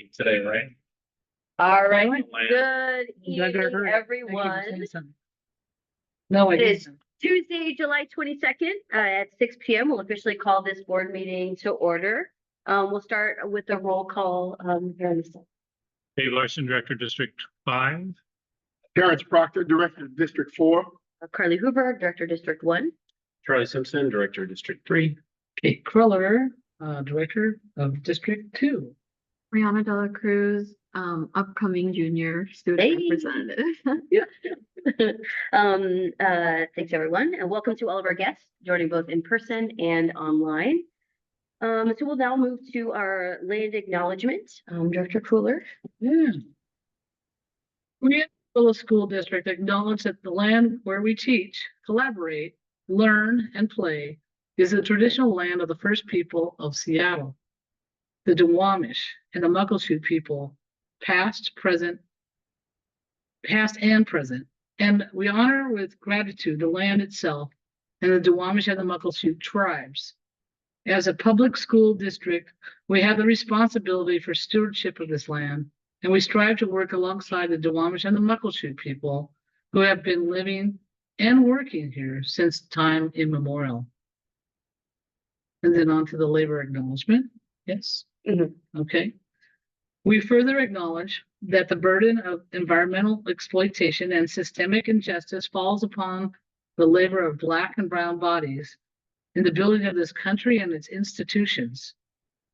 today, right? All right, Land. good Glad I evening, heard it. Thank you for everyone. saying something. No, I It is didn't. Tuesday, July 22nd, at 6 p.m. We'll officially call this board meeting to order. We'll start with the roll call, here in a second. Dave Larson, Director, District 5. Terrence Proctor, Director, District 4. Carly Hoover, Director, District 1. Charlie Simpson, Director, District 3. Kate Cruller, Director of District 2. Rihanna Dela Cruz, upcoming junior student Hey. representative. Thanks everyone, and welcome to all of our guests joining both in person and online. So we'll now move to our land acknowledgement. Director Cruller. Yeah. We at Willow School District acknowledge that the land where we teach, collaborate, learn, and play is the traditional land of the first people of Seattle, the Duwamish and the Muckleshoot people, past and present. And we honor with gratitude the land itself and the Duwamish and the Muckleshoot tribes. As a public school district, we have the responsibility for stewardship of this land, and we strive to work alongside the Duwamish and the Muckleshoot people who have been living and working here since time immemorial. And then on to the labor acknowledgement. Yes. Mhm. Okay. We further acknowledge that the burden of environmental exploitation and systemic injustice falls upon the labor of Black and brown bodies in the building of this country and its institutions.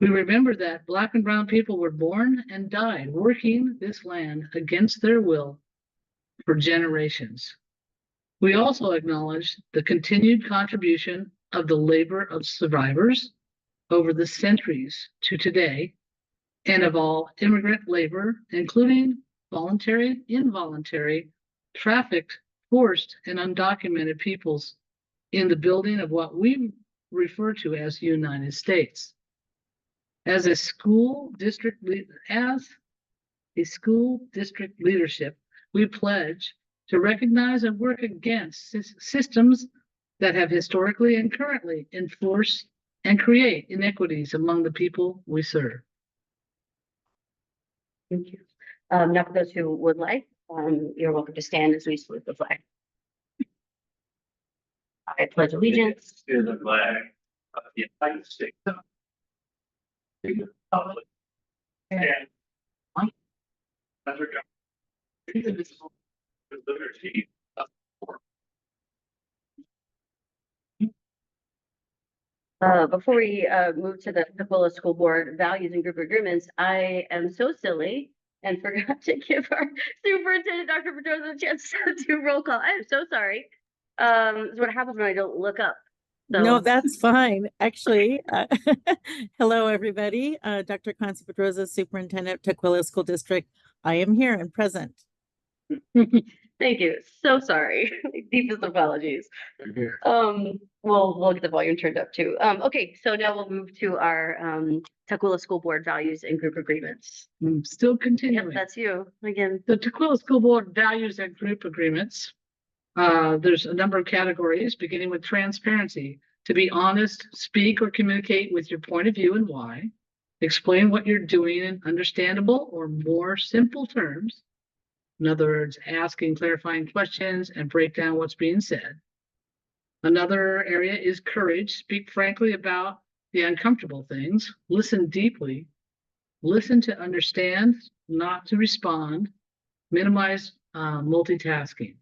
We remember that Black and brown people were born and died working this land against their will for generations. We also acknowledge the continued contribution of the labor of survivors over the centuries to today, and of all immigrant labor, including voluntary, involuntary, trafficked, forced, and undocumented peoples in the building of what we refer to as the United States. As a school district leadership, we pledge to recognize and work against systems that have historically and currently enforce and create inequities among the people we serve. Thank you. Now for those who would like, you're welcome to stand as we salute the flag. I pledge allegiance. To the flag of the United States. To the republic. And under God, indivisible, with liberty. Before we move to the Willow School Board values and group agreements, I am so silly and forgot to give our superintendent, Dr. Pedroza, a chance to do roll call. I am so sorry. It's what happens when I don't look up. So, No, that's fine. Actually, hello, everybody. Dr. Concy Pedroza, Superintendent, Tukwila School District. I am here and present. thank you. So sorry. Deepest apologies. We'll get the volume turned up too. Okay, so now we'll move to our Tukwila School Board values and group agreements. Still Yep, continuing. that's you again. The Tukwila School Board values and group agreements. There's a number of categories, beginning with transparency. To be honest, speak or communicate with your point of view and why. Explain what you're doing in understandable or more simple terms. In other words, asking clarifying questions and break down what's being said. Another area is courage. Speak frankly about the uncomfortable things. Listen deeply. Listen to understand, not to respond. Minimize multitasking.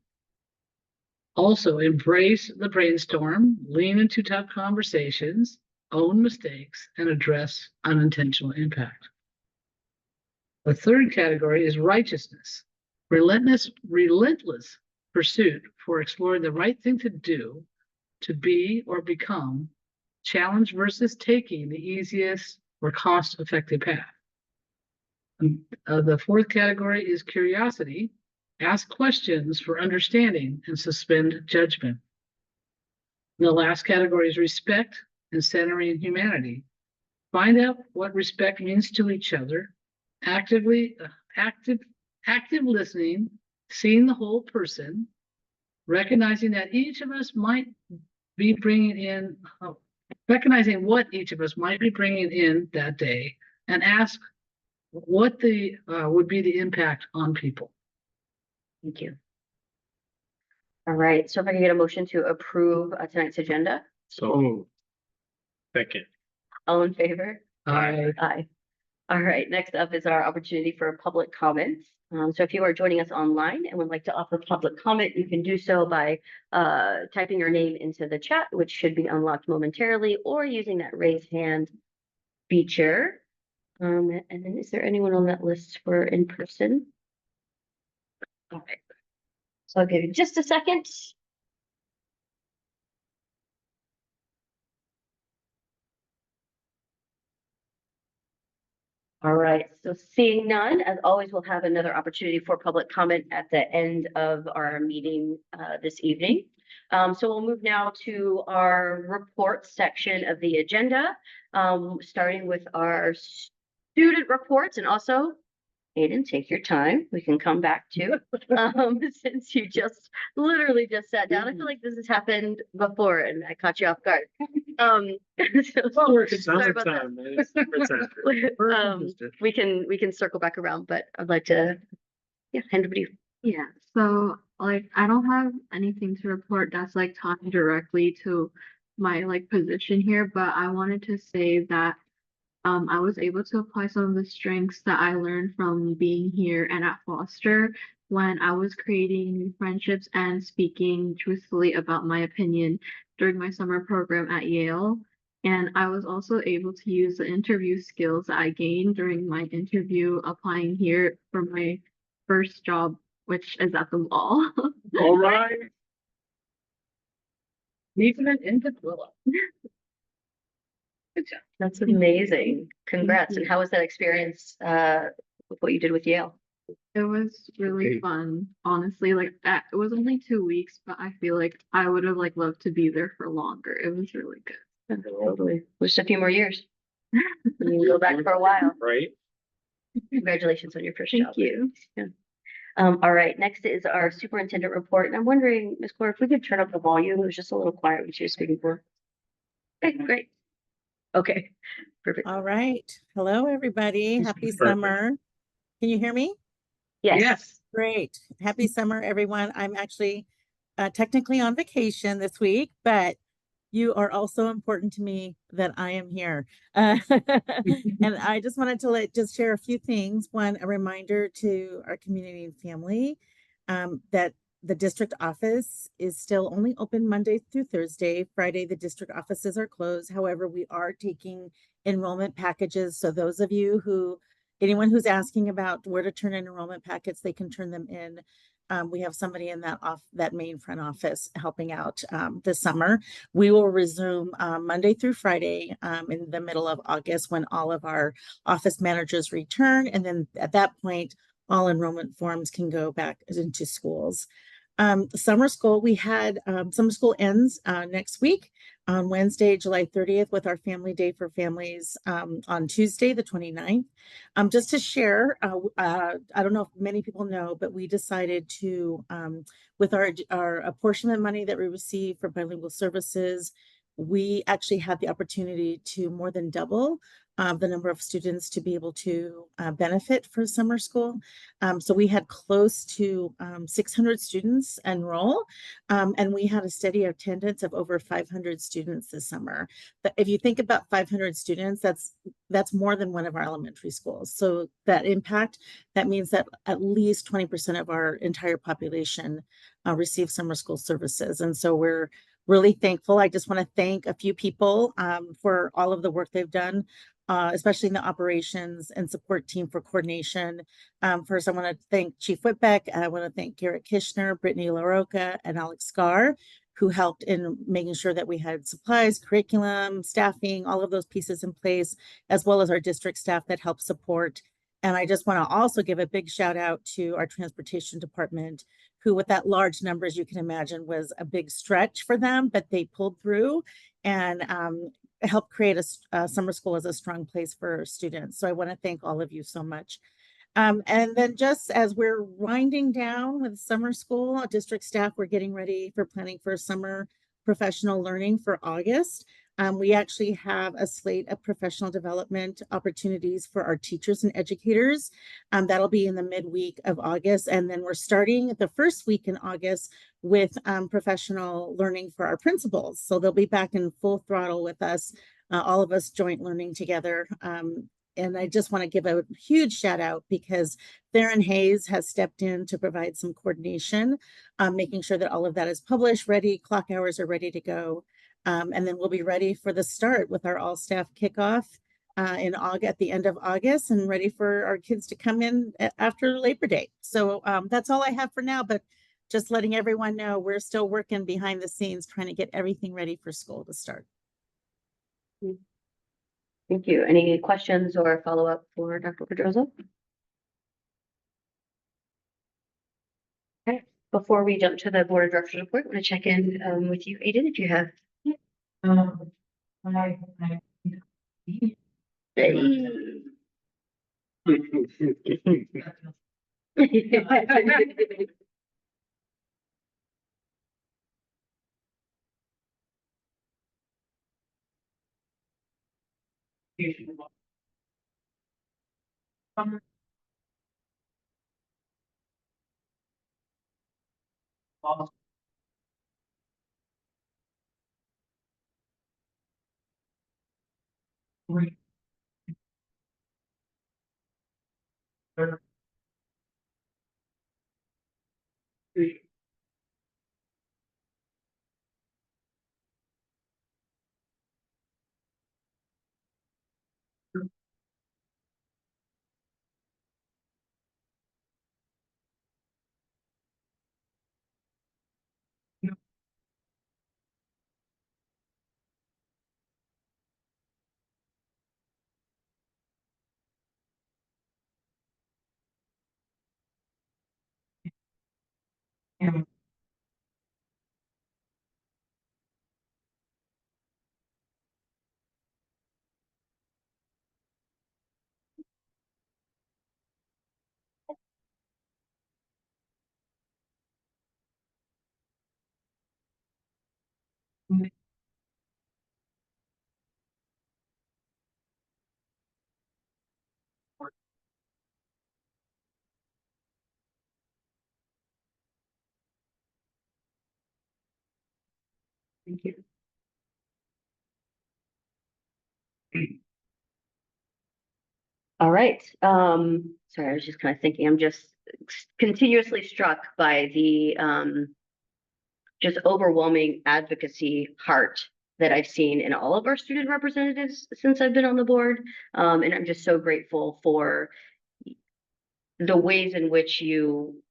Also, embrace the brainstorm, lean into tough conversations, own mistakes, and address unintentional impact. The third category is righteousness. Relentless pursuit for exploring the right thing to do, to be or become, challenge versus taking the easiest or cost-effective path. And, the fourth category is curiosity. Ask questions for understanding and suspend judgment. The last category is respect and centering humanity. Find out what respect means to each other. Active listening, seeing the whole person, recognizing that each of us might be bringing in, recognizing what each of us might be bringing in that day, and ask what the would be the impact on people. Thank you. All right, so if I can get a motion to approve tonight's agenda, So, Second. all in favor? I Aye. All right, next up is our opportunity for public comments. So if you are joining us online and would like to offer public comment, you can do so by typing your name into the chat, which should be unlocked momentarily, or using that raise hand feature. And then is there anyone on that list for in person? All right. So I'll give you just a second. All right, so seeing none, as always, we'll have another opportunity for public comment at the end of our meeting this evening. So we'll move now to our report section of the agenda, starting with our student reports, and also Aiden, take your time. We can come back to, since you literally just sat down. I feel like this has happened before and I caught you off guard. So sorry about that. We can circle back around, but I'd like to, hand over to you. Yeah, so like I don't have anything to report that's like talking directly to my like position here, but I wanted to say that I was able to apply some of the strengths that I learned from being here and at Foster when I was creating new friendships and speaking truthfully about my opinion during my summer program at Yale. And I was also able to use the interview skills that I gained during my interview applying here for my first job, which is at the mall. all right. even in Tequila. Good job. That's amazing. Congrats. And how was that experience with what you did with Yale? It was really Okay. fun, honestly. Like that, it was only 2 weeks, but I feel like I would have like loved to be there for longer. It was really good. Totally. Just a few more years. You can go back for a while. Right? Congratulations on your first job. Thank you. All right, next is our superintendent report. And I'm wondering, Ms. Cora, if we could turn up the volume, it was just a little quiet when she was speaking for. Okay, great. Okay, perfect. All right. Hello, everybody. Happy Perfect. summer. Can you hear me? Yes. Great. Happy summer, everyone. I'm actually technically on vacation this week, but you are also important to me that I am here. And I just wanted to just share a few things. One, a reminder to our community and family that the district office is still only open Monday through Thursday. Friday, the district offices are closed. However, we are taking enrollment packages. So those of you anyone who's asking about where to turn in enrollment packets, they can turn them in. We have somebody in that main front office helping out this summer. We will resume Monday through Friday in the middle of August when all of our office managers return. And then at that point, all enrollment forms can go back into schools. Summer school, we had summer school ends next week on Wednesday, July 30th, with our Family Day for Families on Tuesday, the 29th. Just to share, I don't know if many people know, but we decided to, with our apportionment money that we receive for bilingual services, we actually had the opportunity to more than double the number of students to be able to benefit for summer school. So we had close to 600 students enroll, and we had a steady attendance of over 500 students this summer. But if you think about 500 students, that's more than one of our elementary schools. So that impact, that means that at least 20% of our entire population receive summer school services. And so we're really thankful. I just want to thank a few people for all of the work they've done, especially in the operations and support team for coordination. First, I want to thank Chief Whitbeck. I want to thank Garrett Kishner, Brittany LaRocca, and Alex Scar, who helped in making sure that we had supplies, curriculum, staffing, all of those pieces in place, as well as our district staff that helped support. And I just want to also give a big shout out to our transportation department, who with that large number, as you can imagine, was a big stretch for them, but they pulled through and helped create a summer school as a strong place for students. So I want to thank all of you so much. And then just as we're winding down with summer school, district staff, we're getting ready for planning for summer professional learning for August. We actually have a slate of professional development opportunities for our teachers and educators. That'll be in the midweek of August. And then we're starting the first week in August with professional learning for our principals. So they'll be back in full throttle with us, all of us joint learning together. And I just want to give a huge shout out because Theron Hayes has stepped in to provide some coordination, making sure that all of that is published, ready, clock hours are ready to go. And then we'll be ready for the start with our all staff kickoff in August, at the end of August, and ready for our kids to come in after Labor Day. So that's all I have for now, but just letting everyone know we're still working behind the scenes, trying to get everything ready for school to start. Thank you. Any questions or follow-up for Dr. Pedroza? Okay, before we jump to the board of directors report, I want to check in with you, Aiden, if you have. Thank you. All right. Sorry, I was just kind of thinking, I'm just continuously struck by the just overwhelming advocacy heart that I've seen in all of our student representatives since I've been on the board. And I'm just so grateful for the ways in which you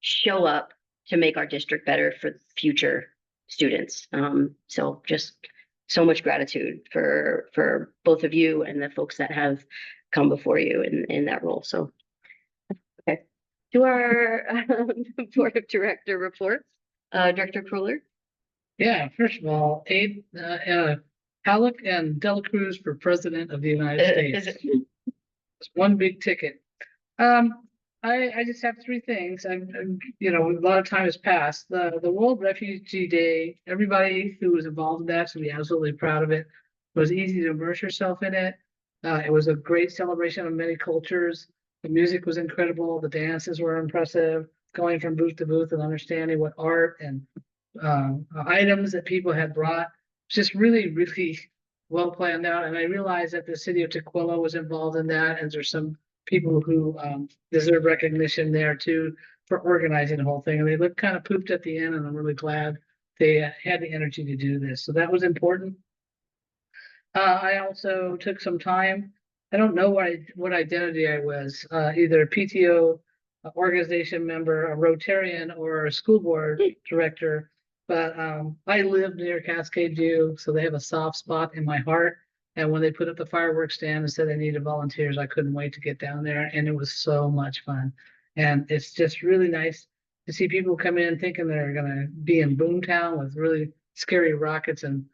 show up to make our district better for future students. So just so much gratitude for both of you and the folks that have come before you in that role. So, okay. To our board of director reports, Director Kruller. Yeah, first of all, Halleck and Dela Cruz for president of the United States. It's one big ticket. I just have three things. You know, a lot of time has passed. The World Refugee Day, everybody who was involved in that should be absolutely proud of it. It was easy to immerse yourself in it. It was a great celebration of many cultures. The music was incredible. The dances were impressive, going from booth to booth and understanding what art and items that people had brought. Just really, really well planned out. And I realized that the city of Tukwila was involved in that, and there's some people who deserve recognition there too for organizing the whole thing. And they looked kind of pooped at the end, and I'm really glad they had the energy to do this. So that was important. I also took some time. I don't know what identity I was, either a PTO organization member, a Rotarian, or a school board director. But I live near Cascade View, so they have a soft spot in my heart. And when they put up the fireworks stand and said they needed volunteers, I couldn't wait to get down there. And it was so much fun. And it's just really nice to see people come in thinking they're going to be in Boomtown with really scary rockets and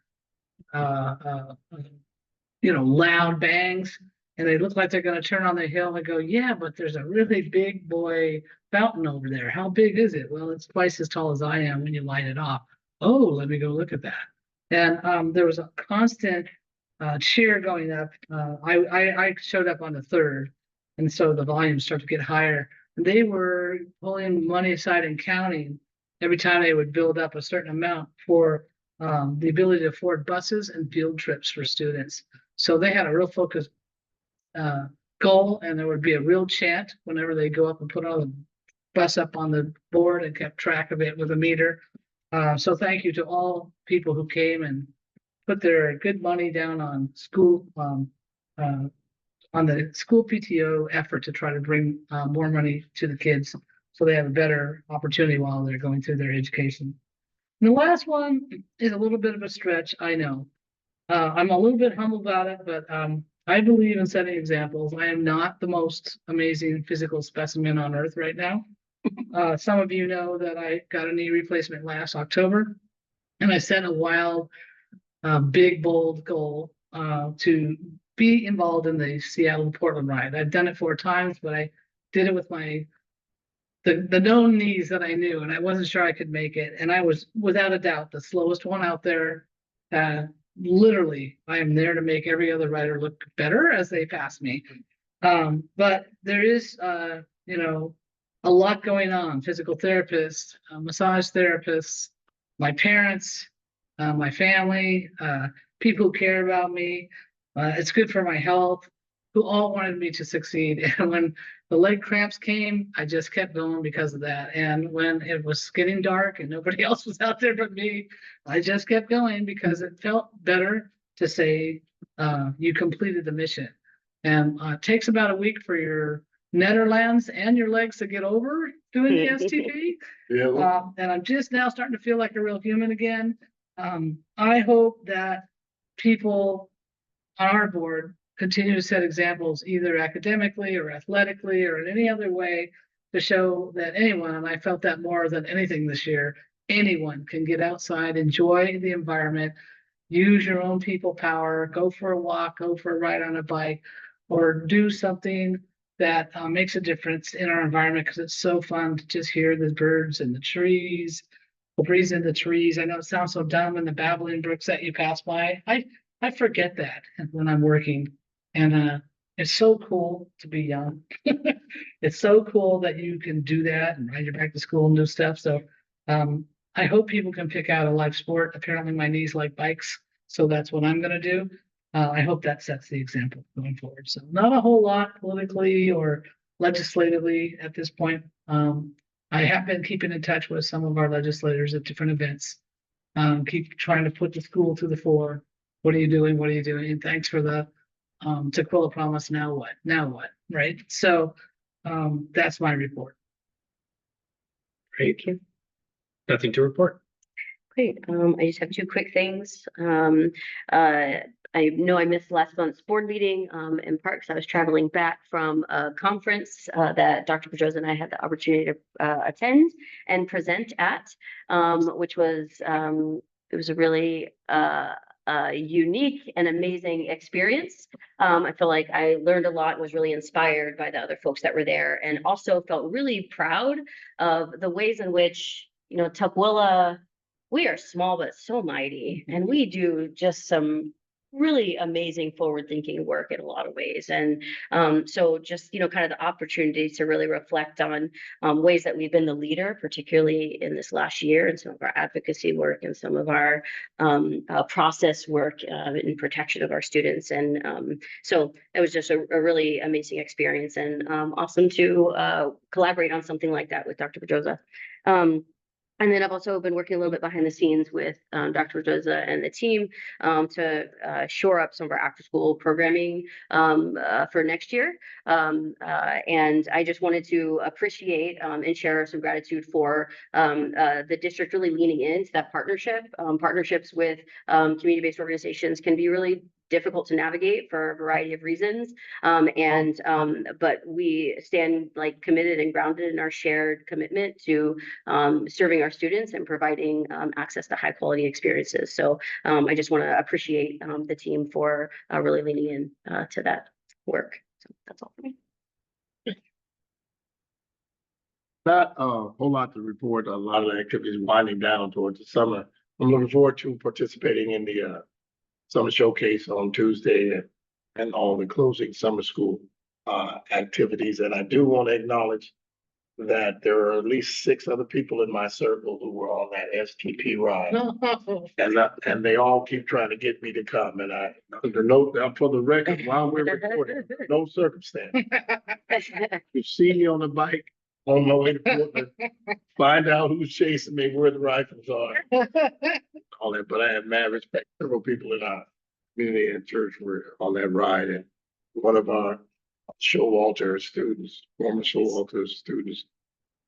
you know, loud bangs, and they look like they're going to turn on the hill and go, yeah, but there's a really big boy fountain over there. How big is it? Well, it's twice as tall as I am when you light it off. Oh, let me go look at that. And there was a constant cheer going up. I showed up on the 3rd, and so the volume started to get higher. They were pulling money aside and counting every time they would build up a certain amount for the ability to afford buses and field trips for students. So they had a real focused goal, and there would be a real chant whenever they go up and put on the bus up on the board and kept track of it with a meter. So thank you to all people who came and put their good money down on school, on the school PTO effort to try to bring more money to the kids so they have a better opportunity while they're going through their education. And the last one is a little bit of a stretch, I know. I'm a little bit humble about it, but I believe in setting examples. I am not the most amazing physical specimen on earth right now. Some of you know that I got a knee replacement last October, and I set a wild, big, bold goal to be involved in the Seattle Portland ride. I've done it 4 times, but I did it with the known knees that I knew, and I wasn't sure I could make it. And I was without a doubt the slowest one out there. Literally, I am there to make every other rider look better as they pass me. But there is, you know, a lot going on. Physical therapists, massage therapists, my parents, my family, people who care about me. It's good for my health, who all wanted me to succeed. And when the leg cramps came, I just kept going because of that. And when it was getting dark and nobody else was out there but me, I just kept going because it felt better to say you completed the mission. And it takes about a week for your Netherlands and your legs to get over doing the STP. Yeah. And I'm just now starting to feel like a real human again. I hope that people on our board continue to set examples either academically or athletically or in any other way to show that anyone, and I felt that more than anything this year, anyone can get outside, enjoy the environment, use your own people power, go for a walk, go for a ride on a bike, or do something that makes a difference in our environment, because it's so fun to just hear the birds and the trees, the breeze in the trees. I know it sounds so dumb, and the babbling brooks that you pass by. I forget that when I'm working. And it's so cool to be young. It's so cool that you can do that and ride your back to school and do stuff. So I hope people can pick out a life sport. Apparently my knees like bikes, so that's what I'm gonna do. I hope that sets the example going forward. So not a whole lot politically or legislatively at this point. I have been keeping in touch with some of our legislators at different events. Keep trying to put the school to the fore. What are you doing? What are you doing? And thanks for the Tukwila promise. Now what? Now what? Right? So that's my report. Great. Nothing to report. Great. I just have 2 quick things. I know I missed last month's board meeting in part because I was traveling back from a conference that Dr. Pedroza and I had the opportunity to attend and present at, which was it was a really unique and amazing experience. I feel like I learned a lot, was really inspired by the other folks that were there, and also felt really proud of the ways in which, you know, Tukwila, we are small but so mighty, and we do just some really amazing forward-thinking work in a lot of ways. And so just, you know, kind of the opportunity to really reflect on ways that we've been the leader, particularly in this last year, and some of our advocacy work and some of our process work in protection of our students. And so it was just a really amazing experience, and awesome to collaborate on something like that with Dr. Pedroza. And then I've also been working a little bit behind the scenes with Dr. Pedroza and the team to shore up some of our after school programming for next year. And I just wanted to appreciate and share some gratitude for the district really leaning into that partnership. Partnerships with community-based organizations can be really difficult to navigate for a variety of reasons. But we stand like committed and grounded in our shared commitment to serving our students and providing access to high quality experiences. So I just want to appreciate the team for really leaning in to that work. So that's all for me. Not a whole lot to report. A lot of the activities winding down towards the summer. I'm looking forward to participating in the summer showcase on Tuesday and all the closing summer school activities. And I do want to acknowledge that there are at least 6 other people in my circle who were on that STP ride. And they all keep trying to get me to come. And I, under note, for the record, while we're recording, no circumstance. You see me on the bike on my way to Portland, find out who's chasing me, where the rifles are, all that. But I have mad respect. Several people in our community and church were on that ride. And one of our Showalter students, former Showalter students,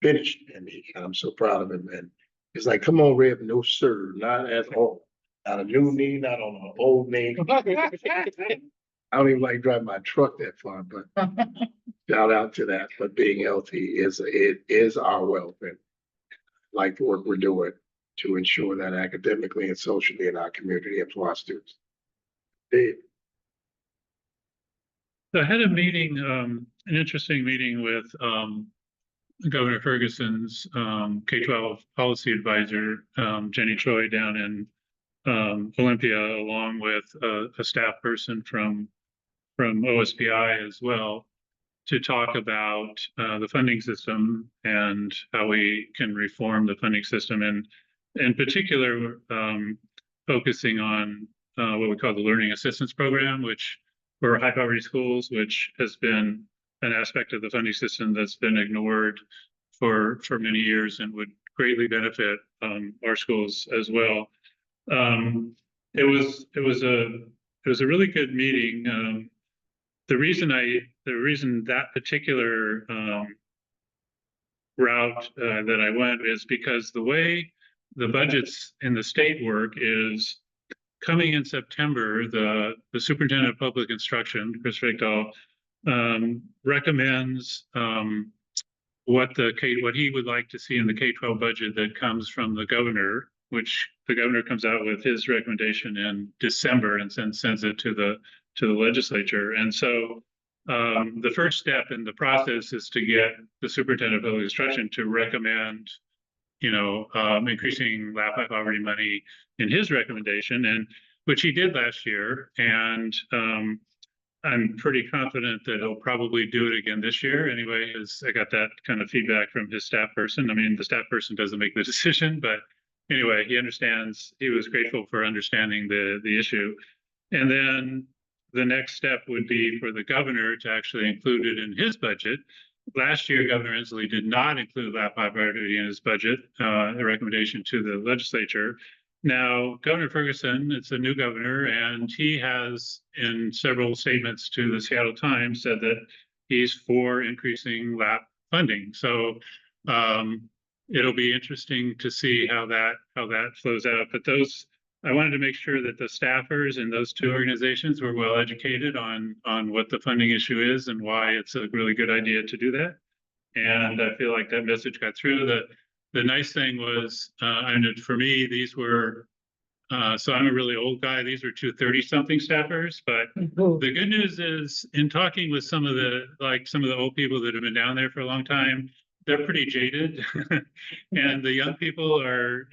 finished, and I'm so proud of him. And he's like, "Come on, Rev." No, sir, not at all. Not a new knee, not on an old knee. I don't even like driving my truck that far, but shout out to that. But being healthy is our wealth, and I like the work we're doing to ensure that academically and socially in our community and for our students. Dave. So I had a meeting, an interesting meeting with Governor Ferguson's K-12 policy advisor, Jenny Choi, down in Olympia, along with a staff person from OSPI as well, to talk about the funding system and how we can reform the funding system, and in particular focusing on what we call the Learning Assistance Program, which for high poverty schools, which has been an aspect of the funding system that's been ignored for many years and would greatly benefit our schools as well. It was a really good meeting. The reason that particular route that I went is because the way the budgets in the state work is, coming in September, the superintendent of public instruction, Chris Rigdahl, recommends what he would like to see in the K-12 budget that comes from the governor, which the governor comes out with his recommendation in December and then sends it to the legislature. And so the first step in the process is to get the superintendent of public instruction to recommend, increasing LAP high poverty money in his recommendation, and which he did last year. And I'm pretty confident that he'll probably do it again this year anyway, as I got that kind of feedback from his staff person. I mean, the staff person doesn't make the decision, but anyway, he understands. He was grateful for understanding the issue. And then the next step would be for the governor to actually include it in his budget. Last year, Governor Inslee did not include LAP high poverty in his budget, a recommendation to the legislature. Now, Governor Ferguson, it's a new governor, and he has, in several statements to the Seattle Times, said that he's for increasing LAP funding. So it'll be interesting to see how that flows out. But I wanted to make sure that the staffers in those two organizations were well educated on what the funding issue is and why it's a really good idea to do that. And I feel like that message got through. The nice thing was, and for me, these were, so I'm a really old guy. These were 2 30-something staffers. But the good news is, in talking with some of the old people that have been down there for a long time, they're pretty jaded. And the young people are,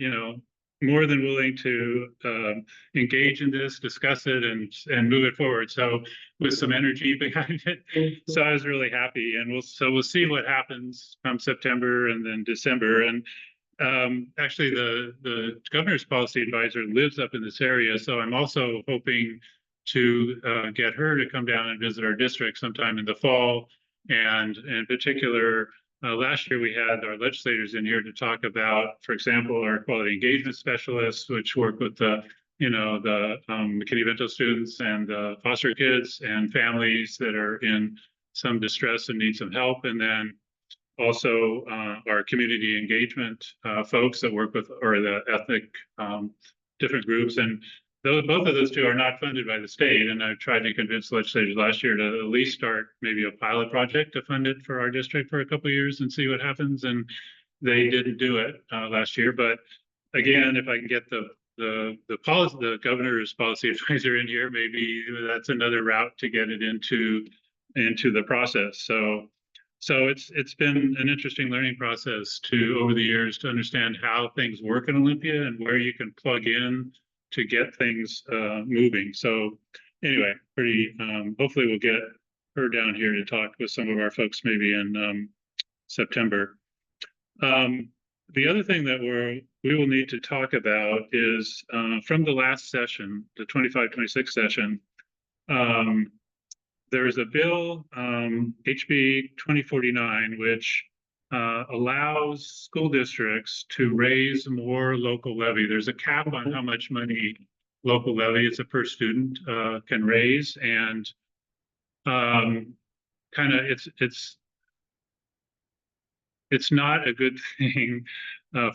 more than willing to engage in this, discuss it, and move it forward. So with some energy behind it. So I was really happy, and we'll see what happens from September and then December. And actually, the governor's policy advisor lives up in this area, so I'm also hoping to get her to come down and visit our district sometime in the fall. And in particular, last year we had our legislators in here to talk about, for example, our quality engagement specialists, which work with the McKinney-Vento students and foster kids and families that are in some distress and need some help. And then also our community engagement folks that work with, or the ethnic different groups. And both of those two are not funded by the state. And I tried to convince legislators last year to at least start maybe a pilot project to fund it for our district for a couple of years and see what happens. And they didn't do it last year. But again, if I can get the governor's policy advisor in here, maybe that's another route to get it into the process. So it's been an interesting learning process to over the years to understand how things work in Olympia and where you can plug in to get things moving. So anyway, hopefully we'll get her down here to talk with some of our folks maybe in September. The other thing that we will need to talk about is from the last session, the 25-26 session. There is a bill, HB 2049, which allows school districts to raise more local levy. There's a cap on how much money local levy as a per student can raise, and kind of it's not a good thing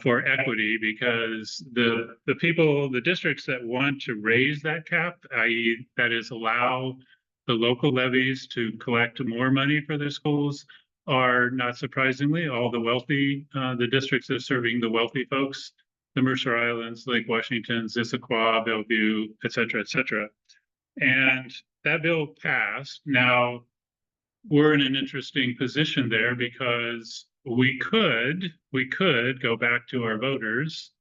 for equity, because the districts that want to raise that cap, i.e. that is allow the local levies to collect more money for their schools, are not surprisingly all the wealthy, the districts that are serving the wealthy folks, the Mercer Islands, Lake Washington, Issaquah, Bellevue, et cetera, et cetera. And that bill passed. Now we're in an interesting position there, because we could go back to our voters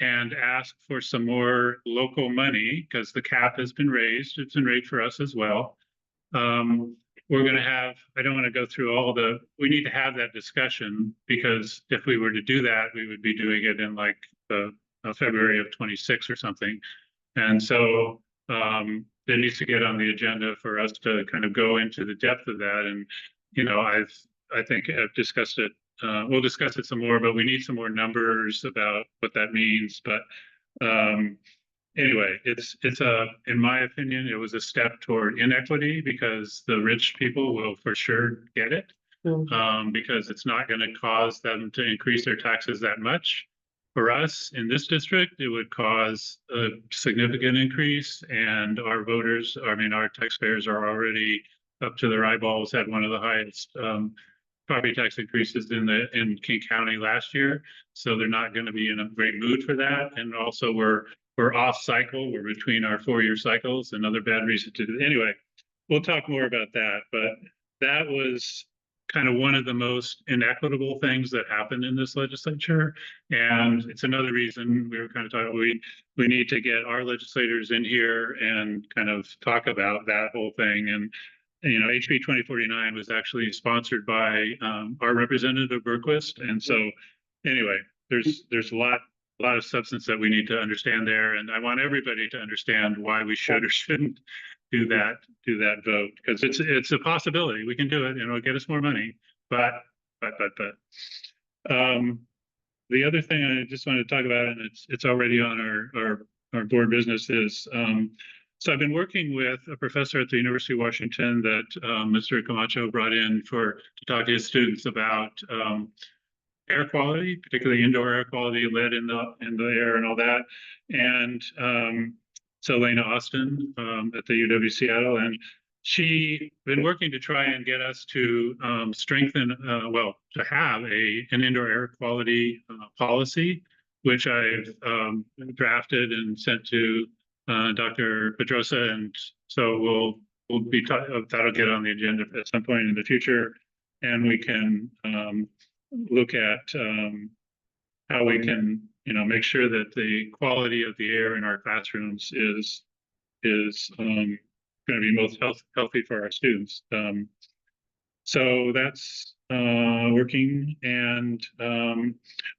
and ask for some more local money, because the cap has been raised. It's been raised for us as well. We're going to have, I don't want to go through we need to have that discussion, because if we were to do that, we would be doing it in like the February of 26 or something. And so it needs to get on the agenda for us to kind of go into the depth of that. And, I think I've discussed it. We'll discuss it some more, but we need some more numbers about what that means. But anyway, in my opinion, it was a step toward inequity, because the rich people will for sure get it, because it's not going to cause them to increase their taxes that much. For us in this district, it would cause a significant increase, and our taxpayers are already up to their eyeballs, had one of the highest property tax increases in King County last year. So they're not going to be in a great mood for that. And also we're off cycle. We're between our 4-year cycles, another bad reason to do it. Anyway, we'll talk more about that, but that was kind of one of the most inequitable things that happened in this legislature. And it's another reason we were kind of talking, we need to get our legislators in here and kind of talk about that whole thing. And HB 2049 was actually sponsored by our representative Berquist. And so anyway, there's a lot of substance that we need to understand there. And I want everybody to understand why we should or shouldn't do that vote, because it's a possibility. We can do it and it'll get us more money. But the other thing I just wanted to talk about, and it's already on our board business, is so I've been working with a professor at the University of Washington that Mr. Camacho brought in to talk to his students about air quality, particularly indoor air quality, lead in the air and all that. And so Elena Austin at the UW Seattle, and she been working to try and get us to strengthen, to have an indoor air quality policy, which I've drafted and sent to Dr. Pedrosa, and so that'll get on the agenda at some point in the future, and we can look at how we can make sure that the quality of the air in our classrooms is going to be most healthy for our students. So that's working, and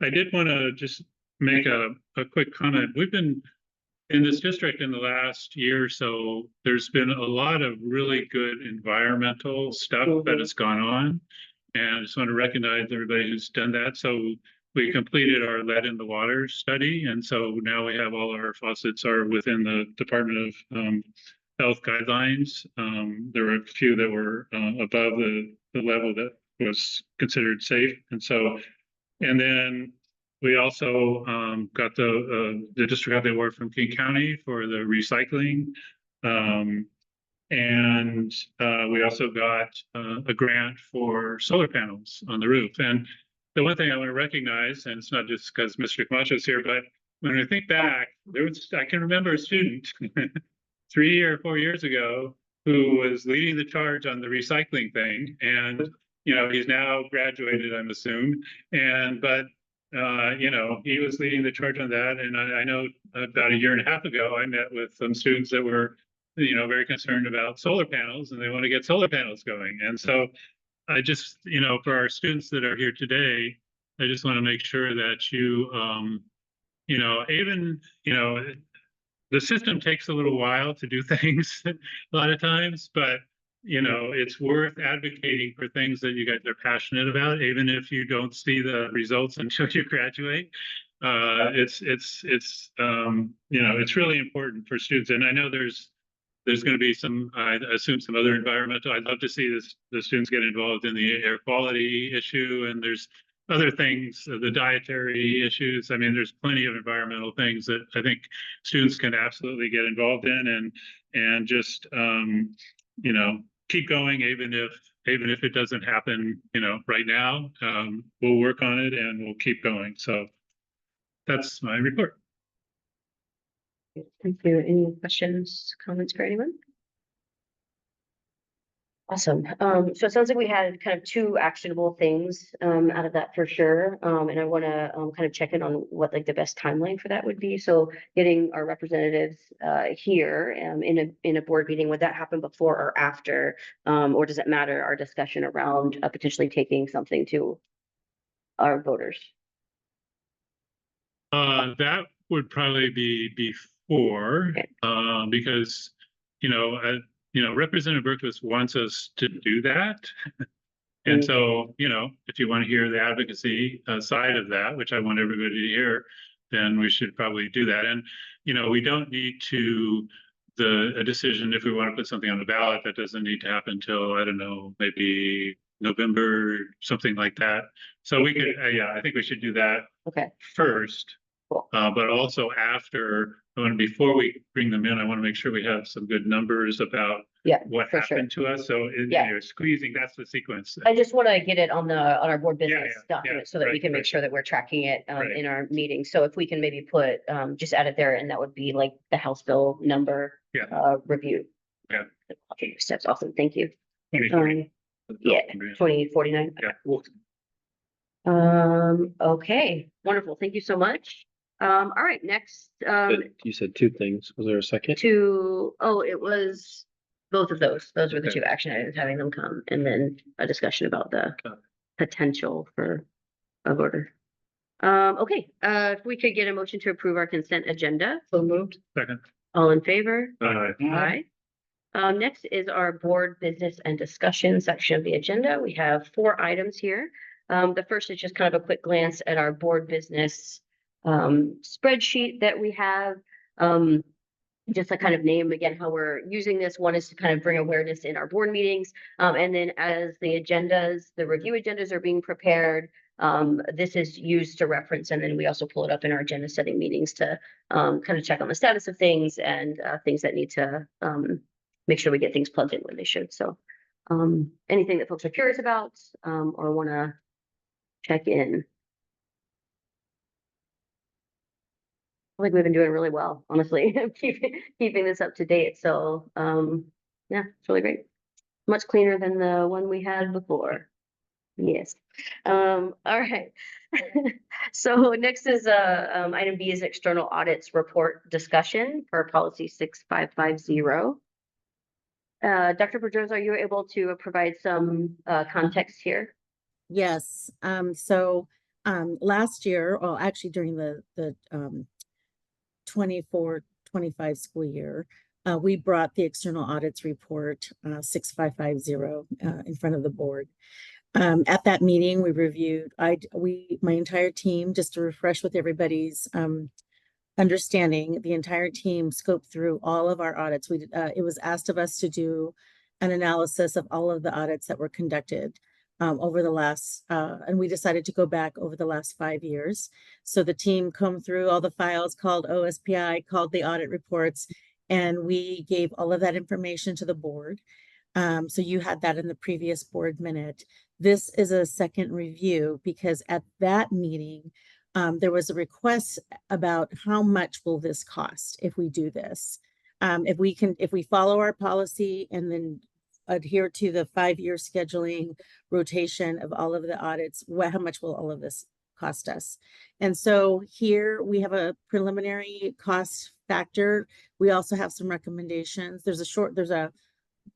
I did want to just make a quick comment. We've been in this district in the last year or so, there's been a lot of really good environmental stuff that has gone on. And I just want to recognize everybody who's done that. So we completed our lead in the water study. And so now we have all our faucets are within the Department of Health guidelines. There were a few that were above the level that was considered safe. And then we also got the district got the award from King County for the recycling. And we also got a grant for solar panels on the roof. And the one thing I want to recognize, and it's not just because Mr. Camacho is here, but when I think back, I can remember a student 3 or 4 years ago who was leading the charge on the recycling thing. And, you know, he's now graduated, I'm assuming. But you know, he was leading the charge on that. And I know about a year and a half ago, I met with some students that were, you know, very concerned about solar panels, and they want to get solar panels going. And so I just, you know, for our students that are here today, I just want to make sure that you know, even, you know, the system takes a little while to do things a lot of times, but you know, it's worth advocating for things that you guys are passionate about, even if you don't see the results until you graduate. It's you know, it's really important for students. And I know there's going to be some, I assume, some other environmental. I'd love to see the students get involved in the air quality issue, and there's other things, the dietary issues. I mean, there's plenty of environmental things that I think students can absolutely get involved in, and just you know, keep going, even if it doesn't happen, you know, right now. We'll work on it and we'll keep going. So that's my report. Thank you. Any questions, comments for anyone? Awesome. So it sounds like we had kind of two actionable things out of that for sure. And I want to kind of check in on what like the best timeline for that would be. So getting our representatives here in a board meeting, would that happen before or after? Or does it matter, our discussion around potentially taking something to our voters? That would probably be before, Okay. Because, you know, Representative Berquist wants us to do that. And so, you know, if you want to hear the advocacy side of that, which I want everybody to hear, then we should probably do that. And, you know, we don't need to, a decision, if we want to put something on the ballot, that doesn't need to happen till, I don't know, maybe November, something like that. So we could, yeah, I think we should do that Okay. first. Cool. But also after, before we bring them in, I want to make sure we have some good numbers about what for happened to us. So you know, squeezing, that's the sequence. I just want to get it on our board business document so that we right, can make right. sure that we're tracking it Right. in our meeting. So if we can maybe put just add it there, and that would be like the House bill number review. Yeah. Okay, steps. Awesome. Thank you. 2040. 2049. Yeah. Okay, wonderful. Thank you so much. All right, next You said two things. Was there a second? it was both of those. Those were the Okay. two action items, having them come, and then a discussion about the potential for a voter. Okay, if we could get a motion to approve our consent agenda. So moved. Second. All in favor? Aye. Aye. Next is our board business and discussion section of the agenda. We have 4 items here. The first is just kind of a quick glance at our board business spreadsheet that we have. Just to kind of name again how we're using this. One is to kind of bring awareness in our board meetings. And then as the review agendas are being prepared, this is used to reference, and then we also pull it up in our agenda setting meetings to kind of check on the status of things and things that need to make sure we get things plugged in when they should. So anything that folks are curious about or want to check in. I think we've been doing really well, honestly, keeping this up to date. So yeah, it's really great. Much cleaner than the one we had before. Yes. All right. So next is item B is external audits report discussion for policy 6550. Dr. Pedroza, are you able to provide some context here? Yes. So last year, well, actually during the 24-25 school year, we brought the external audits report 6550 in front of the board. At that meeting, we reviewed, my entire team, just to refresh with everybody's understanding, the entire team scoped through all of our audits. It was asked of us to do an analysis of all of the audits that were conducted over the last, and we decided to go back over the last 5 years. So the team combed through all the files, called OSPI, called the audit reports, and we gave all of that information to the board. So you had that in the previous board minute. This is a second review because at that meeting, there was a request about how much will this cost if we do this. If we follow our policy and then adhere to the 5-year scheduling rotation of all of the audits, how much will all of this cost us? And so here we have a preliminary cost factor. We also have some recommendations.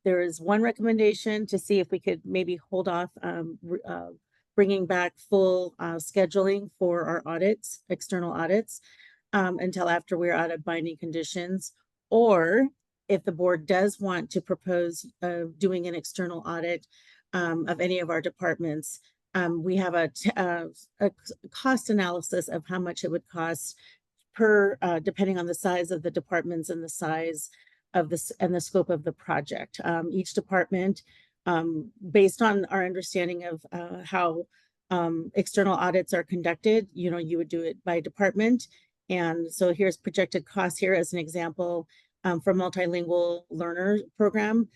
There is one recommendation to see if we could maybe hold off bringing back full scheduling for our audits, external audits, until after we're out of binding conditions. Or if the board does want to propose doing an external audit of any of our departments, we have a cost analysis of how much it would cost per, depending on the size of the departments and the size of this and the scope of the project. Each department, based on our understanding of how external audits are conducted, you would do it by department. And so here's projected costs here as an example for multilingual learner program.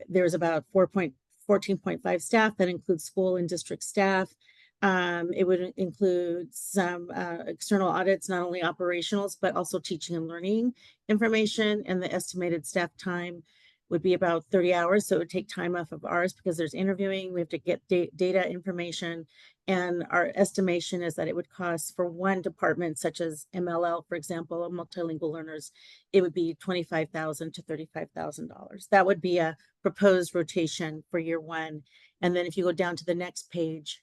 There's about 14.5 staff. That includes school and district staff. It would include some external audits, not only operationals, but also teaching and learning information. And the estimated staff time would be about 30 hours. So it would take time off of ours because there's interviewing. We have to get data information. And our estimation is that it would cost for one department, such as MLL, for example, multilingual learners, it would be $25,000 to $35,000. That would be a proposed rotation for year one. And then if you go down to the next page,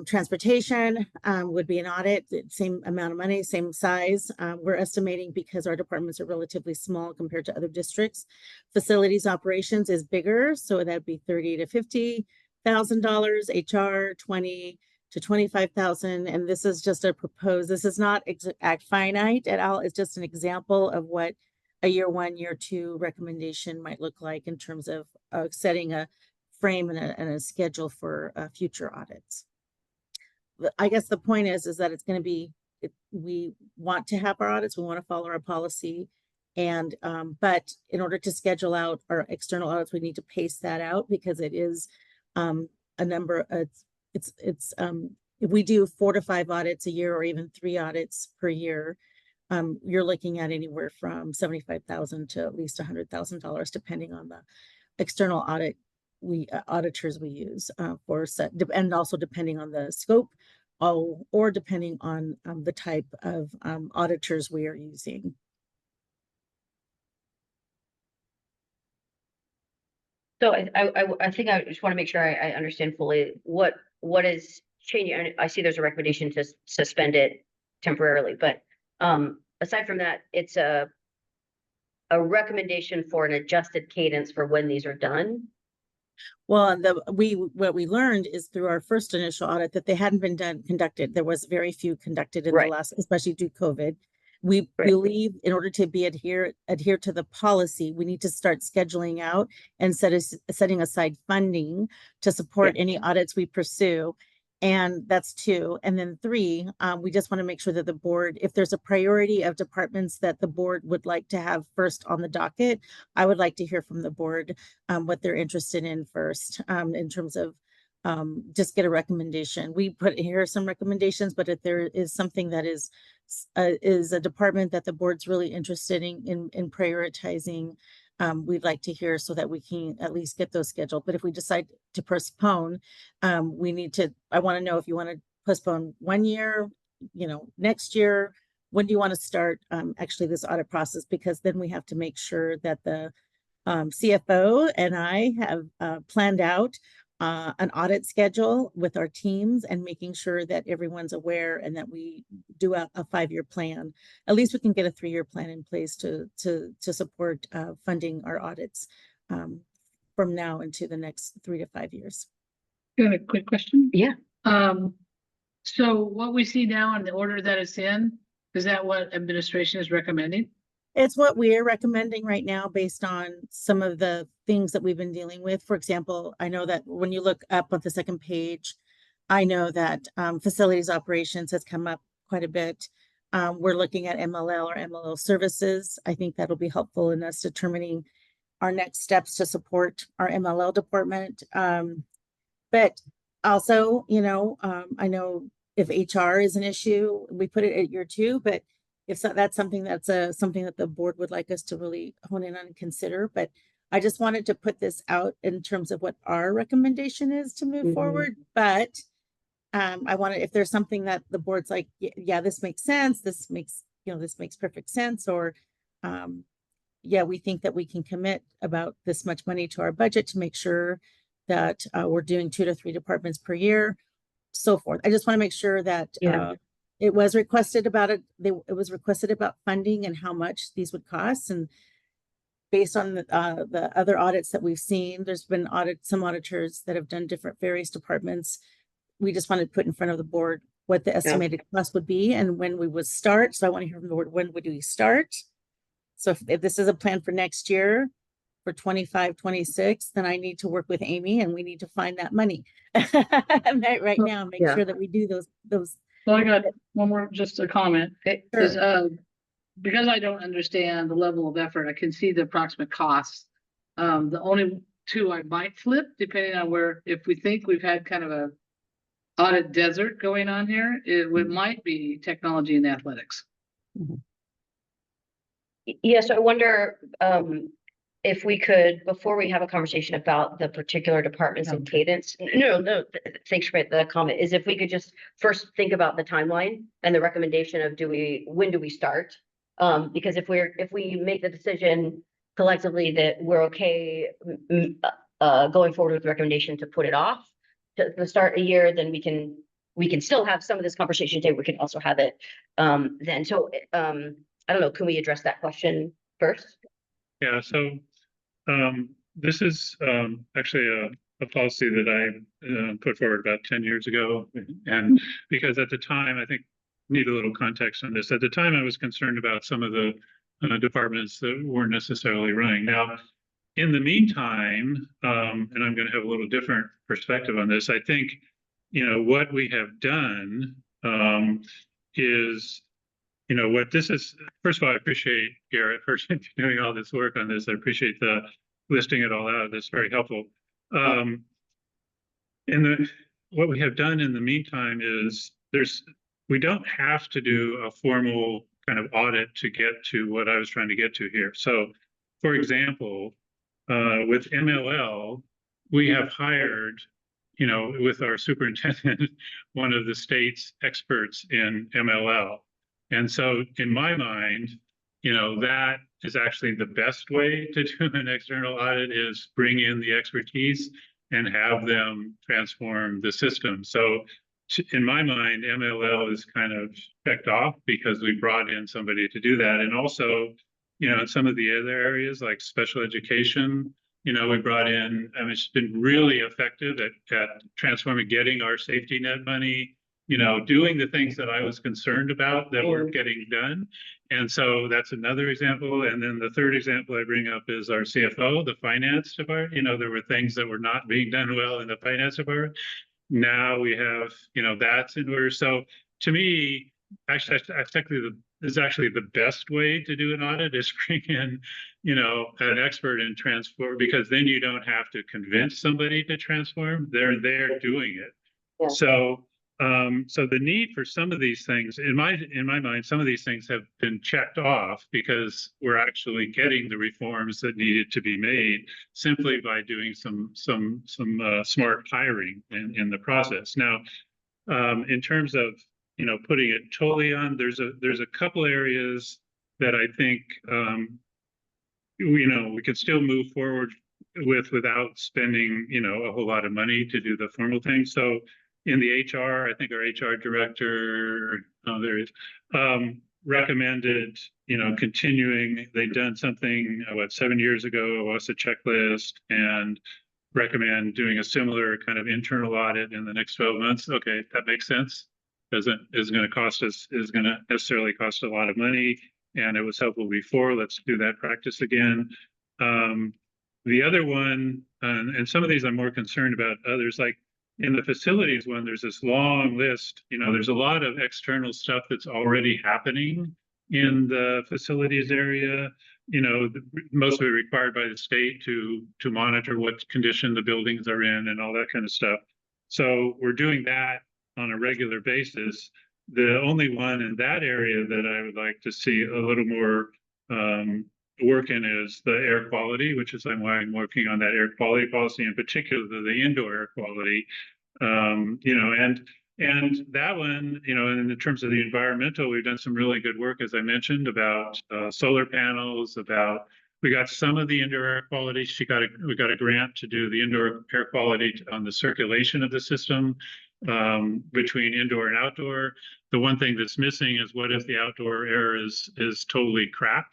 transportation would be an audit, same amount of money, same size. We're estimating because our departments are relatively small compared to other districts. Facilities operations is bigger, so that'd be $30,000 to $50,000. HR $20,000 to $25,000, and this is just a proposed. This is not exact finite at all. It's just an example of what a year one, year two recommendation might look like in terms of setting a frame and a schedule for future audits. I guess the point is that it's going to be, we want to have our audits, we want to follow our policy. And, but in order to schedule out our external audits, we need to pace that out because it is a number, if we do 4 to 5 audits a year or even 3 audits per year, you're looking at anywhere from $75,000 to at least $100,000, depending on the external auditors we use for set, and also depending on the scope or depending on the type of auditors we are using. So I think I just want to make sure I understand fully what is changing. I see there's a recommendation to suspend it temporarily, but aside from that, it's a recommendation for an adjusted cadence for when these are done. Well, what we learned is through our first initial audit that they hadn't been conducted. There was very few conducted in the last, especially due to COVID. We believe in order to be adhere to the policy, we need to start scheduling out and setting aside funding to support any audits we pursue. And that's 2. And then 3, we just want to make sure that the board, if there's a priority of departments that the board would like to have first on the docket, I would like to hear from the board what they're interested in first in terms of just get a recommendation. We put here some recommendations, but if there is something that is a department that the board's really interested in prioritizing, we'd like to hear so that we can at least get those scheduled. But if we decide to postpone, I want to know if you want to postpone 1 year, next year, when do you want to start actually this audit process? Because then we have to make sure that the CFO and I have planned out an audit schedule with our teams and making sure that everyone's aware and that we do a 5-year plan. At least we can get a 3-year plan in place to support funding our audits from now into the next 3 to 5 years. You have a quick question? Yeah. So what we see now in the order that it's in, is that what administration is recommending? It's what we're recommending right now based on some of the things that we've been dealing with. For example, I know that when you look up on the second page, I know that facilities operations has come up quite a bit. We're looking at MLL or MLL services. I think that'll be helpful in us determining our next steps to support our MLL department. But also, I know if HR is an issue, we put it at year 2, but if so, that's something something that the board would like us to really hone in on and consider, but I just wanted to put this out in terms of what our recommendation is to move Mhm. forward, but I wanted, if there's something that the board's like, yeah, this makes sense, this makes, this makes perfect sense, or yeah, we think that we can commit about this much money to our budget to make sure that we're doing 2 to 3 departments per year, so forth. I just want to make sure that Yeah. it was requested about it. It was requested about funding and how much these would cost. And based on the other audits that we've seen, there's been some auditors that have done different various departments. We just wanted to put in front of the board what the estimated cost would be and when we would start. So I want to hear from the board, when would we start? So if this is a plan for next year, for 25, 26, then I need to work with Amy and we need to find that money right now, make Yeah. sure that we do those. So I got one more, just a comment. Is, Sure. because I don't understand the level of effort, I can see the approximate costs. The only two I might flip, depending on where, if we think we've had kind of a audit desert going on here, it might be technology and athletics. Yeah, so I wonder, if we could, before we have a conversation about the particular departments and cadence, no, thanks for the comment, is if we could just first think about the timeline and the recommendation of when do we start? Because if we make the decision collectively that we're okay, going forward with the recommendation to put it off to the start a year, then we can still have some of this conversation today. We can also have it, then. So, I don't know, can we address that question first? Yeah, so this is actually a policy that I put forward about 10 years ago. And because at the time, I think need a little context on this. At the time, I was concerned about some of the departments that weren't necessarily running. Now, in the meantime, and I'm going to have a little different perspective on this, I think, what we have done is, what this is, first of all, I appreciate Garrett for doing all this work on this. I appreciate the listing it all out. That's very helpful. What we have done in the meantime is we don't have to do a formal kind of audit to get to what I was trying to get to here. So, for example, with MLL, we have hired, with our superintendent, one of the state's experts in MLL. And so in my mind, that is actually the best way to do an external audit, is bring in the expertise and have them transform the system. So in my mind, MLL is kind of checked off because we brought in somebody to do that. And also, in some of the other areas like special education, we brought in, it's been really effective at transforming, getting our safety net money, doing the things that I was concerned about that were getting done. And so that's another example. And then the third example I bring up is our CFO, the finance department. There were things that were not being done well in the finance department. Now we have, that's in order. So to me, actually, is actually the best way to do an audit, is bring in, an expert in transform, because then you don't have to convince somebody to transform. They're there doing it. Yeah. So the need for some of these things, in my mind, some of these things have been checked off because we're actually getting the reforms that needed to be made simply by doing some smart hiring in the process. Now, in terms of putting it totally on, there's a couple areas that I think we could still move forward without spending a whole lot of money to do the formal thing. So in the HR, I think our HR director, there is, recommended, continuing. They'd done something 7 years ago, us a checklist, and recommend doing a similar kind of internal audit in the next 12 months. Okay, that makes sense. Isn't going to necessarily cost a lot of money, and it was helpful before. Let's do that practice again. The other one, and some of these I'm more concerned about. Others, like in the facilities one, there's this long list. There's a lot of external stuff that's already happening in the facilities area. Mostly required by the state to monitor what condition the buildings are in and all that kind of stuff. So we're doing that on a regular basis. the only one in that area that I would like to see a little more work in is the air quality, which is why I'm working on that air quality policy, in particular the indoor air quality. And that one, in terms of the environmental, we've done some really good work, as I mentioned, about solar panels, we got some of the indoor air quality. We got a grant to do the indoor air quality on the circulation of the system between indoor and outdoor. The one thing that's missing is what if the outdoor air is totally crap,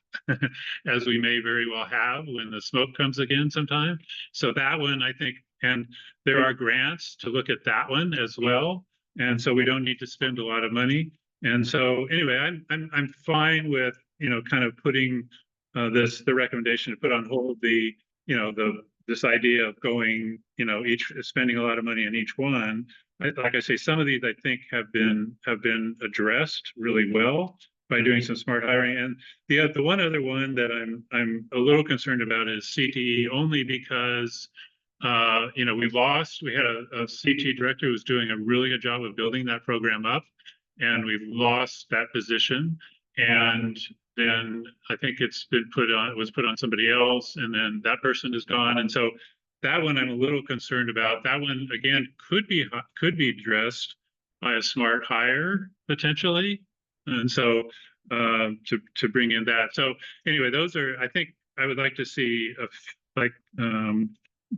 as we may very well have when the smoke comes again sometime. So that one, I think, and there are grants to look at that one as well. And so we don't need to spend a lot of money. And so anyway, I'm fine with, kind of putting the recommendation to put on hold this idea of going, spending a lot of money on each one. Like I say, some of these I think have been addressed really well by doing some smart hiring. And the one other one that I'm a little concerned about is CTE, only because we had a CTE director who was doing a really good job of building that program up, and we've lost that position. And then I think it was put on somebody else, and then that person is gone. And so that one I'm a little concerned about. That one again could be addressed by a smart hire potentially. And so to bring in that. So anyway, I think I would like to see the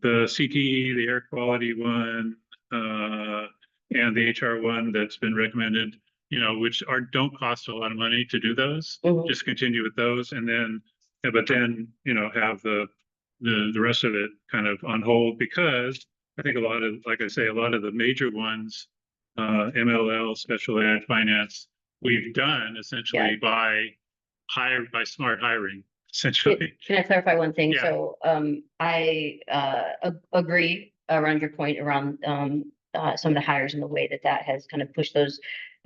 CTE, the air quality one, and the HR one that's been recommended, which don't cost a lot of money to do those. Mhm. Just continue with those, and then, but then, have the rest of it kind of on hold, because I think like I say, a lot of the major ones, MLL, special ed, finance, we've done essentially by smart hiring, essentially. Can I clarify one thing? Yeah. So, I, agree around your point around, some of the hires and the way that has kind of pushed those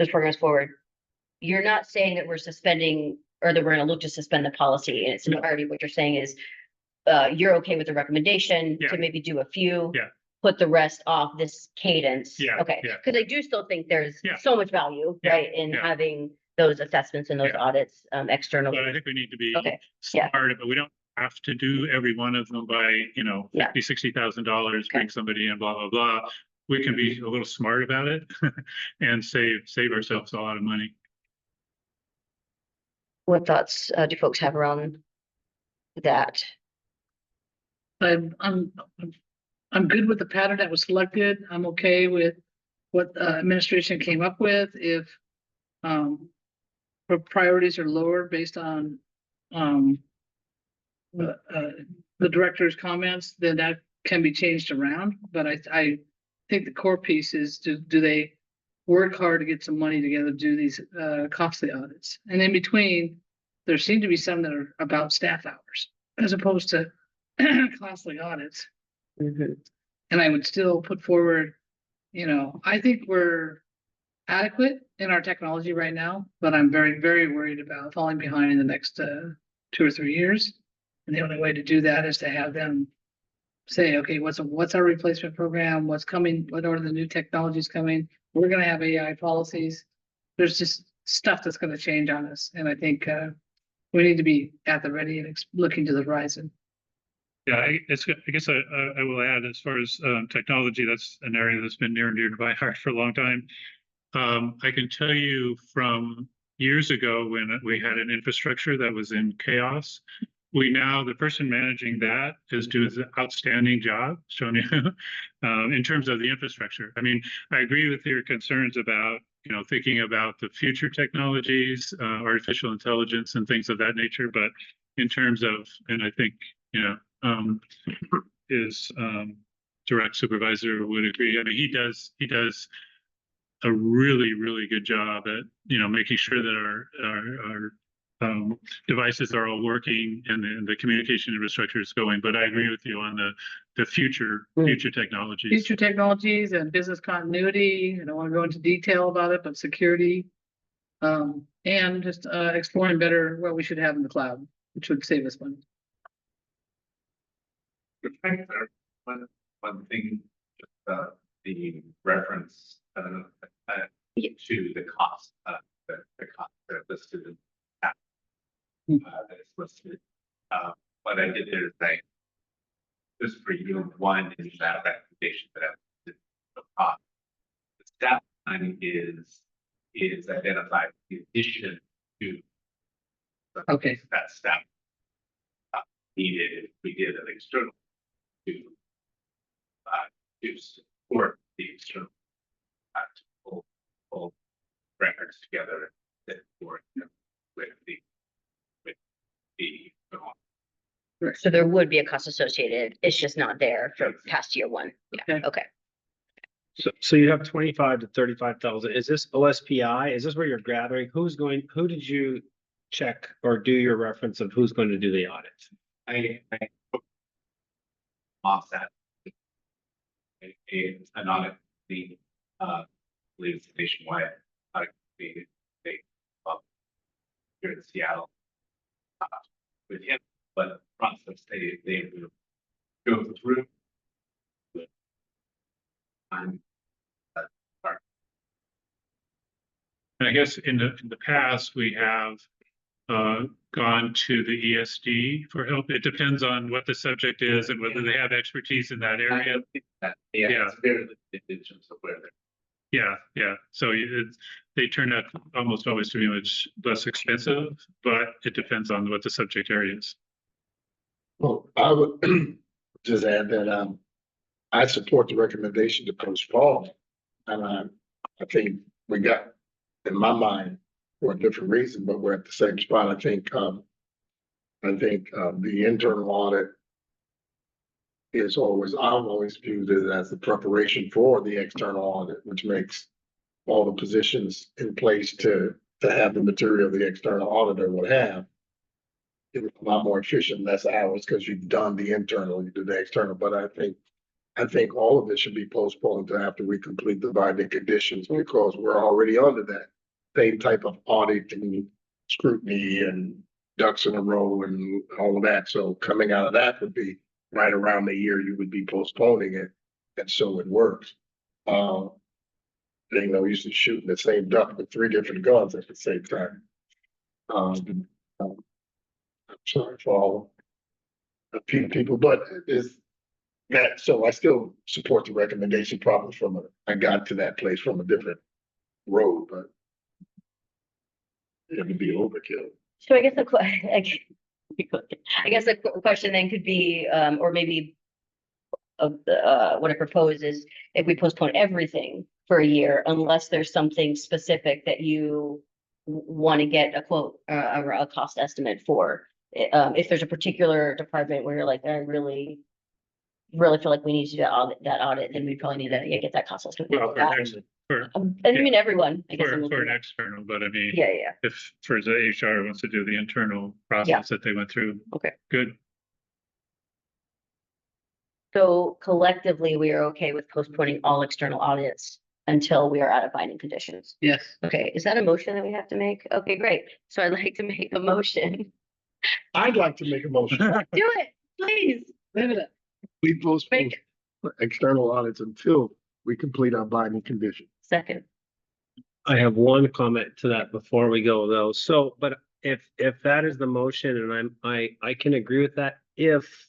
programs forward. You're not saying that we're suspending, or that we're gonna look to suspend the policy in its entirety. What you're saying is, you're okay with the recommendation Yeah. to maybe do a few. Yeah. Put the rest off this cadence. Yeah, Okay, yeah. because I do still think there's Yeah. so much value, Yeah, right, in yeah. having those assessments and those Yeah. audits, externally. But I think we need to be Okay, yeah. smart, but we don't have to do every one of them by, Yeah. $60,000, Okay. bring somebody in, blah, blah, blah. We can be a little smart about it and save ourselves a lot of money. What thoughts, do folks have around that? I'm good with the pattern that was selected. I'm okay with what administration came up with. If priorities are lower based on the director's comments, then that can be changed around. But I think the core piece is, do they work hard to get some money together to do these costly audits? And in between, there seem to be some that are about staff hours as opposed to costly audits. Mhm. And I would still put forward, I think we're adequate in our technology right now, but I'm very, very worried about falling behind in the next 2 or 3 years. And the only way to do that is to have them say, okay, what's our replacement program? What's coming? What are the new technologies coming? We're going to have AI policies. There's just stuff that's going to change on us. And I think we need to be at the ready and looking to the horizon. Yeah, I guess I will add, as far as technology, that's an area that's been near and dear to my heart for a long time. I can tell you from years ago when we had an infrastructure that was in chaos, the person managing that is doing an outstanding job, Sonia, in terms of the infrastructure. I mean, I agree with your concerns about, thinking about the future technologies, artificial intelligence and things of that nature. But in terms of, and I think, his direct supervisor would agree. I mean, he does a really, really good job at, making sure that our devices are all working and the communication infrastructure is going. But I agree with you on the future technologies. Future technologies and business continuity. I don't want to go into detail about it, but security. And just exploring better what we should have in the cloud, which would save us money. One thing, the reference, Yeah. to the cost, the cost that are listed in that. That is listed. What I did there is this for you, one is that recommendation that I did the cost. The staff planning is identified in addition to. Okay. That staff. Needed if we did an external to support the external. To pull records together that work with the. So there would be a cost associated. It's just not there for past year one. Yeah, Okay. okay. So you have 25 to 35,000. Is this OSPI? Is this where you're gathering? Who did you check or do your reference of who's going to do the audit? I offset. An audit, the, leads nationwide, they, here in Seattle. With him, but the process, they will go through. I'm. And I guess in the past, we have gone to the ESD for help. It depends on what the subject is and whether they have expertise in that area. Yeah, Yeah. it's very limited in terms of where they're. Yeah. So they turn out almost always to be much less expensive, but it depends on what the subject area is. Well, I would just add that, I support the recommendation to postpone. And I think we got, in my mind, for a different reason, but we're at the same spot. I think the internal audit is always, I've always viewed it as the preparation for the external audit, which makes all the positions in place to have the material the external auditor would have. It was a lot more efficient, less hours, because you've done the internal, you did the external, but I think all of it should be postponed to after we complete the binding conditions, because we're already under that same type of audit and scrutiny and ducks in a row and all of that. So coming out of that would be right around the year you would be postponing it. And so it works. Used to shooting the same duck with 3 different guns at the same time. I'm sorry for all the people, but is that, so I still support the recommendation, probably I got to that place from a different road, but it would be overkill. So I guess the question then could be, or maybe what I propose is if we postpone everything for a year, unless there's something specific that you want to get a quote or a cost estimate for. If there's a particular department where you're like, I really feel like we need to do that audit, then we probably need to get that cost estimate. Well, I mean, everyone. I guess I'm for looking an at. external, but I mean, Yeah. if for the HR wants to do the internal process that they went through. Okay. Good. So collectively, we are okay with postponing all external audits until we are out of binding conditions. Yes. Okay, is that a motion that we have to make? Okay, great. So I'd like to make a motion. I'd like to make a motion. Do it, please. We postpone external audits until we complete our binding condition. Second. I have one comment to that before we go though. So, but if that is the motion and I can agree with that, if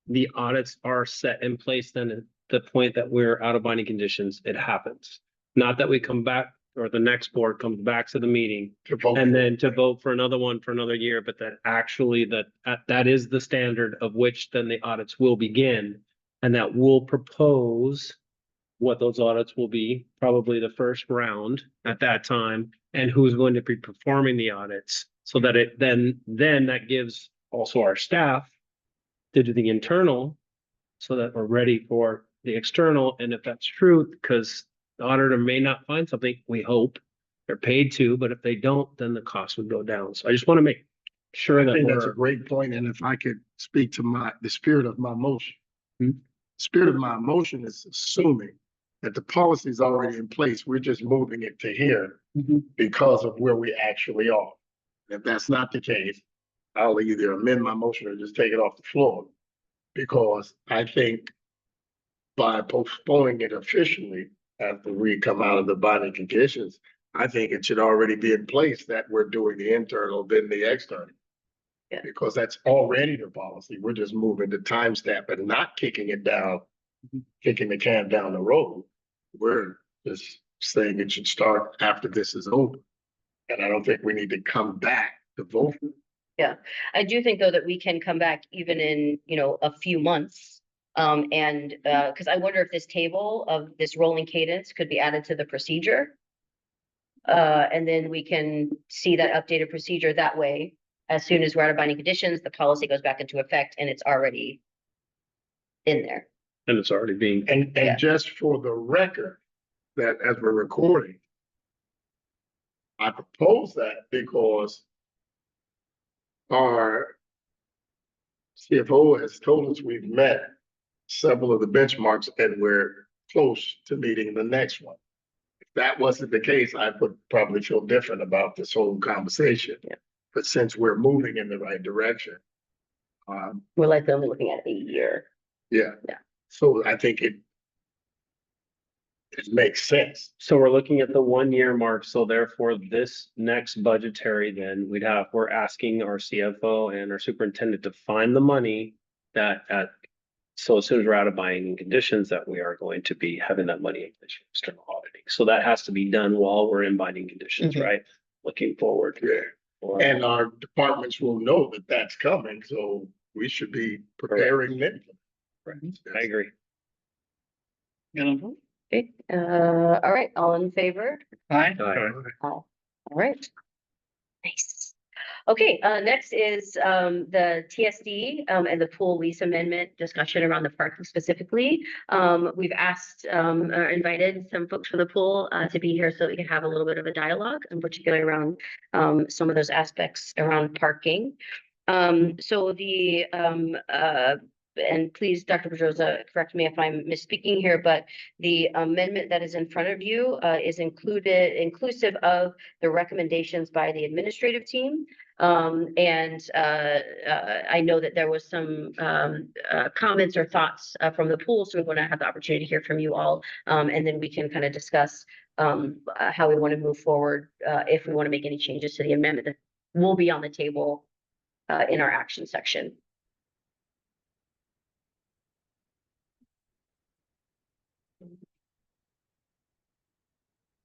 the audits are set in place, then at the point that we're out of binding conditions, it happens. Not that we come back or the next board comes back to the meeting To vote. and then to vote for another one for another year, but that actually that is the standard of which then the audits will begin. And that will propose what those audits will be, probably the first round at that time, and who's going to be performing the audits. So that it then that gives also our staff to do the internal so that we're ready for the external. And if that's true, because the auditor may not find something, we hope they're paid to, but if they don't, then the cost would go down. So I just want to make sure I that think that's a we're, great point, and if I could speak to the spirit of my motion. Hmm? Spirit of my motion is assuming that the policy is already in place, we're just moving it to here because of where we actually are. If that's not the case, I'll either amend my motion or just take it off the floor. Because I think by postponing it officially, after we come out of the binding conditions, I think it should already be in place that we're doing the internal, then the external. Yeah. Because that's already the policy. We're just moving the timestamp and not kicking it down, kicking the can down the road. We're just saying it should start after this is over. And I don't think we need to come back to vote. I do think though that we can come back even in, a few months. Cause I wonder if this table of this rolling cadence could be added to the procedure. And then we can see that updated procedure that way. As soon as we're out of binding conditions, the policy goes back into effect and it's already in there. And it's already being, And Yeah. just for the record, that as we're recording, I propose that because our CFO has told us we've met several of the benchmarks and we're close to meeting the next one. If that wasn't the case, I would probably feel different about this whole conversation. Yeah. But since we're moving in the right direction, We're likely only looking at a year. yeah. Yeah. So I think it makes sense. so we're looking at the 1 year mark. So therefore, this next budgetary, then we're asking our CFO and our superintendent to find the money so as soon as we're out of binding conditions, that we are going to be having that money in external auditing. So that has to be done while we're in binding conditions, Mhm. right? Looking forward. Yeah. And our departments will know that that's coming, so we should be preparing them. I agree. Okay, all right, all in favor? Aye. All right. Nice. Okay, next is the TSD and the pool lease amendment discussion around the parking specifically. We've asked or invited some folks from the pool to be here so we can have a little bit of a dialogue, in particular around some of those aspects around parking. So the and please, Dr. Pedrosa, correct me if I'm misspeaking here, but the amendment that is in front of you is inclusive of the recommendations by the administrative team. I know that there was some comments or thoughts from the pool, so we want to have the opportunity to hear from you all. And then we can kind of discuss how we want to move forward if we want to make any changes to the amendment that will be on the table in our action section.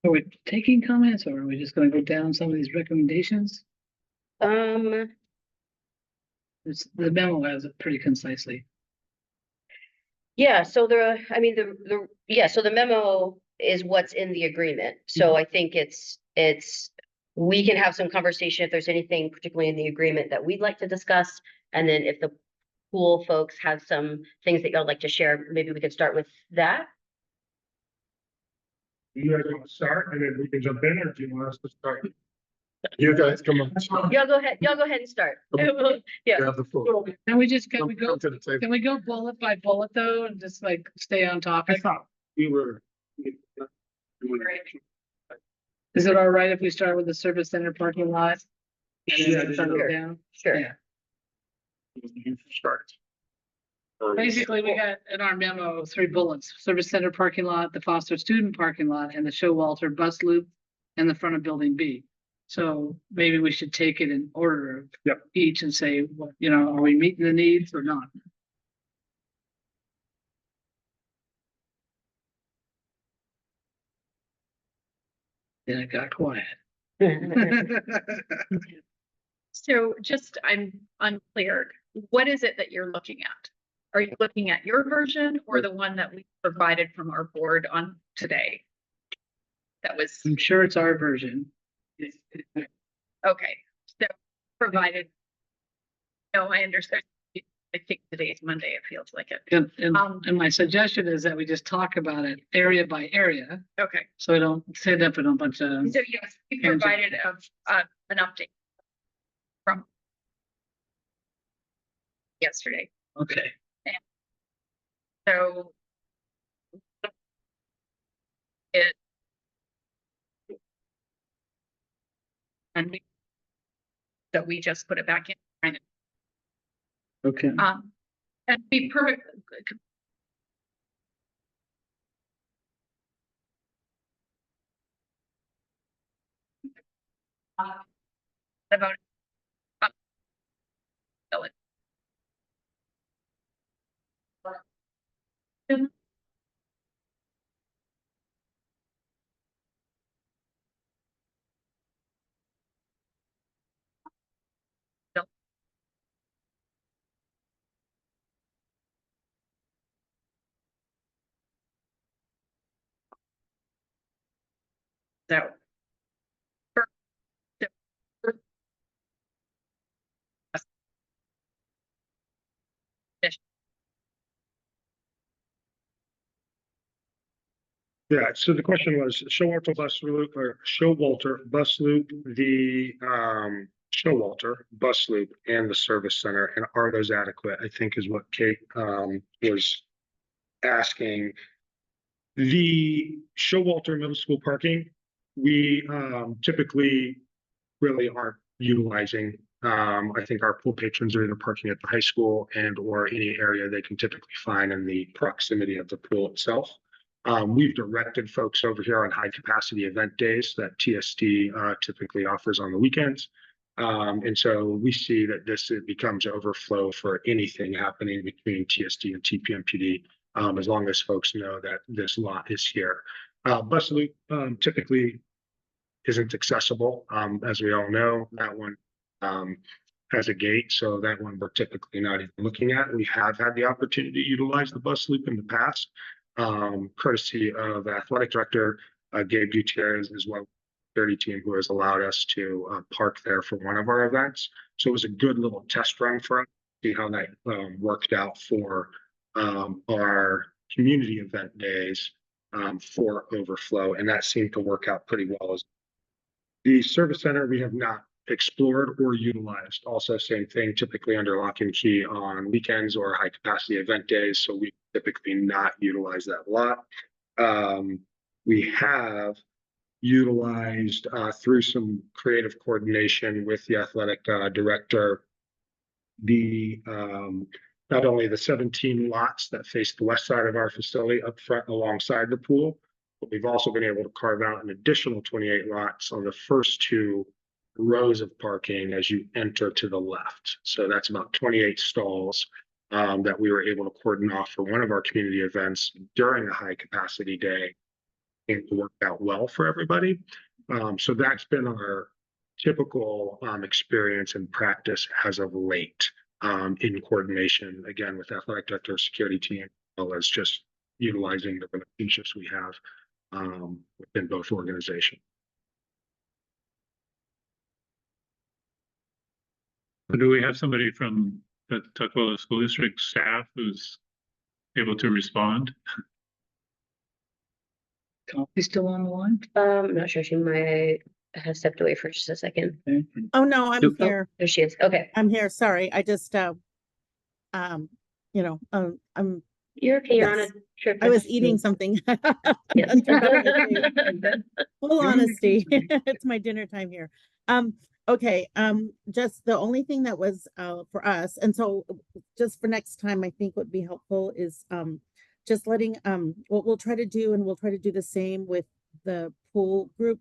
Are we taking comments or are we just gonna go down some of these recommendations? Um, The memo has it pretty concisely. yeah, so so the memo is what's in the agreement. So I think we can have some conversation if there's anything particularly in the agreement that we'd like to discuss. And then if the pool folks have some things that y'all like to share, maybe we could start with that. You guys want to start and then we can jump in, or do you want us to start? You guys come on. Y'all go ahead and start. Yeah. You have the floor. Can we Come to the table. can we go bullet by bullet though, and just like stay on I topic? thought we were. Is it all right if we start with the service center parking lot? Yeah, Settle sure. down? Sure. Yeah. Start. Basically, we got in our memo 3 bullets: service center parking lot, the Foster student parking lot, and the Showalter bus loop, and the front of building B. So maybe we should take it in order of Yep. each and say, what, are we meeting the needs or not? Then it got quiet. So just, I'm unclear, what is it that you're looking at? Are you looking at your version or the one that we provided from our board on today? That was, I'm sure it's our version. okay, so provided. No, I understand. I think today's Monday, it feels like it. And my suggestion is that we just talk about it area by area, Okay, so we don't end up in a bunch of. so yes, we Tangent. provided an update from yesterday. Okay. So it and we just put it back in, kind of, Okay. and be perfect. About. So. Yeah, so the question was Showalter bus loop or Showalter bus loop, the Showalter bus loop and the service center, and are those adequate? I think is what Kate was asking. The Showalter Middle School parking, we typically really aren't utilizing. I think our pool patrons are either parking at the high school and or any area they can typically find in the proximity of the pool itself. We've directed folks over here on high capacity event days that TSD typically offers on the weekends. And so we see that it becomes overflow for anything happening between TSD and TPMPD, as long as folks know that this lot is here. Bus loop typically isn't accessible. As we all know, that one has a gate, so that one we're typically not even looking at. We have had the opportunity to utilize the bus loop in the past, courtesy of athletic director Gabe Gutierrez, as well as the 30 team, who has allowed us to park there for one of our events. So it was a good little test run for us to see how that worked out for our community event days for overflow, and that seemed to work out pretty well. As the service center, we have not explored or utilized. Also, same thing, typically under lock and key on weekends or high capacity event days. So we typically not utilize that a lot. We have utilized through some creative coordination with the athletic director, not only the 17 lots that face the west side of our facility up front alongside the pool, but we've also been able to carve out an additional 28 lots on the first 2 rows of parking as you enter to the left. So that's about 28 stalls that we were able to cordon off for one of our community events during a high capacity day. It worked out well for everybody. So that's been our typical experience and practice as of late, in coordination, again, with athletic director, security team, as well as just utilizing the relationships we have within both organizations. Do we have somebody from the Tukwila School District staff who's able to respond? Coffee still on the line? I'm not sure, she might have stepped away for just a second. Oh, no, I'm here. There she is, okay. I'm here. Sorry. I just, I'm, You're okay, you're on a Yes. trip. I was eating something. Yes. Full honesty, it's my dinner time here. Okay, just the only thing that was for us, and so just for next time, I think would be helpful is just letting what we'll try to do, and we'll try to do the same with the pool group,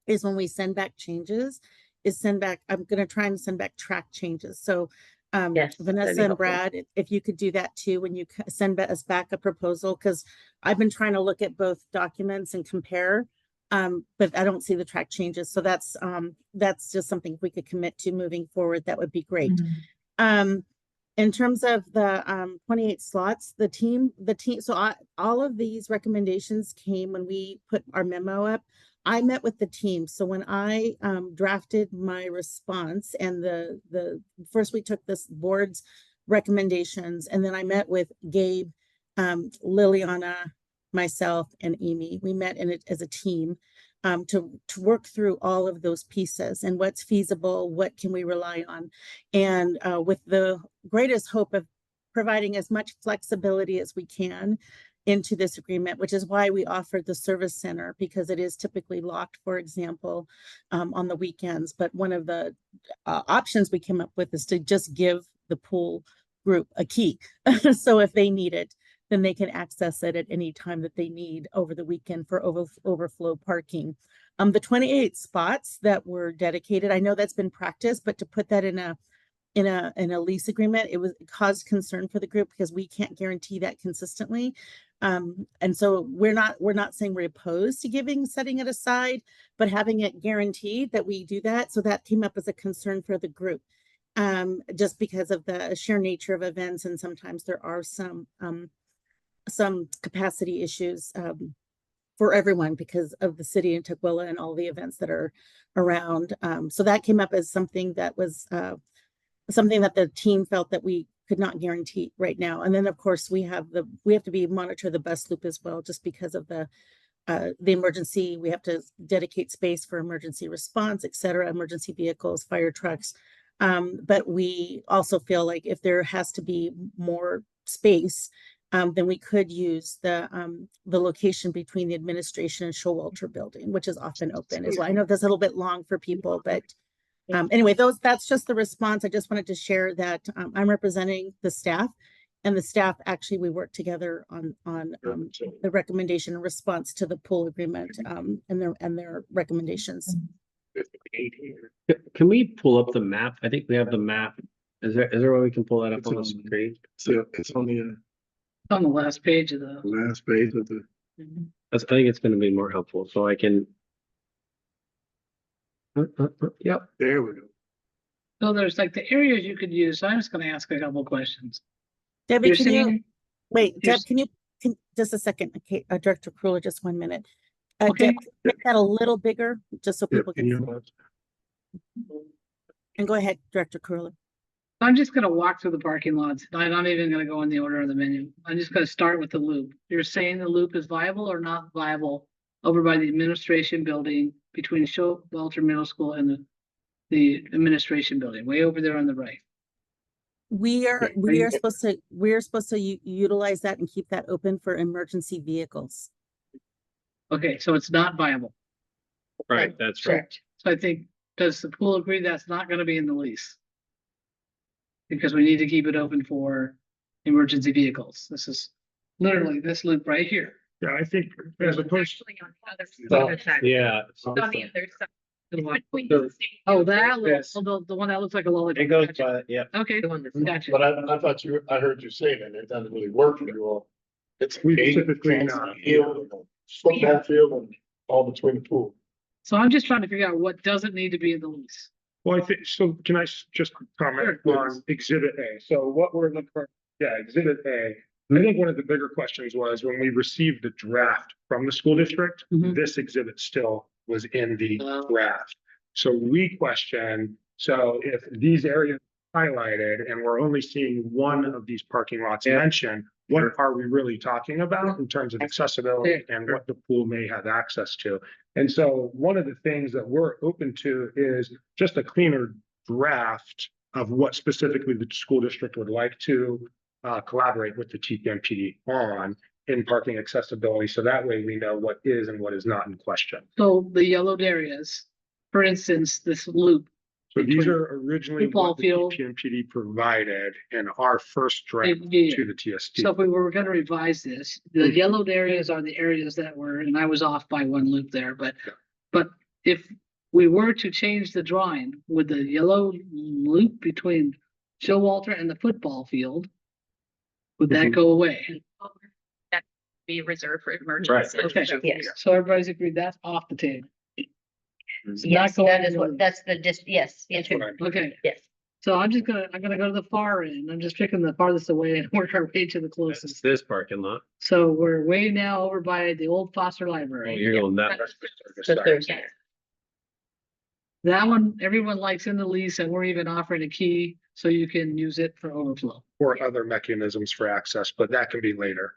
is when we send back changes, I'm gonna try and send back track changes. So Yes, that'd be Vanessa and helpful. Brad, if you could do that too, when you send us back a proposal, because I've been trying to look at both documents and compare, but I don't see the track changes. So that's just something we could commit to moving forward. That would be great. In terms of the 28 slots, the team, so all of these recommendations came when we put our memo up. I met with the team. So when I drafted my response, and the first we took this board's recommendations, and then I met with Gabe, Liliana, myself, and Amy. We met in it as a team to work through all of those pieces and what's feasible, what can we rely on, and with the greatest hope of providing as much flexibility as we can into this agreement, which is why we offered the service center, because it is typically locked, for example, on the weekends. But one of the options we came up with is to just give the pool group a key. So if they need it, then they can access it at any time that they need over the weekend for overflow parking. The 28 spots that were dedicated, I know that's been practiced, but to put that in a lease agreement, it caused concern for the group because we can't guarantee that consistently. And so we're not saying we're opposed to setting it aside, but having it guaranteed that we do that. So that came up as a concern for the group. Just because of the sheer nature of events, and sometimes there are some capacity issues for everyone because of the city and Tukwila and all the events that are around. So that came up as something that was something that the team felt that we could not guarantee right now. And then of course we have to monitor the bus loop as well, just because of the emergency. We have to dedicate space for emergency response, et cetera, emergency vehicles, fire trucks. But we also feel like if there has to be more space, then we could use the location between the administration and Showalter building, which is often open as well. I know that's a little bit long for people, but anyway, that's just the response. I just wanted to share that I'm representing the staff, and the staff actually, we work together on the recommendation and response to the pool agreement and their recommendations. Can we pull up the map? I think we have the map. Is there a way we can pull that up on the screen? So it's on the On the last page of the. last page of the. I think it's gonna be more helpful, so I can. Yep. There we go. So there's like the areas you could use. So I'm just gonna ask a couple questions. Debbie, You're can you seeing, wait? you're Deb, just a second? Okay, Director Kruller, just 1 minute. Okay. Deb, make that a little bigger, just so Yeah, people can. And go ahead, Director Kruller. I'm just gonna walk through the parking lots. I'm not even gonna go in the order of the menu. I'm just gonna start with the loop. You're saying the loop is viable or not viable over by the administration building between Showalter Middle School and the administration building, way over there on the right. We are supposed to utilize that and keep that open for emergency vehicles. Okay, so it's not viable. Right, that's right. So I think, does the pool agree that's not gonna be in the lease? Because we need to keep it open for emergency vehicles. This is literally this loop right here. Yeah, I think as opposed, Actually on the other side. Yeah. On the other side. Between So- the state- Oh, that, Yes. the one that looks like a lollipop. It goes Gotcha. by, yeah. Okay, gotcha. But I thought I heard you say that it doesn't really work for you all. It's We a typically gate, not. field, football field, and all between the pool. So I'm just trying to figure out what doesn't need to be in the lease. well, I think, so can I just comment Sure. on exhibit A? So what we're looking for, yeah, exhibit A. I think one of the bigger questions was when we received the draft from the school district, Mhm. this exhibit still was in the draft. So we question, so if these areas highlighted and we're only seeing one of these parking lots Yeah. mentioned, what are we really talking about in terms of accessibility and what the pool may have access to? And so one of the things that we're open to is just a cleaner draft of what specifically the school district would like to collaborate with the TPMPD on in parking accessibility. So that way we know what is and what is not in question. So the yellowed areas, for instance, this loop, So these Between are originally football what the field- TPMPD provided in our first draft Yeah. to the TST. so if we were gonna revise this, the yellowed areas are the areas that were, and I was off by one loop there, but if we were to change the drawing, would the yellow loop between Showalter and the football field, would that Mhm. go away? That be reserved for emergency. Okay, Yes. so everybody's agreed that's off the table. It's not Yes, going that in is the what, lease. that's yes, That's what I mean. Okay, yes. so I'm gonna go to the far end. I'm just picking the farthest away and work our way to the That's closest. this parking lot. So we're way now over by the old Foster Oh, Library. you're going that. So Thursday. That one, everyone likes in the lease, and we're even offering a key so you can use it for overflow. Or other mechanisms for access, but that can be later.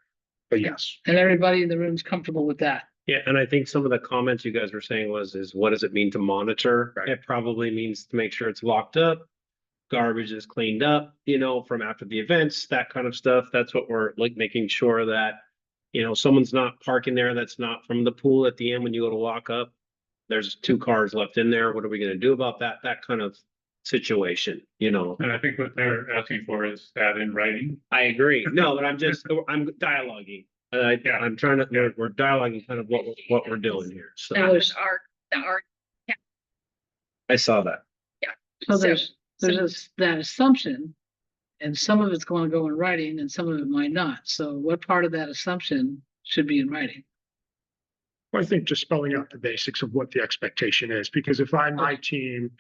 But yes. And everybody in the room's comfortable with that. Yeah, and I think some of the comments you guys were saying is what does it mean to monitor? Right. It probably means to make sure it's locked up. Garbage is cleaned up, from after the events, that kind of stuff. That's what we're like, making sure that, someone's not parking there that's not from the pool at the end when you go to walk up. There's 2 cars left in there. What are we gonna do about that? That kind of situation, And I think what they're asking for is that in writing. I agree. No, but I'm dialoguing. I'm trying to, we're dialoguing kind of what we're doing here. So. And Not there's- that our that are, I saw that. So So- there's that assumption. And some of it's going to go in writing and some of it might not. So what part of that assumption should be in writing? I think just spelling out the basics of what the expectation is, because if my team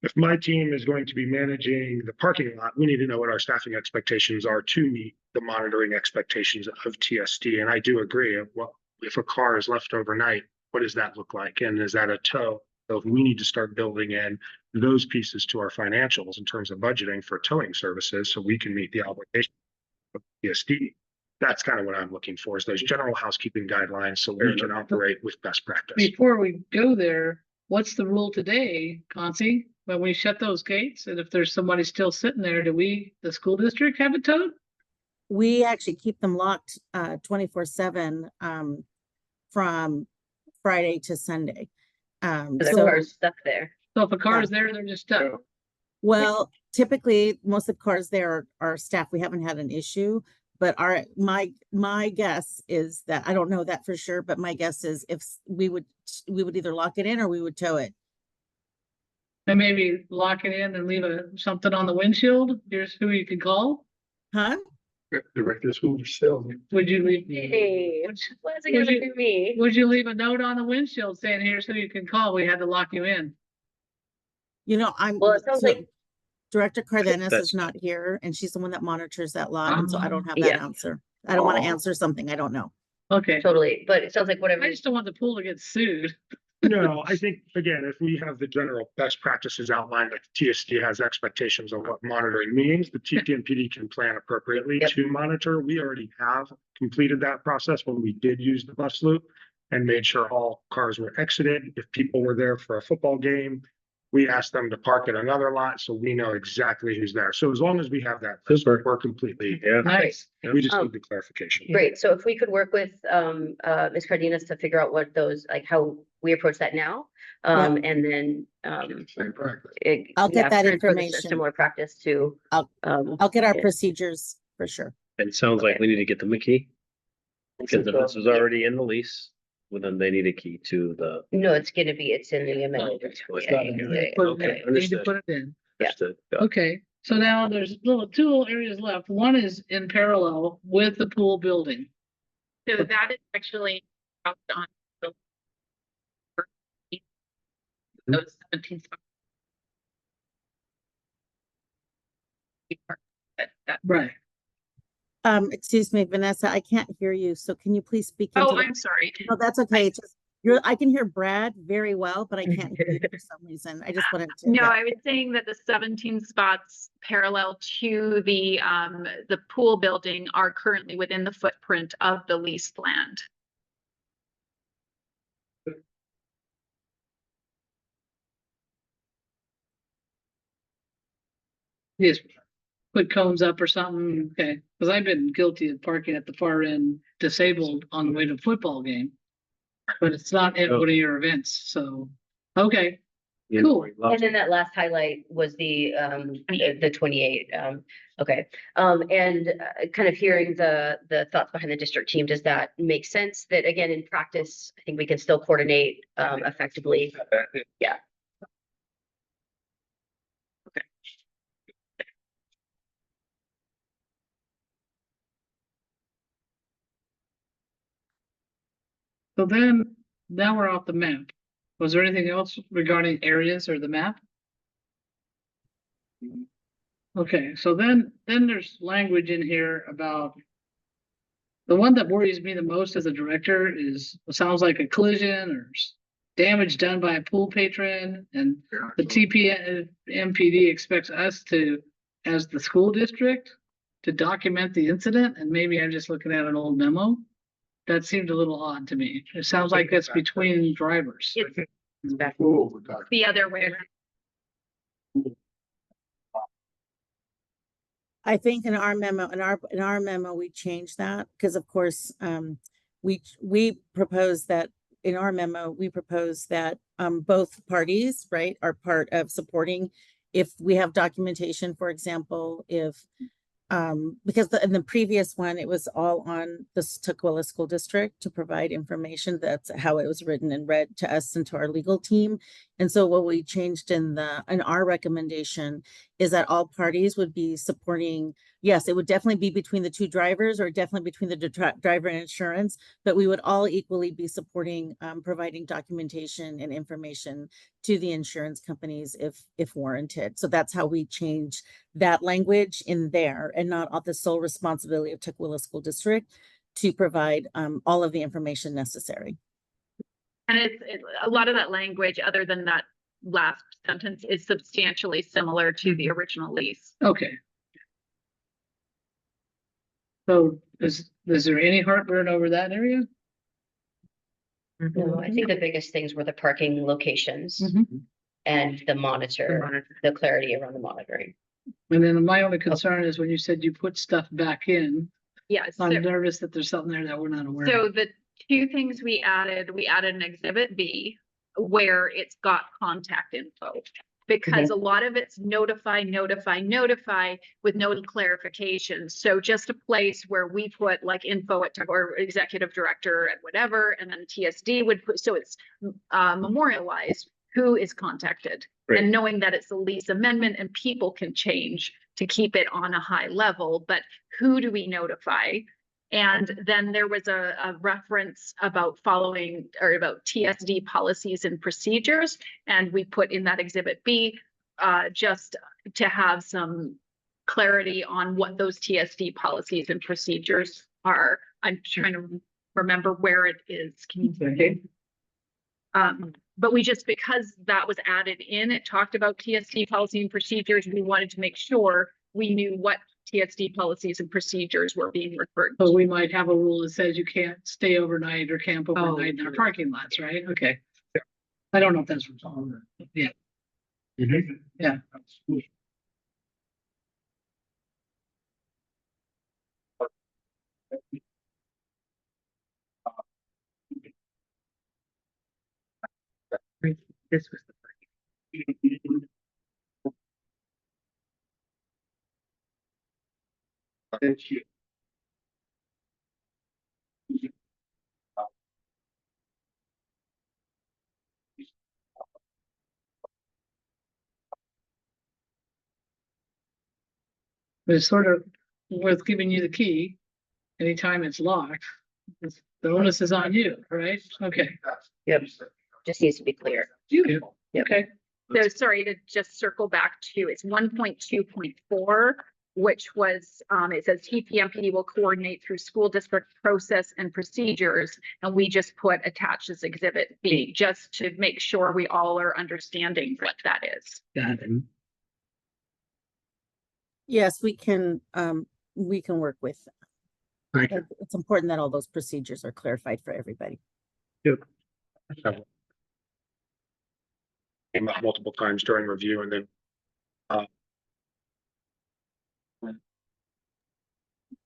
is going to be managing the parking lot, we need to know what our staffing expectations are to meet the monitoring expectations of TSD. And I do agree, well, if a car is left overnight, what does that look like? And is that a tow? So if we need to start building in those pieces to our financials in terms of budgeting for towing services, so we can meet the obligation of TSD. That's kind of what I'm looking for, is those general housekeeping guidelines so we can operate with best practice. Before we go there, what's the rule today, Concy? When we shut those gates and if there's somebody still sitting there, do we, the school district, have it towed? We actually keep them locked 24/7 from Friday to Sunday. The So, car's stuck there. So if a car is there, they're just stuck. well, typically, most of the cars there are staffed. We haven't had an issue. But my guess is that, I don't know that for sure, but my guess is if we would either lock it in or we would tow it. And maybe lock it in and leave something on the windshield. Here's who you can call. Huh? Director of school still. Would you leave? Hey, would you- what's it gonna Would you- do me? Would you leave a note on the windshield saying, here's who you can call? We had to lock you in. You know, Well, it sounds like, Director Cardenas That's- is not here and she's the one that monitors that lot. And so I don't have Yeah. that answer. I don't want to Oh. answer something I don't know. Okay. totally, but it sounds like whatever. I just don't want the pool to get sued. No, I think, again, if we have the general best practices outlined, that TSD has expectations of what monitoring means, the TPMPD can plan appropriately Yep. to monitor. We already have completed that process when we did use the bus loop and made sure all cars were exited. If people were there for a football game, we asked them to park at another lot, so we know exactly who's there. So as long as we have that, Super. we're completely, Yeah. Nice. we just Um, need the clarification. Great, so if we could work with Ms. Cardenas to figure out what those, like how we approach that now. And then Same practice. I'll get that transfer this information. Similar practice to. I'll- um, I'll get our Yeah. procedures for sure. It sounds like we need to get them a key. Because if this is already in the lease, well, then they need a key to the. No, it's in the amendment. It's not Yeah, in yeah, there. yeah. Put it Okay, in. Need to understood. put it in. Yeah. Understood. Okay, so now there's two little areas left. One is in parallel with the pool building. so that is actually out on. the- Those 17 spots. That- Right. Excuse me, Vanessa, I can't hear you. So can you please speak? into Oh, the- I'm sorry. No, that's okay. Just, I can hear Brad very well, but I can't hear you for some reason. I just wanted to. No, I was saying that the 17 spots parallel to the pool building are currently within the footprint of the leased land. Yes. Put cones up or something, okay, because I've been guilty of parking at the far end disabled on the way to a football game. But it's not at one of your events, so, okay, You Cool. know, And then that last highlight was the 28, okay. And kind of hearing the thoughts behind the district team, does that make sense that again, in practice, I think we can still coordinate effectively? Yeah. Okay. so then, now we're off the map. Was there anything else regarding areas or the map? Okay, so then there's language in here about. The one that worries me the most as a director is, it sounds like a collision or damage done by a pool patron, and the MPD expects us to, as the school district, to document the incident, and maybe I'm just looking at an old memo. That seemed a little odd to me. It sounds like that's between drivers. It's back. The other way. I think in our memo, we changed that because of course, we propose that in our memo, we propose that, both parties, right, are part of supporting. If we have documentation, for example, if, because in the previous one, it was all on the Tukwila School District to provide information. That's how it was written and read to us and to our legal team. And so what we changed in our recommendation is that all parties would be supporting, yes, it would definitely be between the two drivers or definitely between the driver and insurance, but we would all equally be supporting, providing documentation and information to the insurance companies if warranted. So that's how we changed that language in there, and not all the sole responsibility of Tukwila School District to provide all of the information necessary. And it's a lot of that language, other than that last sentence, is substantially similar to the original lease. Okay. So is there any heartburn over that area? No, I think the biggest things were the parking locations Mhm. and the clarity around the monitoring. And then my only concern is when you said you put stuff back in, Yeah, I'm so, nervous that there's something there that we're not aware so of. the two things we added an exhibit B where it's got contact info. Because a lot of it's notify with no clarification. So just a place where we put like info at or executive director at whatever, and then TSD would put, so it's memorialized who is contacted. Right. And knowing that it's a lease amendment and people can change to keep it on a high level, but who do we notify? And then there was a reference about following or about TSD policies and procedures. And we put in that exhibit B, just to have some clarity on what those TSD policies and procedures are. I'm trying to remember where it is. Can you say? But we just, because that was added in, it talked about TSD policy and procedures. We wanted to make sure we knew what TSD policies and procedures were being referred So to. we might have a rule that says you can't stay overnight or camp overnight in our parking lots, right? Okay. I don't know if that's wrong. Yeah. Yeah. This was the. But it's sort of worth giving you the key anytime it's locked. The onus is on you, right? Okay. Yep, just needs to be clear. Beautiful. Yep. Okay. So sorry to just circle back to, it's 1.2.4, which was, it says TPMPD will coordinate through school district process and procedures. And we just put attached as exhibit B, just to make sure we all are understanding what that is. Got it. Yes, we can work with. Thank you. It's important that all those procedures are clarified for everybody. Came up multiple times during review and then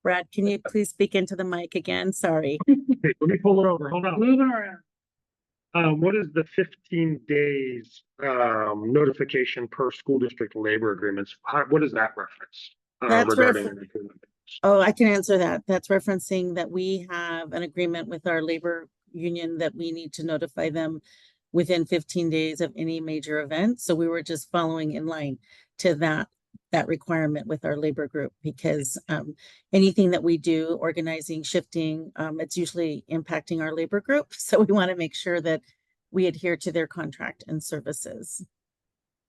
Brad, can you please speak into the mic again? Sorry. hey, let me pull it over. Hold on. Moving around. What is the 15 days notification per school district labor agreements? What is that reference? That's Regarding refer- an agreement? Oh, I can answer that. That's referencing that we have an agreement with our labor union that we need to notify them within 15 days of any major event. So we were just following in line to that requirement with our labor group, because anything that we do, organizing, shifting, it's usually impacting our labor group. So we want to make sure that we adhere to their contract and services.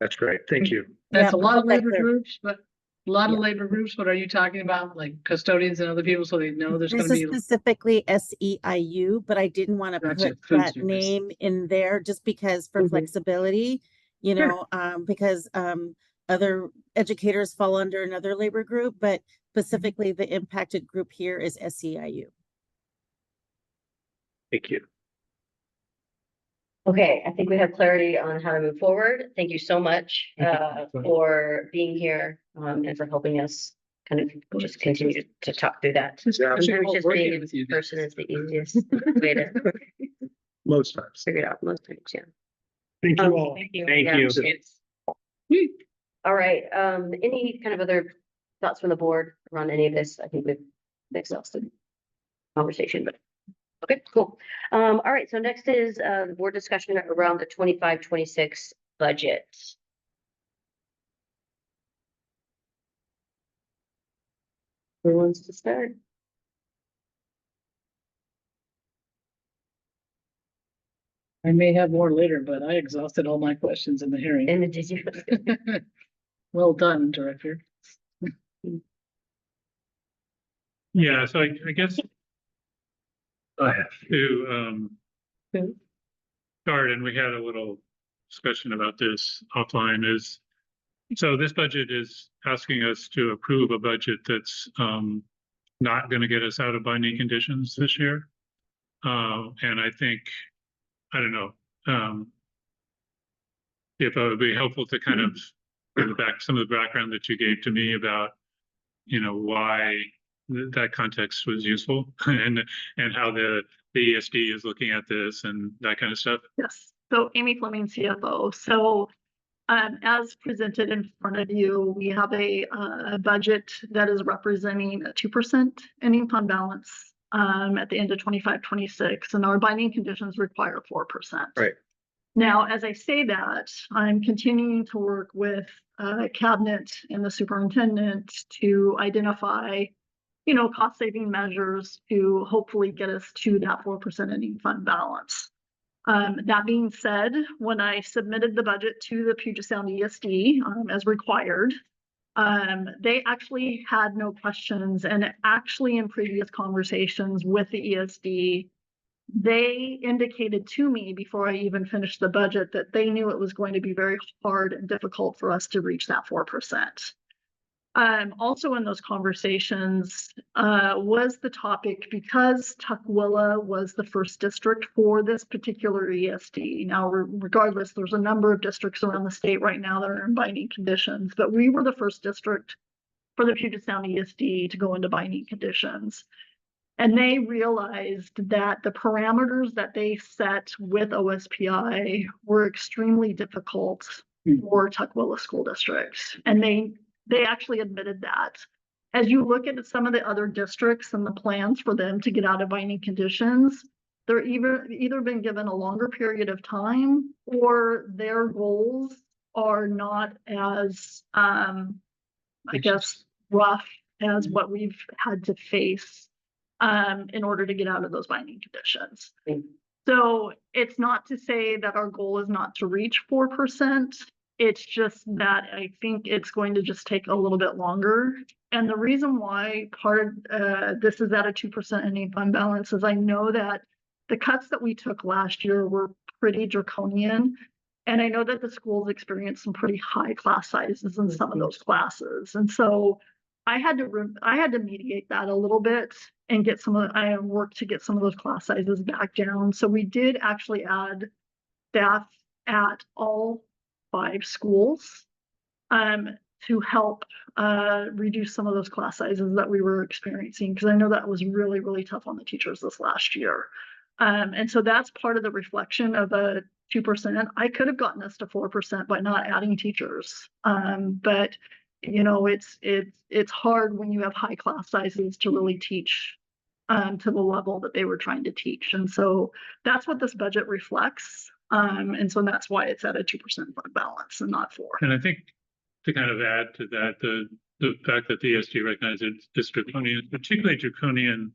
That's great. Thank you. That's Yeah, a lot of hope that labor clear- groups, but a lot of Yeah. labor groups. What are you talking about? Like custodians and other people, so they know there's This gonna is be. specifically SEIU, but I didn't want to Gotcha, put food that service. name in there just because for Mhm. flexibility, you Sure. know, because other educators fall under another labor group, but specifically the impacted group here is SEIU. Thank you. Okay, I think we have clarity on how to move forward. Thank you so much for being here and for helping us kind of just continue to talk through that. It's Yeah. actually Sometimes all just working being in with you. person is the easiest way to Most times. figure it out most times, yeah. Thank you all. Thank you. Thank Yeah. you. Sweet. All right, any kind of other thoughts from the board? around any of this. I think we've exhausted conversation, but okay, cool. All right, so next is the board discussion around the 25-26 budget. Who wants to start? I may have more later, but I exhausted all my questions in the hearing. And did you? Well done, Director. Yeah, so I guess I have. to Okay. start, and we had a little discussion about this offline, is so this budget is asking us to approve a budget that's not going to get us out of binding conditions this year. And I think, I don't know, if it would be helpful to kind of bring back some of the background that you gave to me about, you know, why that context was useful and how the ESD is looking at this and that kind of stuff. Yes, so Amy Fleming, CFO. So as presented in front of you, we have a budget that is representing a 2% ending fund balance at the end of 25-26, and our binding conditions require 4%. Right. Now, as I say that, I'm continuing to work with cabinet and the superintendent to identify, you know, cost saving measures to hopefully get us to that 4% ending fund balance. That being said, when I submitted the budget to the Puget Sound ESD as required, they actually had no questions, and actually in previous conversations with the ESD, they indicated to me before I even finished the budget that they knew it was going to be very hard and difficult for us to reach that 4%. Also in those conversations was the topic, because Tukwila was the first district for this particular ESD. Now, regardless, there's a number of districts around the state right now that are in binding conditions, but we were the first district for the Puget Sound ESD to go into binding conditions. And they realized that the parameters that they set with OSPI were extremely difficult for Tukwila school districts. And they actually admitted that. As you look at some of the other districts and the plans for them to get out of binding conditions, they're either been given a longer period of time, or their goals are not as, I guess, rough as what we've had to face in order to get out of those binding conditions. So it's not to say that our goal is not to reach 4%. It's just that I think it's going to just take a little bit longer. And the reason why this is at a 2% ending fund balance is I know that the cuts that we took last year were pretty draconian. And I know that the schools experienced some pretty high class sizes in some of those classes. And so I had to mediate that a little bit and I worked to get some of those class sizes back down. So we did actually add staff at all 5 schools to help reduce some of those class sizes that we were experiencing, because I know that was really, really tough on the teachers this last year. And so that's part of the reflection of a 2%. I could have gotten us to 4% by not adding teachers. But you know, it's hard when you have high class sizes to really teach to the level that they were trying to teach. And so that's what this budget reflects. And so that's why it's at a 2% fund balance and not 4%. And I think to kind of add to that, the fact that the ESD recognizes it's draconian, particularly draconian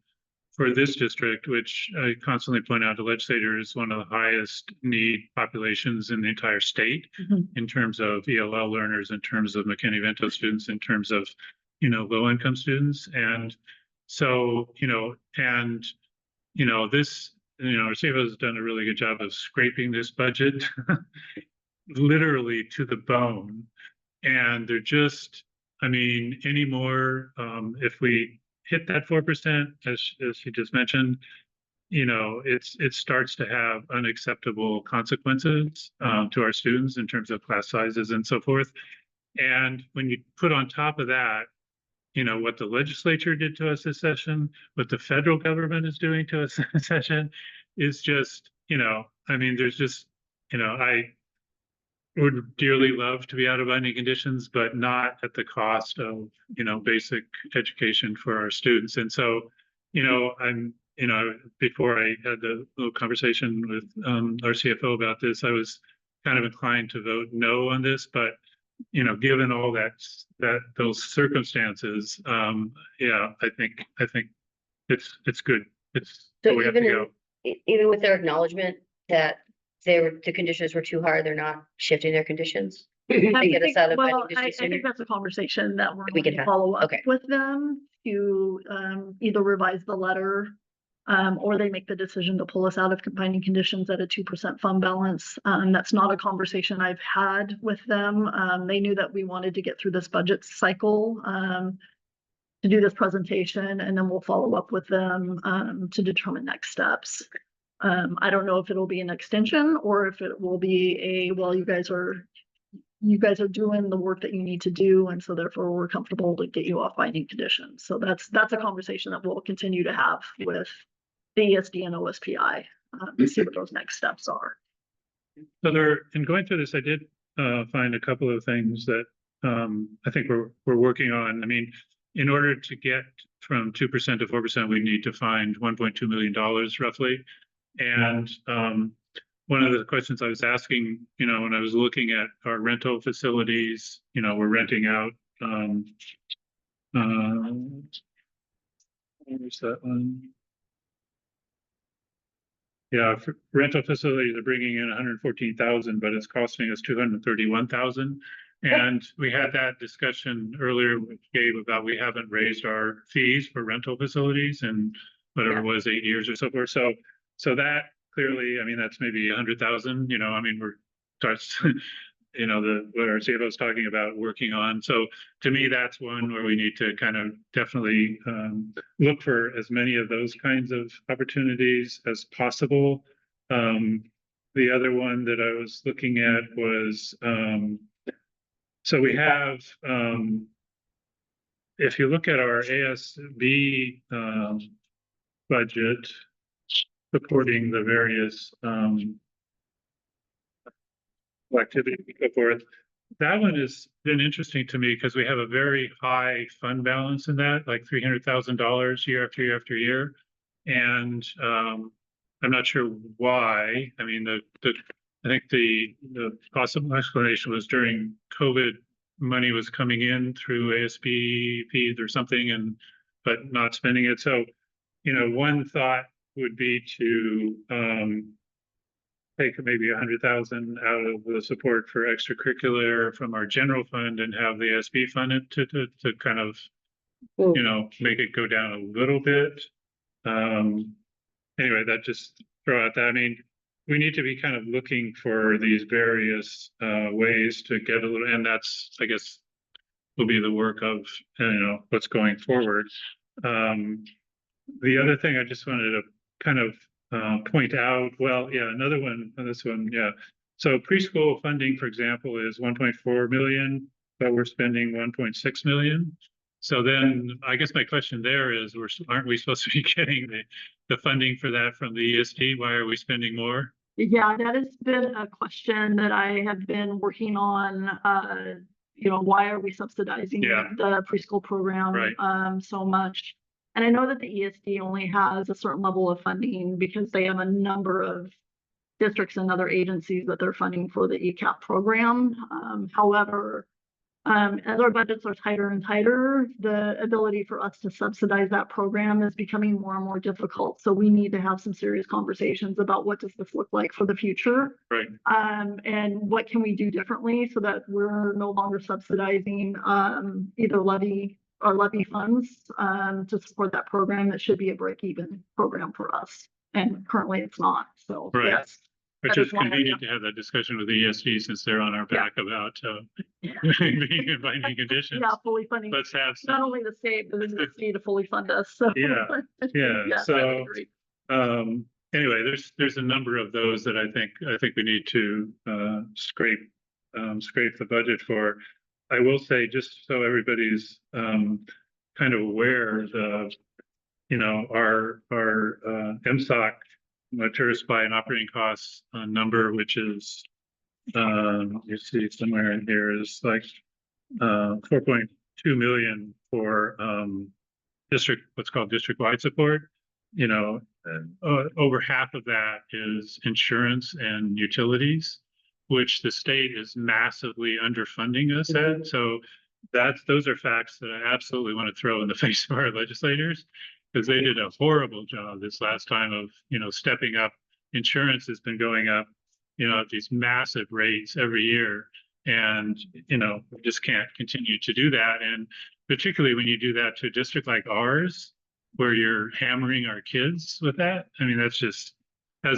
for this district, which I constantly point out to legislators, is one of the highest need populations in the entire state in terms of ELL learners, in terms of McKinney-Vento students, in terms of, you know, low-income students. And so, you know, this, you know, our CFO has done a really good job of scraping this budget literally to the bone. And they're just, I mean, anymore, if we hit that 4%, as you just mentioned, you know, it starts to have unacceptable consequences to our students in terms of class sizes and so forth. And when you put on top of that, you know, what the legislature did to us this session, what the federal government is doing to us this session is just, you know, I mean, there's just, you know, would dearly love to be out of binding conditions, but not at the cost of, basic education for our students. And so, before I had the little conversation with our CFO about this, I was kind of inclined to vote no on this, but given all those circumstances, yeah, I think it's good. It's So the way we have to even go. Even with their acknowledgement that the conditions were too hard, they're not shifting their conditions? I To get us think- out of binding well, I conditions sooner? think that's a conversation that we're We going can to have. follow up Okay. with them to either revise the letter. Or they make the decision to pull us out of binding conditions at a 2% fund balance. That's not a conversation I've had with them. They knew that we wanted to get through this budget cycle to do this presentation, and then we'll follow up with them to determine next steps. I don't know if it'll be an extension or if it will be well, you guys are doing the work that you need to do, and so therefore we're comfortable to get you off binding conditions. So that's a conversation that we'll continue to have with the ESD and OSPI to see what those next steps are. So in going through this, I did find a couple of things that I think we're working on. I mean, in order to get from 2% to 4%, we need to find $1.2 million roughly. And one of the questions I was asking, when I was looking at our rental facilities, we're renting out, where's that one? Yeah, rental facilities are bringing in 114,000, but it's costing us 231,000. And we had that discussion earlier with Gabe about we haven't raised our fees for rental facilities in whatever it was, 8 years or so forth. So that clearly, I mean, that's maybe 100,000. I mean, that's what our CFO is talking about working on. So to me, that's one where we need to kind of definitely look for as many of those kinds of opportunities as possible. The other one that I was looking at was, so we have, if you look at our ASB budget supporting the various activity and so forth. That one has been interesting to me because we have a very high fund balance in that, like $300,000 year after year after year. And I'm not sure why. I mean, I think the possible explanation was during COVID, money was coming in through ASB fees or something, but not spending it. So, one thought would be to take maybe 100,000 out of the support for extracurricular from our general fund and have the ASB fund it to kind of, make it go down a little bit. Anyway, that just throw out that. I mean, we need to be kind of looking for these various ways to get a little, and that's, I guess, will be the work of, what's going forward. The other thing I just wanted to kind of point out, another one on this one, so preschool funding, for example, is 1.4 million, but we're spending 1.6 million. So then I guess my question there is, aren't we supposed to be getting the funding for that from the ESD? Why are we spending more? Yeah, that has been a question that I have been working on. Why are we subsidizing the preschool program so much? And I know that the ESD only has a certain level of funding because they have a number of districts and other agencies that they're funding for the ECAP program. However, as our budgets are tighter and tighter, the ability for us to subsidize that program is becoming more and more difficult. So we need to have some serious conversations about what does this look like for the future? Right. And what can we do differently so that we're no longer subsidizing either levy funds to support that program. That should be a break-even program for us. And currently it's not. So yes. Which is convenient to have that discussion with the ESG since they're on our back about being in binding conditions. Yeah, fully funding. Let's have some. Not only the state, but the ESG to fully fund us. So So anyway, there's a number of those that I think we need to scrape the budget for. I will say, just so everybody's kind of aware, our MSOC, material supply and operating costs number, which is you see somewhere in here is like, 4.2 million for, district, what's called district-wide support. You know, over half of that is insurance and utilities, which the state is massively underfunding us at. So those are facts that I absolutely want to throw in the face of our legislators, because they did a horrible job this last time of, you know, stepping up. Insurance has been going up, you know, at these massive rates every year. And, you know, we just can't continue to do that. And particularly when you do that to a district like ours, where you're hammering our kids with that. I mean, that's just, my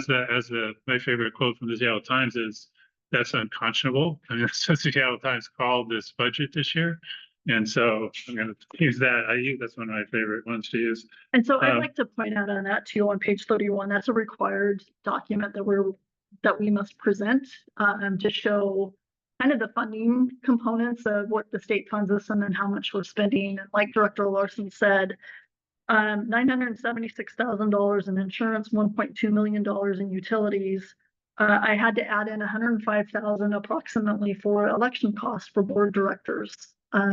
favorite quote from the Seattle Times is, that's unconscionable. I mean, that's what the Seattle Times called this budget this year. And so I'm going to use that. That's one of my favorite ones to use. And so I'd Um, like to point out on that too, on page 31, that's a required document that we must present to show kind of the funding components of what the state funds us and then how much we're spending. And like Director Larson said, $976,000 in insurance, $1.2 million in utilities. I had to add in $105,000 approximately for election costs for board directors,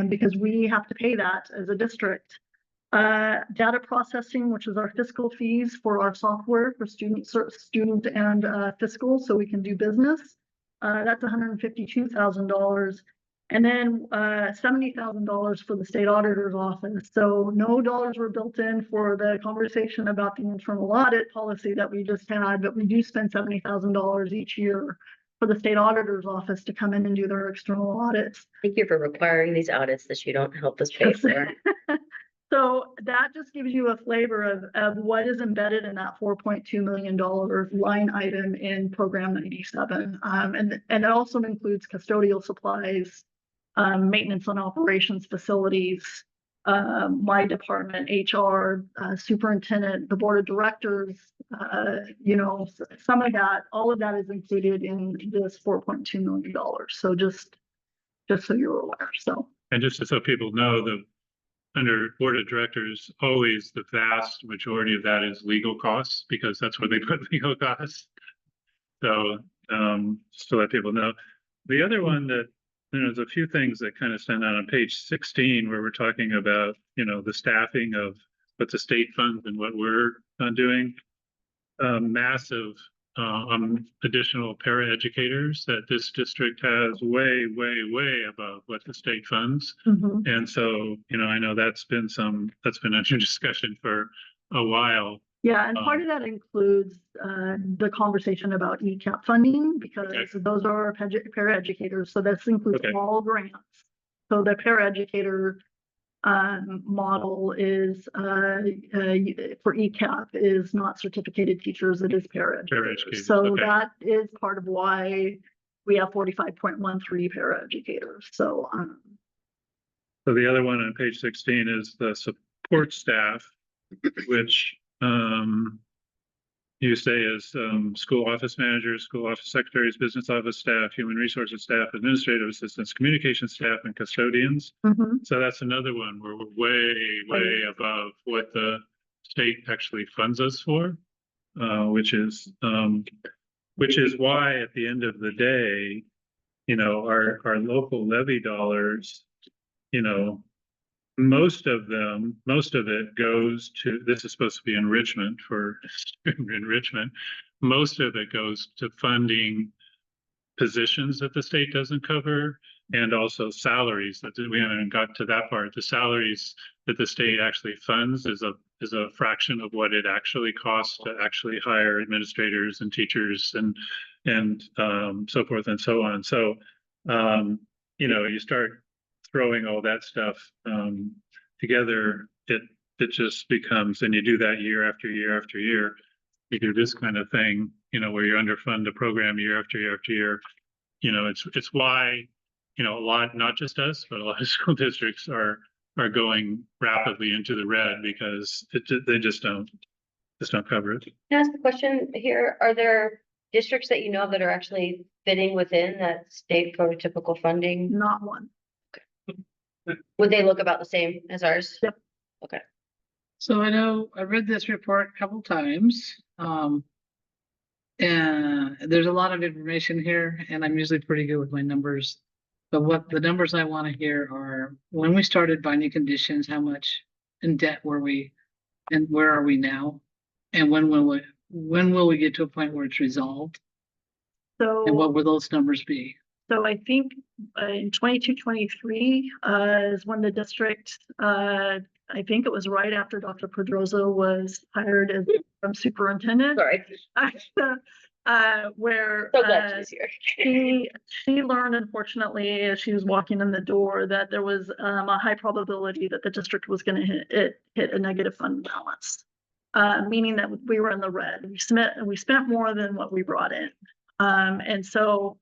because we have to pay that as a district. Data processing, which is our fiscal fees for our software for student and fiscal, so we can do business. That's $152,000. And then $70,000 for the state auditor's office. So no dollars were built in for the conversation about the internal audit policy that we just had, but we do spend $70,000 each year for the state auditor's office to come in and do their external audits. Thank you for requiring these audits that you don't help us pay for. So that just gives you a flavor of what is embedded in that $4.2 million line item in Program 97. And it also includes custodial supplies, maintenance and operations facilities, my department, HR, superintendent, the board of directors, you know, some of that, all of that is included in this $4.2 million. So just so you're aware. So. And just so people know, under board of directors, always the vast majority of that is legal costs, because that's where they put legal costs. So, just to let people know. The other one that, there's a few things that kind of stand out on page 16, where we're talking about, you know, the staffing of what the state funds and what we're doing. Massive additional paraeducators that this district has way above what the state funds. Mhm. And so, you know, I know that's been under discussion for a while. Yeah, and part of that includes the conversation about ECAP funding, because Okay. those are our paraeducators. So this includes Okay. all grants. So the paraeducator model is for ECAP is not certificated teachers, it is paraeducators. Paraeducators, So okay. that is part of why we have 45.13 paraeducators. So So the other one on page 16 is the support staff, which you say is school office managers, school office secretaries, business office staff, human resources staff, administrative assistants, communication staff, and custodians. mhm. So that's another one where we're way above what the state actually funds us for, which is why at the end of the day, you know, our local levy dollars, you know, most of it goes to, this is supposed to be enrichment for student enrichment. Most of it goes to funding positions that the state doesn't cover, and also salaries that we haven't got to that part. The salaries that the state actually funds is a fraction of what it actually costs to actually hire administrators and teachers and so forth and so on. So, you know, you start throwing all that stuff together, it just becomes, and you do that year after year after year, you do this kind of thing, you know, where you underfund a program year after year after year. You know, it's why, you know, a lot, not just us, but a lot of school districts are going rapidly into the red, because they just don't cover it. Can I ask a question here? Are there districts that you know of that are actually fitting within that state prototypical funding? Not one. Would they look about the same as ours? Yep. Okay. So I know I read this report a couple times. And there's a lot of information here, and I'm usually pretty good with my numbers. But what the numbers I want to hear are when we started binding conditions, how much in debt were we? And where are we now? And when will we get to a point where it's resolved? And So, what will those numbers be? so I think in 22-23 is when the district, I think it was right after Dr. Pedroza was hired as superintendent. Sorry, Where so glad she's here. she learned, unfortunately, as she was walking in the door, that there was a high probability that the district was going to hit a negative fund balance, meaning that we were in the red. We spent more than what we brought in, and so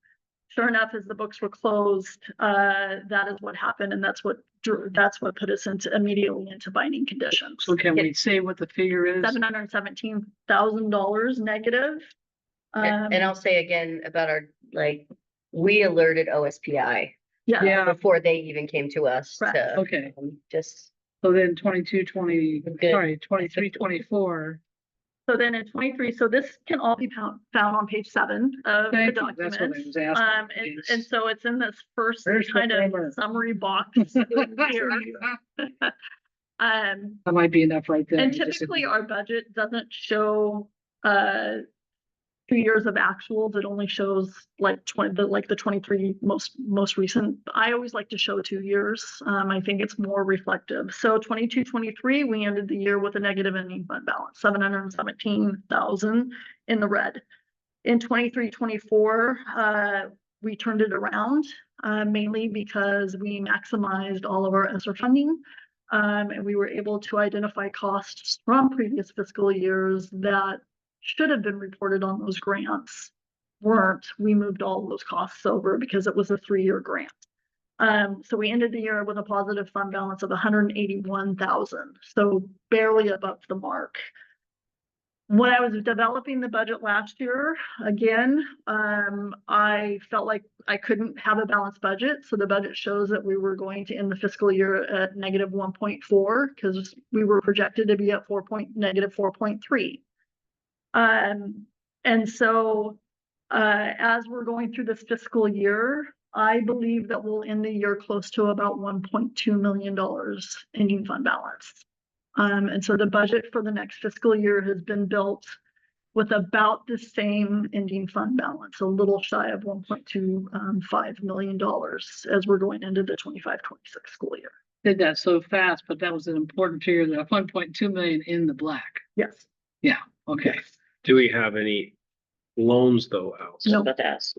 sure enough, as the books were closed, that is what happened, and that's what put us immediately into binding conditions. So can we say what the figure is? $717,000 negative. And I'll say again about we alerted OSPI Yeah, before they even came to us Correct. to okay. just. So then 23, Good. 24. So then in 23, so this can all be found on page 7 of the Thank you. document. That's what I was asking. And so it's in this first Where's the kind grammar? of summary box. here. That might be enough right there. And Just- typically our budget doesn't show 2 years of actuals. It only shows like the 23 most recent. I always like to show 2 years. I think it's more reflective. So 22-23, we ended the year with a negative ending fund balance, 717,000 in the red. In 23-24, we turned it around, mainly because we maximized all of our ESSER funding. And we were able to identify costs from previous fiscal years that should have been reported on those grants weren't. We moved all of those costs over because it was a 3-year grant. So we ended the year with a positive fund balance of 181,000, so barely above the mark. When I was developing the budget last year, again, I felt like I couldn't have a balanced budget. So the budget shows that we were going to end the fiscal year at negative 1.4 because we were projected to be at negative 4.3. And so as we're going through this fiscal year, I believe that we'll end the year close to about $1.2 million ending fund balance. And so the budget for the next fiscal year has been built with about the same ending fund balance, a little shy of $1.25 million as we're going into the 25-26 school year. Did that so fast, but that was an important figure, the 1.2 million in the black. Yes. Yeah, okay. Do we have any loans though out? No. About to ask.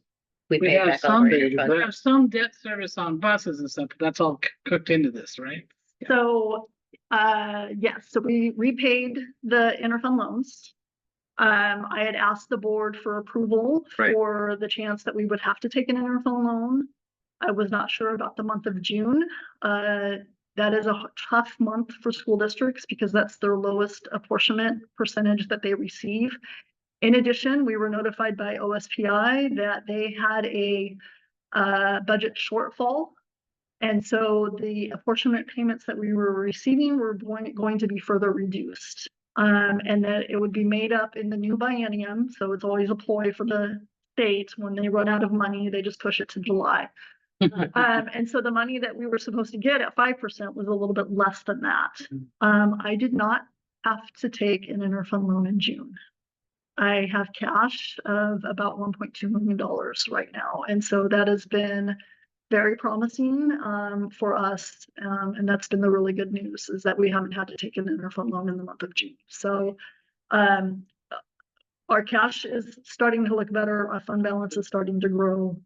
We We paid have back all some, our we funds. have some debt service on buses and stuff, but that's all cooked into this, right? So, yes, so we repaid the interfund loans. I had asked the board for approval Right. for the chance that we would have to take an interfund loan. I was not sure about the month of June. That is a tough month for school districts because that's their lowest apportionment percentage that they receive. In addition, we were notified by OSPI that they had a budget shortfall. And so the apportionment payments that we were receiving were going to be further reduced. And that it would be made up in the new biennium. So it's always a ploy for the state. When they run out of money, they just push it to July. And so the money that we were supposed to get at 5% was a little bit less than that. I did not have to take an interfund loan in June. I have cash of about $1.2 million right now. And so that has been very promising for us. And that's been the really good news is that we haven't had to take an interfund loan in the month of June. So our cash is starting to look better. Our fund balance is starting to grow.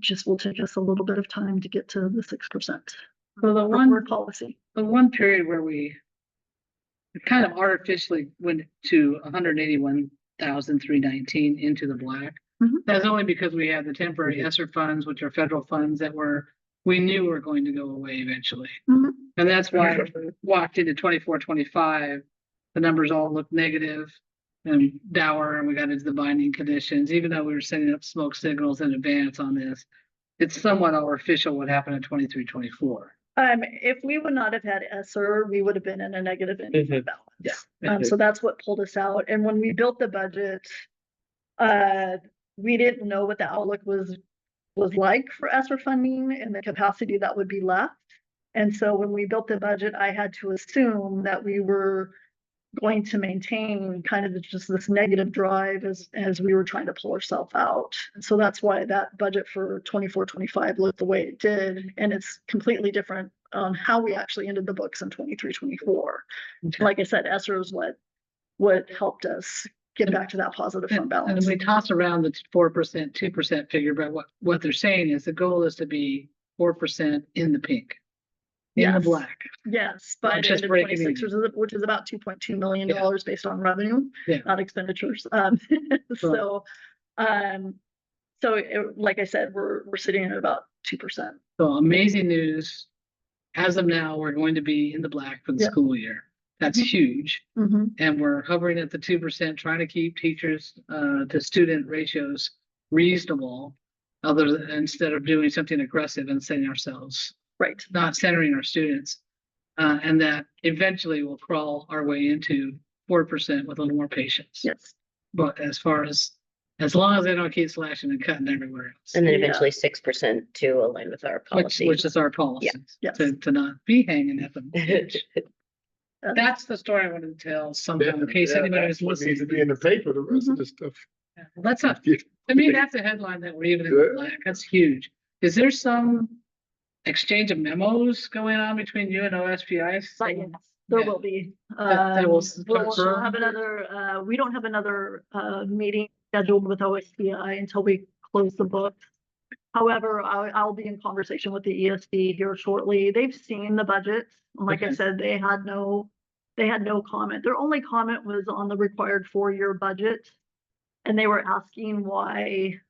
Just will take us a little bit of time to get to the 6% So the upward policy. the one period where we kind of artificially went to 181,319 into the black. Mhm. That's only because we had the temporary ESSER funds, which are federal funds that we knew were going to go away eventually. Mhm. And that's why we walked into 24-25, the numbers all looked negative and dour, and we got into the binding conditions, even though we were setting up smoke signals in advance on this. It's somewhat artificial what happened in 23-24. If we would not have had ESSER, we would have been in a negative ending fund balance. Yeah. So that's what pulled us out. And when we built the budget, We didn't know what the outlook was like for ESSER funding and the capacity that would be left. And so when we built the budget, I had to assume that we were going to maintain kind of just this negative drive as we were trying to pull ourselves out. And so that's why that budget for 24-25 looked the way it did. And it's completely different on how we actually ended the books in 23-24. Like I said, ESSER is what helped us get back to that positive fund And balance. we toss around the 4%, 2% figure, but what they're saying is the goal is to be 4% in the pink. In the Yes. black. Yes, by the just end of breaking 26, which is about $2.2 million Yeah. based on revenue, Yeah. not expenditures. So, like I said, we're sitting at about 2%. So amazing news. As of now, we're going to be in the black for the Yeah. school year. That's Mhm. huge. Mhm. And we're hovering at the 2%, trying to keep teachers to student ratios reasonable. Instead of doing something aggressive and setting ourselves, Right. not centering our students. And that eventually we'll crawl our way into 4% with a little more patience. Yes. But as long as they don't keep slashing and cutting everywhere else. And then Yeah. eventually 6% to align with our policy. Which is our policy. Yes. To not be hanging at them. That's the story I wanted to tell sometime in case anybody was That's what listening. needs to be in the paper, the rest of the stuff. Well, that's not, to me, that's a headline that we're even in the Good. black. That's huge. Is there some exchange of memos going on between you and OSPI? But yes, there Yeah. will be. That will We'll confirm? have another, we don't have another meeting scheduled with OSPI until we close the book. However, I'll be in conversation with the ESD here shortly. They've seen the budget. Like I Okay. said, they had no comment. Their only comment was on the required 4-year budget. And they were asking why,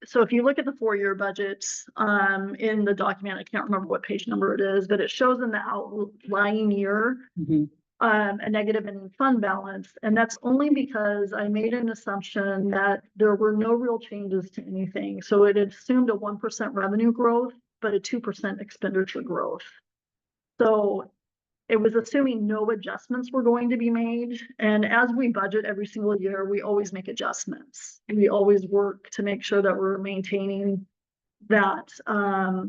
so if you look at the 4-year budgets, in the document, I can't remember what page number it is, but it shows in the outlying year, Mhm. a negative in fund balance. And that's only because I made an assumption that there were no real changes to anything. So it assumed a 1% revenue growth, but a 2% expenditure growth. So it was assuming no adjustments were going to be made. And as we budget every single year, we always make adjustments. We always work to make sure that we're maintaining that, a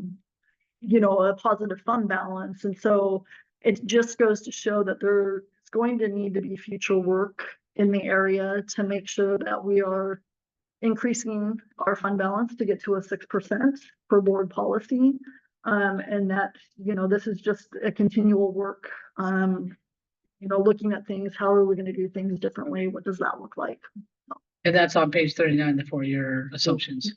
positive fund balance. And so it just goes to show that there's going to need to be future work in the area to make sure that we are increasing our fund balance to get to a 6% per board policy. And that, this is just a continual work, looking at things, how are we going to do things differently? What does that look like? And that's on page 39, the 4-year assumptions.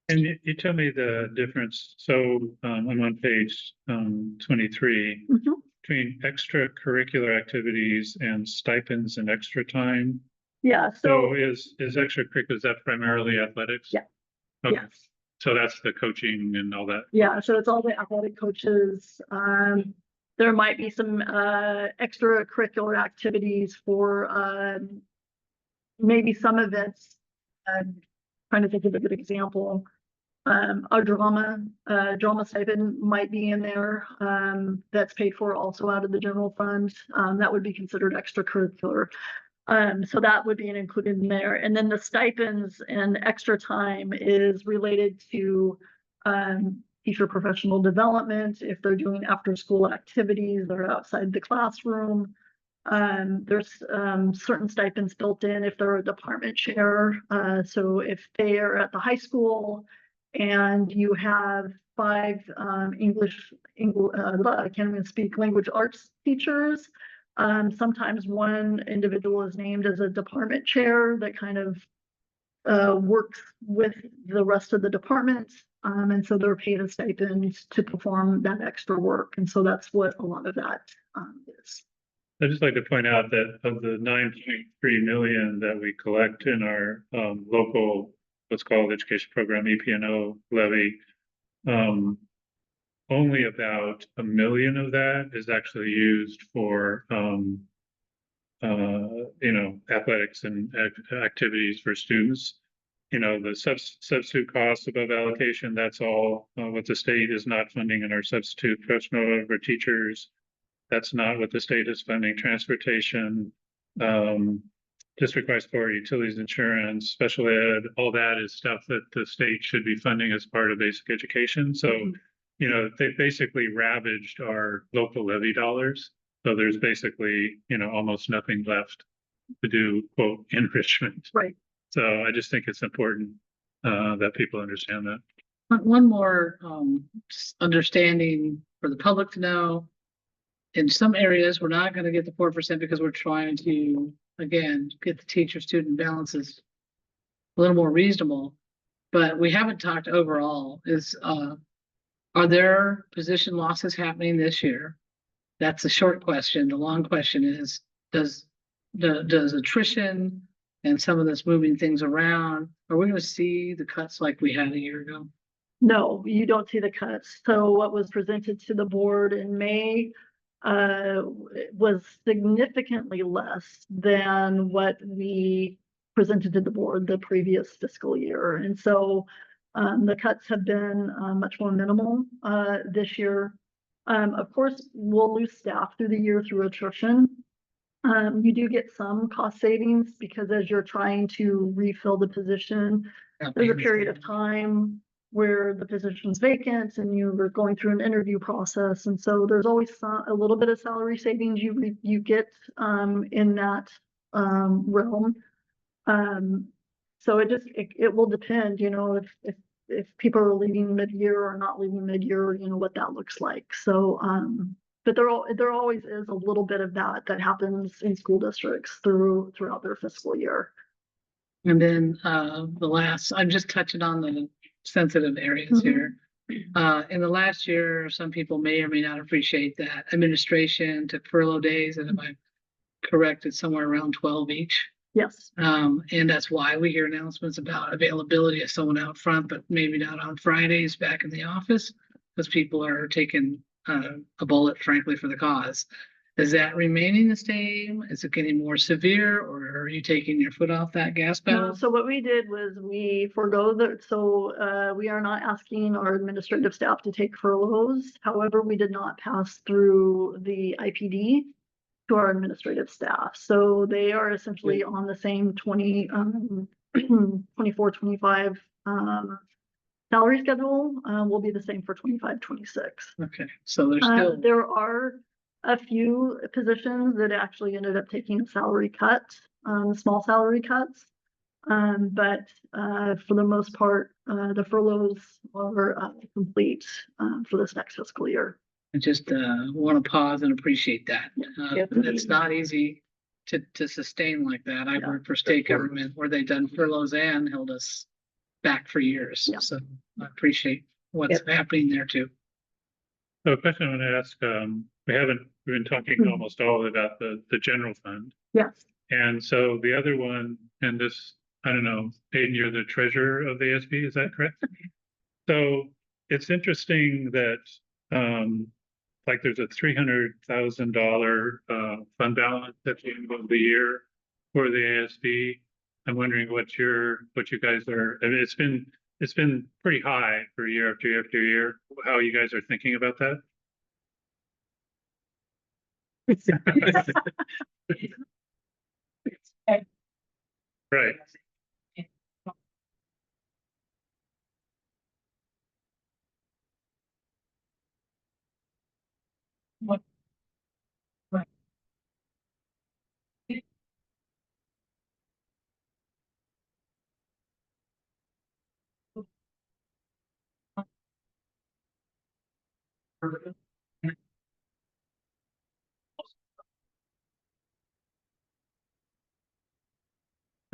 And you tell me the difference. So I'm on page 23 Mhm. between extracurricular activities and stipends and extra time. Yeah, So so, is extracurricular, is that primarily athletics? Yeah. Okay, yes. so that's the coaching and all that. Yeah, so it's all the athletic coaches. There might be some extracurricular activities for maybe some events. Trying to think of a good example. Our drama stipend might be in there. That's paid for also out of the general fund. That would be considered extracurricular. So that would be included in there. And then the stipends and extra time is related to teacher professional development. If they're doing after school activities, they're outside the classroom. There's certain stipends built in if they're a department chair. So if they are at the high school and you have 5 I can't even speak language arts teachers. Sometimes one individual is named as a department chair that kind of works with the rest of the departments. And so they're paid a stipend to perform that extra work. And so that's what a lot of that is. I'd just like to point out that of the 9.3 million that we collect in our local, what's called education program, EPNO levy, only about 1 million of that is actually used for, athletics and activities for students. The substitute costs above allocation, that's all what the state is not funding in our substitute professional for teachers. That's not what the state is funding. Transportation, district wide sport, utilities, insurance, special ed, all that is stuff that the state should be funding as part of basic education. So, you know, they basically ravaged our local levy dollars. So there's basically, you know, almost nothing left to do, quote, enrichment. Right. So I just think it's important that people understand that. One more understanding for the public to know. In some areas, we're not gonna get the 4% because we're trying to, again, get the teacher-student balances a little more reasonable. But we haven't talked overall are there position losses happening this year? That's a short question. The long question is, does attrition and some of this moving things around, are we gonna see the cuts like we had a year ago? No, you don't see the cuts. So what was presented to the board in May was significantly less than what we presented to the board the previous fiscal year. And so the cuts have been much more minimal this year. Of course, we'll lose staff through the year through attrition. You do get some cost savings because as you're trying to refill the position, there's a period of time where the position's vacant and you were going through an interview process. And so there's always a little bit of salary savings you get in that realm. So it will depend, you know, if people are leaving mid-year or not leaving mid-year, you know, what that looks like. So, but there always is a little bit of that happens in school districts throughout their fiscal year. And then I'm just touching on the sensitive areas here. In the last year, some people may or may not appreciate that administration took furlough days, and if I'm correct, it's somewhere around 12 each. Yes. And that's why we hear announcements about availability of someone out front, but maybe not on Fridays back in the office, because people are taking a bullet, frankly, for the cause. Is that remaining the same? Is it getting more severe, or are you taking your foot off that gas pedal? No, so what we did was we forego we are not asking our administrative staff to take furloughs. However, we did not pass through the IPD to our administrative staff. So they are essentially on the same 24, 25 salary schedule. Will be the same for 25, 26. Okay, so there's still. There are a few positions that actually ended up taking a salary cut, small salary cuts. But for the most part, the furloughs are complete for this next fiscal year. I just want to pause and appreciate that. Yep. It's not easy to sustain like that. I've worked for state government where they've done furloughs and held us back for years. Yeah. So I appreciate what's happening there too. So a question I want to ask, we've been talking almost all about the general fund. Yes. And so the other one, and this, I don't know, Aiden, you're the treasurer of the ASB, is that correct? So it's interesting that like there's a $300,000 fund balance at the end of the year for the ASB. I'm wondering what you guys are, I mean, it's been pretty high for year after year after year. How you guys are thinking about that? Right.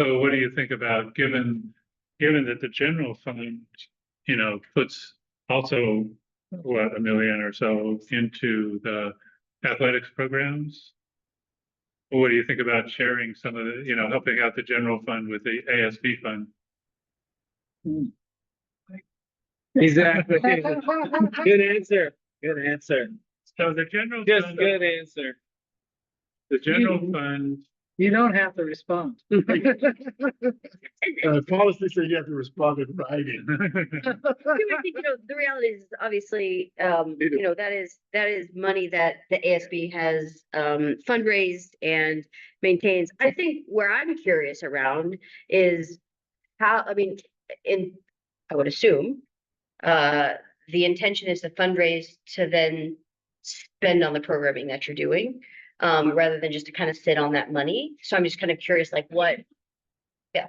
So what do you think about given that the general fund, you know, puts also what, $1 million or so into the athletics programs? What do you think about sharing some of the, you know, helping out the general fund with the ASB fund? Exactly. Good answer. Good answer. So the general Just fund, good answer. the general fund You don't have to respond. Policy says you have to respond in writing. I think, the reality is obviously, that is money that the ASB has fundraised and maintains. I think where I'm curious around is how, I would assume, the intention is to fundraise to then spend on the programming that you're doing, rather than just to kind of sit on that money. So I'm just kind of curious, like what, yeah.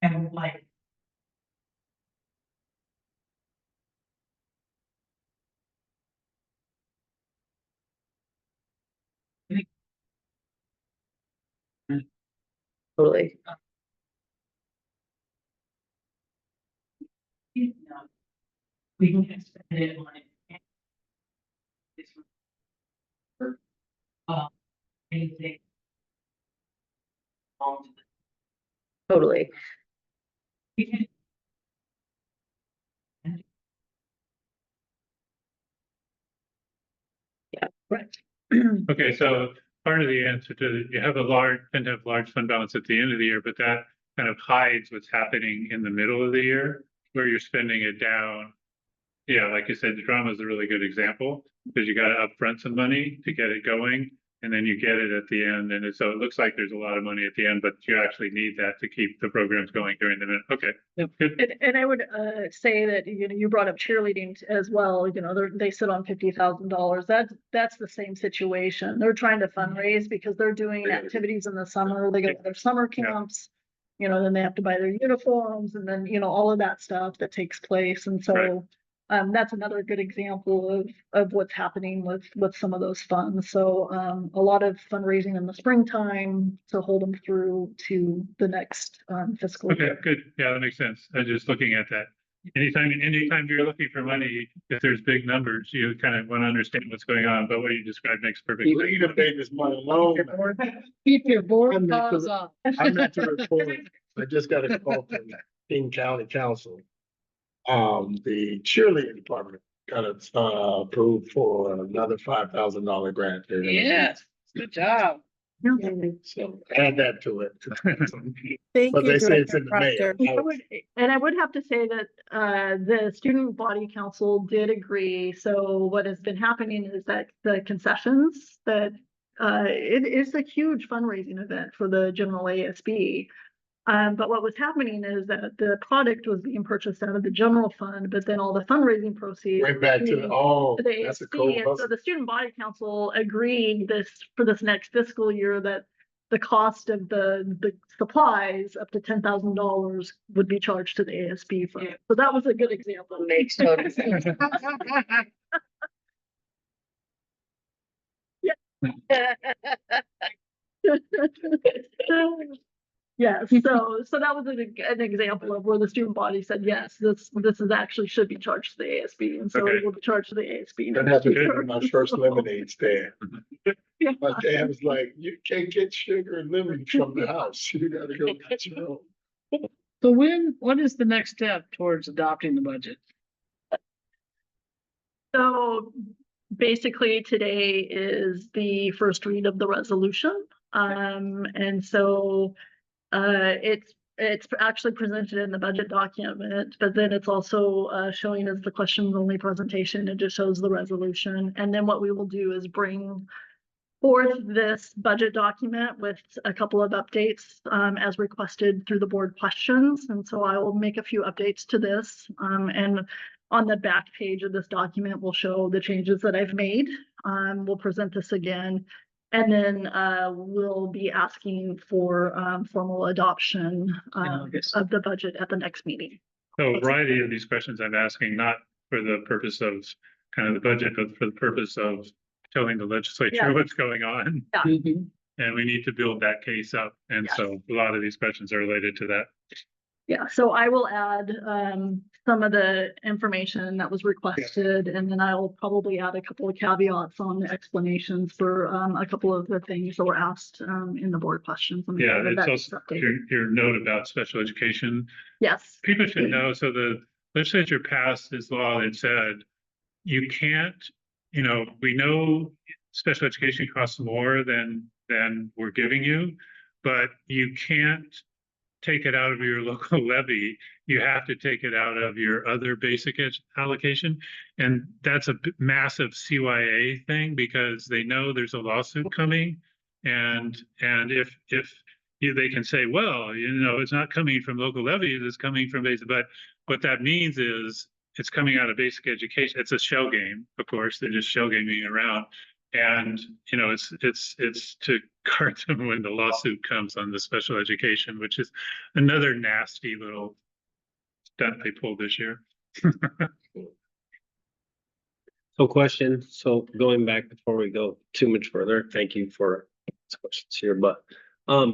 And like. Totally. We can spend it on it. This one. Anything. Totally. We can. Yeah. Right. Okay, so part of the answer to, you tend to have large fund balance at the end of the year, but that kind of hides what's happening in the middle of the year where you're spending it down. Yeah, like you said, the drama is a really good example because you got to upfront some money to get it going and then you get it at the end. And so it looks like there's a lot of money at the end, but you actually need that to keep the programs going during the minute. Okay. Yep. Good. And I would say that, you brought up cheerleading as well, they sit on $50,000. That's the same situation. They're trying to fundraise because they're doing activities in the summer. They go to their summer camps. Then they have to buy their uniforms and then, all of that stuff that takes place. And so that's another good example of what's happening with some of those funds. So a lot of fundraising in the springtime to hold them through to the next fiscal Okay, year. good. Yeah, that makes sense. I'm just looking at that. Anytime you're looking for money, if there's big numbers, you kind of want to understand what's going on, but what you described makes perfect sense. You have made this money alone. Keep your board I'm not paws to- on. I'm not to report. I just got a call from King County Council. The cheerleading department got approved for another $5,000 grant. They're gonna do. Yes, good job. So add that to it. Thank But you, they say it's Director in the mail. Proctor. I would have to say that the student body council did agree. So what has been happening is that the concessions that it is a huge fundraising event for the general ASB. But what was happening is that the product was being purchased out of the general fund, but then all the fundraising proceeds. Right back to the that's a ASB. cool. And so the student body council agreed for this next fiscal year that the cost of the supplies up to $10,000 would be charged to the ASB fund. Yeah. So that was a good example. Makes total sense. Yeah, so that was an example of where the student body said, yes, this is actually should be charged to the ASB, and so Okay. it will be charged to the ASB. That happened to my first lemonade stand. Yeah. My dad was like, you can't get sugar and lemon from the house. You gotta go get your own. So what is the next step towards adopting the budget? So basically today is the first read of the resolution. And so it's actually presented in the budget document, but then it's also showing as the questions only presentation. It just shows the resolution. And then what we will do is bring forth this budget document with a couple of updates as requested through the board questions. And so I will make a few updates to this. And on the back page of this document, we'll show the changes that I've made. We'll present this again. And then we'll be asking for formal adoption of the budget at the next meeting. So a variety of these questions I'm asking, not for the purpose of kind of the budget, but for the purpose of telling the legislature Yeah. what's going on. Mhm. And we need to build that case up. And Yes. so a lot of these questions are related to that. Yeah, so I will add some of the information that was requested, and then I'll probably add a couple of caveats on the explanations for a couple of the things that were asked in the board questions. and Yeah, that it's gets also updated. your note about special education. Yes. People should know, so the legislature passed this law that said you can't, we know special education costs more than we're giving you, but you can't take it out of your local levy. You have to take it out of your other basic allocation. And that's a massive CYA thing because they know there's a lawsuit coming. And if they can say, well, it's not coming from local levies, it's coming from basic, but what that means is it's coming out of basic education. It's a shell game, of course, they're just shell gaming around. And, it's to guard them when the lawsuit comes on the special education, which is another nasty little stunt they pulled this year. So question, so going back before we go too much further, thank you for these questions here, but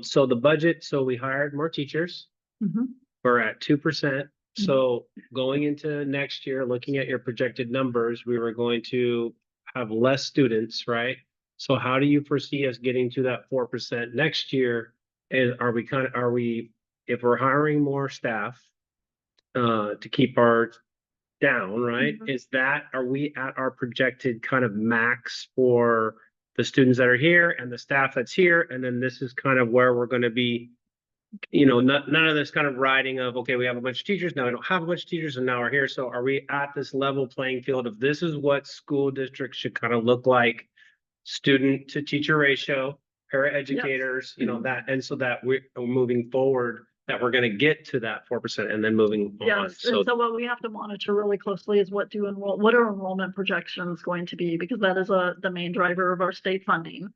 so the budget, so we hired more teachers. Mhm. We're at 2%. So going into next year, looking at your projected numbers, we were going to have less students, right? So how do you foresee us getting to that 4% next year? And are we, if we're hiring more staff to keep our down, right? Are we at our projected kind of max for the students that are here and the staff that's here? And then this is kind of where we're going to be, none of this kind of riding of, okay, we have a bunch of teachers, now we don't have a bunch of teachers and now we're here. So are we at this level playing field of this is what school districts should kind of look like, student to teacher ratio, paraeducators, that, and so that we're moving forward, that we're going to get to that 4% and then moving on. Yes, and so what we have to monitor really closely is what are enrollment projections going to be, because that is the main driver of our state funding.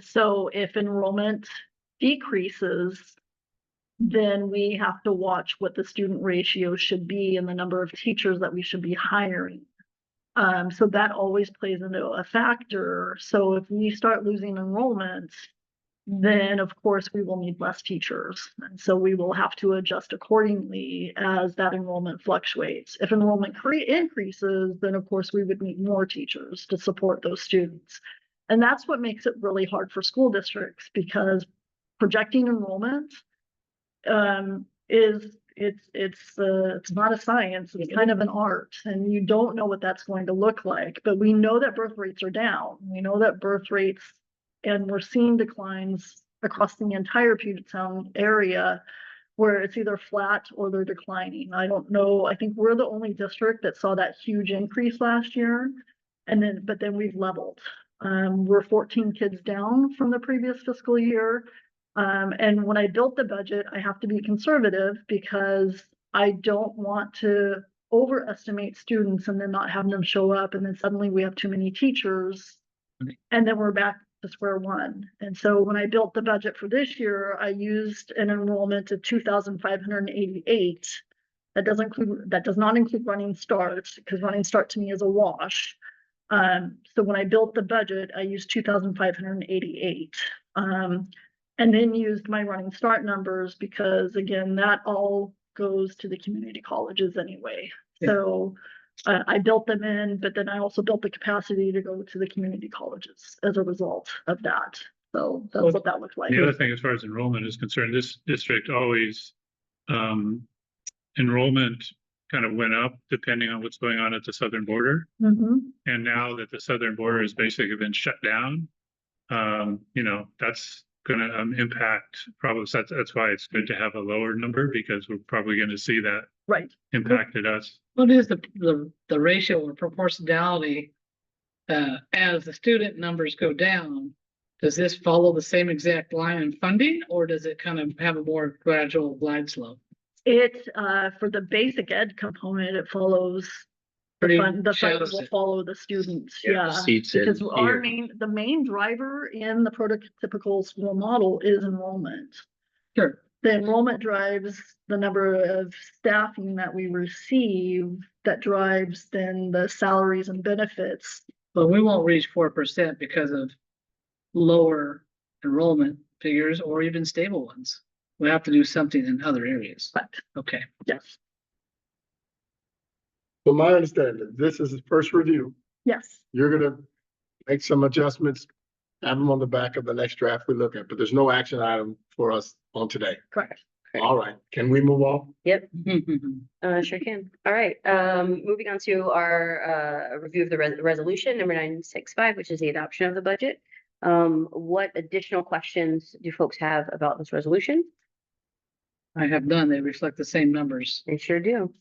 So if enrollment decreases, then we have to watch what the student ratio should be and the number of teachers that we should be hiring. So that always plays into a factor. So if we start losing enrollment, then of course we will need less teachers. And so we will have to adjust accordingly as that enrollment fluctuates. If enrollment increases, then of course we would need more teachers to support those students. And that's what makes it really hard for school districts, because projecting enrollment it's not a science, it's kind of an art, and you don't know what that's going to look like. But we know that birth rates are down. We know that birth rates, and we're seeing declines across the entire Puget Sound area where it's either flat or they're declining. I don't know. I think we're the only district that saw that huge increase last year. But then we've leveled. We're 14 kids down from the previous fiscal year. And when I built the budget, I have to be conservative because I don't want to overestimate students and then not have them show up. And then suddenly we have too many teachers and then we're back to square one. And so when I built the budget for this year, I used an enrollment of 2,588. That does not include running start, because running start to me is a wash. So when I built the budget, I used 2,588. And then used my running start numbers because, again, that all goes to the community colleges anyway. Yeah. So I built them in, but then I also built the capacity to go to the community colleges as a result of that. So that's what that looks like. The other thing, as far as enrollment is concerned, this district always, enrollment kind of went up depending on what's going on at the southern border. And now that the southern border has basically been shut down, that's going to impact probably. That's why it's good to have a lower number, because we're probably going to see that impacted us. What is the ratio or proportionality as the student numbers go down? Does this follow the same exact line in funding, or does it kind of have a more gradual glide slope? It for the basic ed component, it follows the fund will follow the students. Because the main driver in the prototypical school model is enrollment. Sure. The enrollment drives the number of staffing that we receive, that drives then the salaries and benefits. But we won't reach 4% because of lower enrollment figures or even stable ones. we have to do something in other areas. But Okay. yes, From my understanding, this is the first review. yes, You're gonna make some adjustments, have them on the back of the next draft we look at, but there's no action item for us on today. correct. All right, can we move on? Yep, sure can. All right, moving on to our review of the resolution number 965, which is the adoption of the budget. What additional questions do folks have about this resolution? I have none. They reflect the same numbers. They sure do.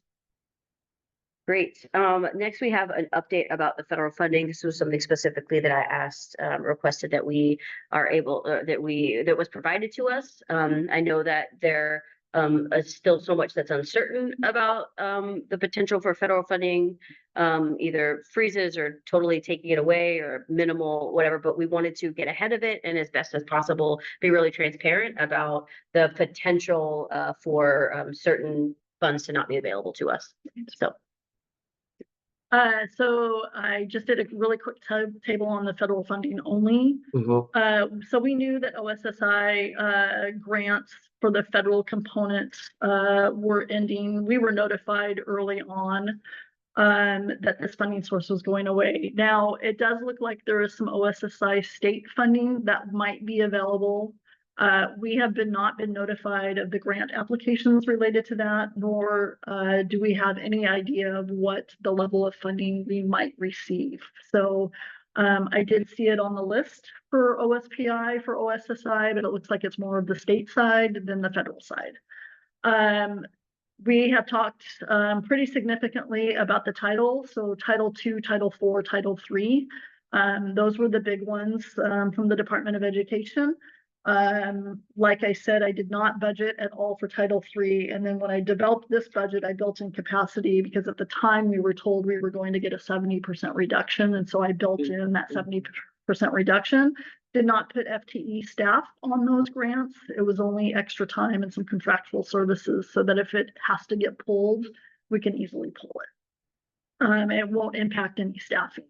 Great. Next we have an update about the federal funding. This was something specifically that I asked, requested that we are able, that was provided to us. I know that there is still so much that's uncertain about the potential for federal funding, either freezes or totally taking it away or minimal, whatever, but we wanted to get ahead of it and as best as possible, be really transparent about the potential for certain funds to not be available to us. So I just did a really quick table on the federal funding only. So we knew that OSSI grants for the federal components were ending. We were notified early on that this funding source was going away. Now, it does look like there is some OSSI state funding that might be available. We have not been notified of the grant applications related to that, nor do we have any idea of what the level of funding we might receive. So I did see it on the list for OSPI, for OSSI, but it looks like it's more of the state side than the federal side. We have talked pretty significantly about the title. So Title II, Title IV, Title III. Those were the big ones from the Department of Education. Like I said, I did not budget at all for Title III. And then when I developed this budget, I built in capacity because at the time we were told we were going to get a 70% reduction. And so I built in that 70% reduction, did not put FTE staff on those grants. It was only extra time and some contractual services so that if it has to get pulled, we can easily pull it. It won't impact any staffing.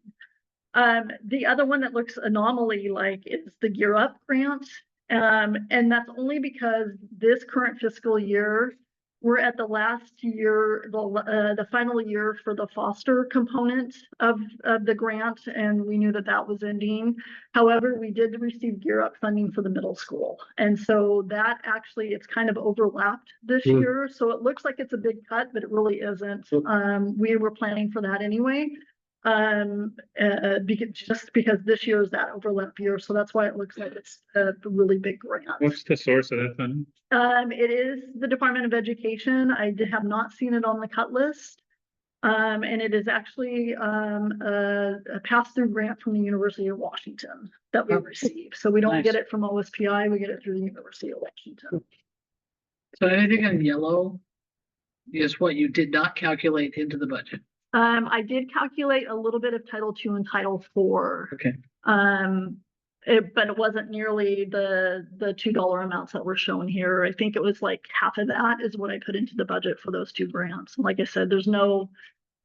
The other one that looks anomaly like is the Gear Up grant. And that's only because this current fiscal year, we're at the last year, the final year for the foster component of the grant, and we knew that that was ending. However, we did receive Gear Up funding for the middle school. And so that actually, it's kind of overlapped this year. So it looks like it's a big cut, but it really isn't. We were planning for that anyway. Because this year is that overlap year, so that's why it looks like it's a really big grant. What's the source of that funding? It is the Department of Education. I have not seen it on the cut list. And it is actually a pass-through grant from the University of Washington that we receive. So we don't get it from OSPI, we get it through the University of Washington. So anything in yellow is what you did not calculate into the budget. I did calculate a little bit of Title II and Title IV. Okay. But it wasn't nearly the $2 amounts that were shown here. I think it was like half of that is what I put into the budget for those two grants. And like I said, there's no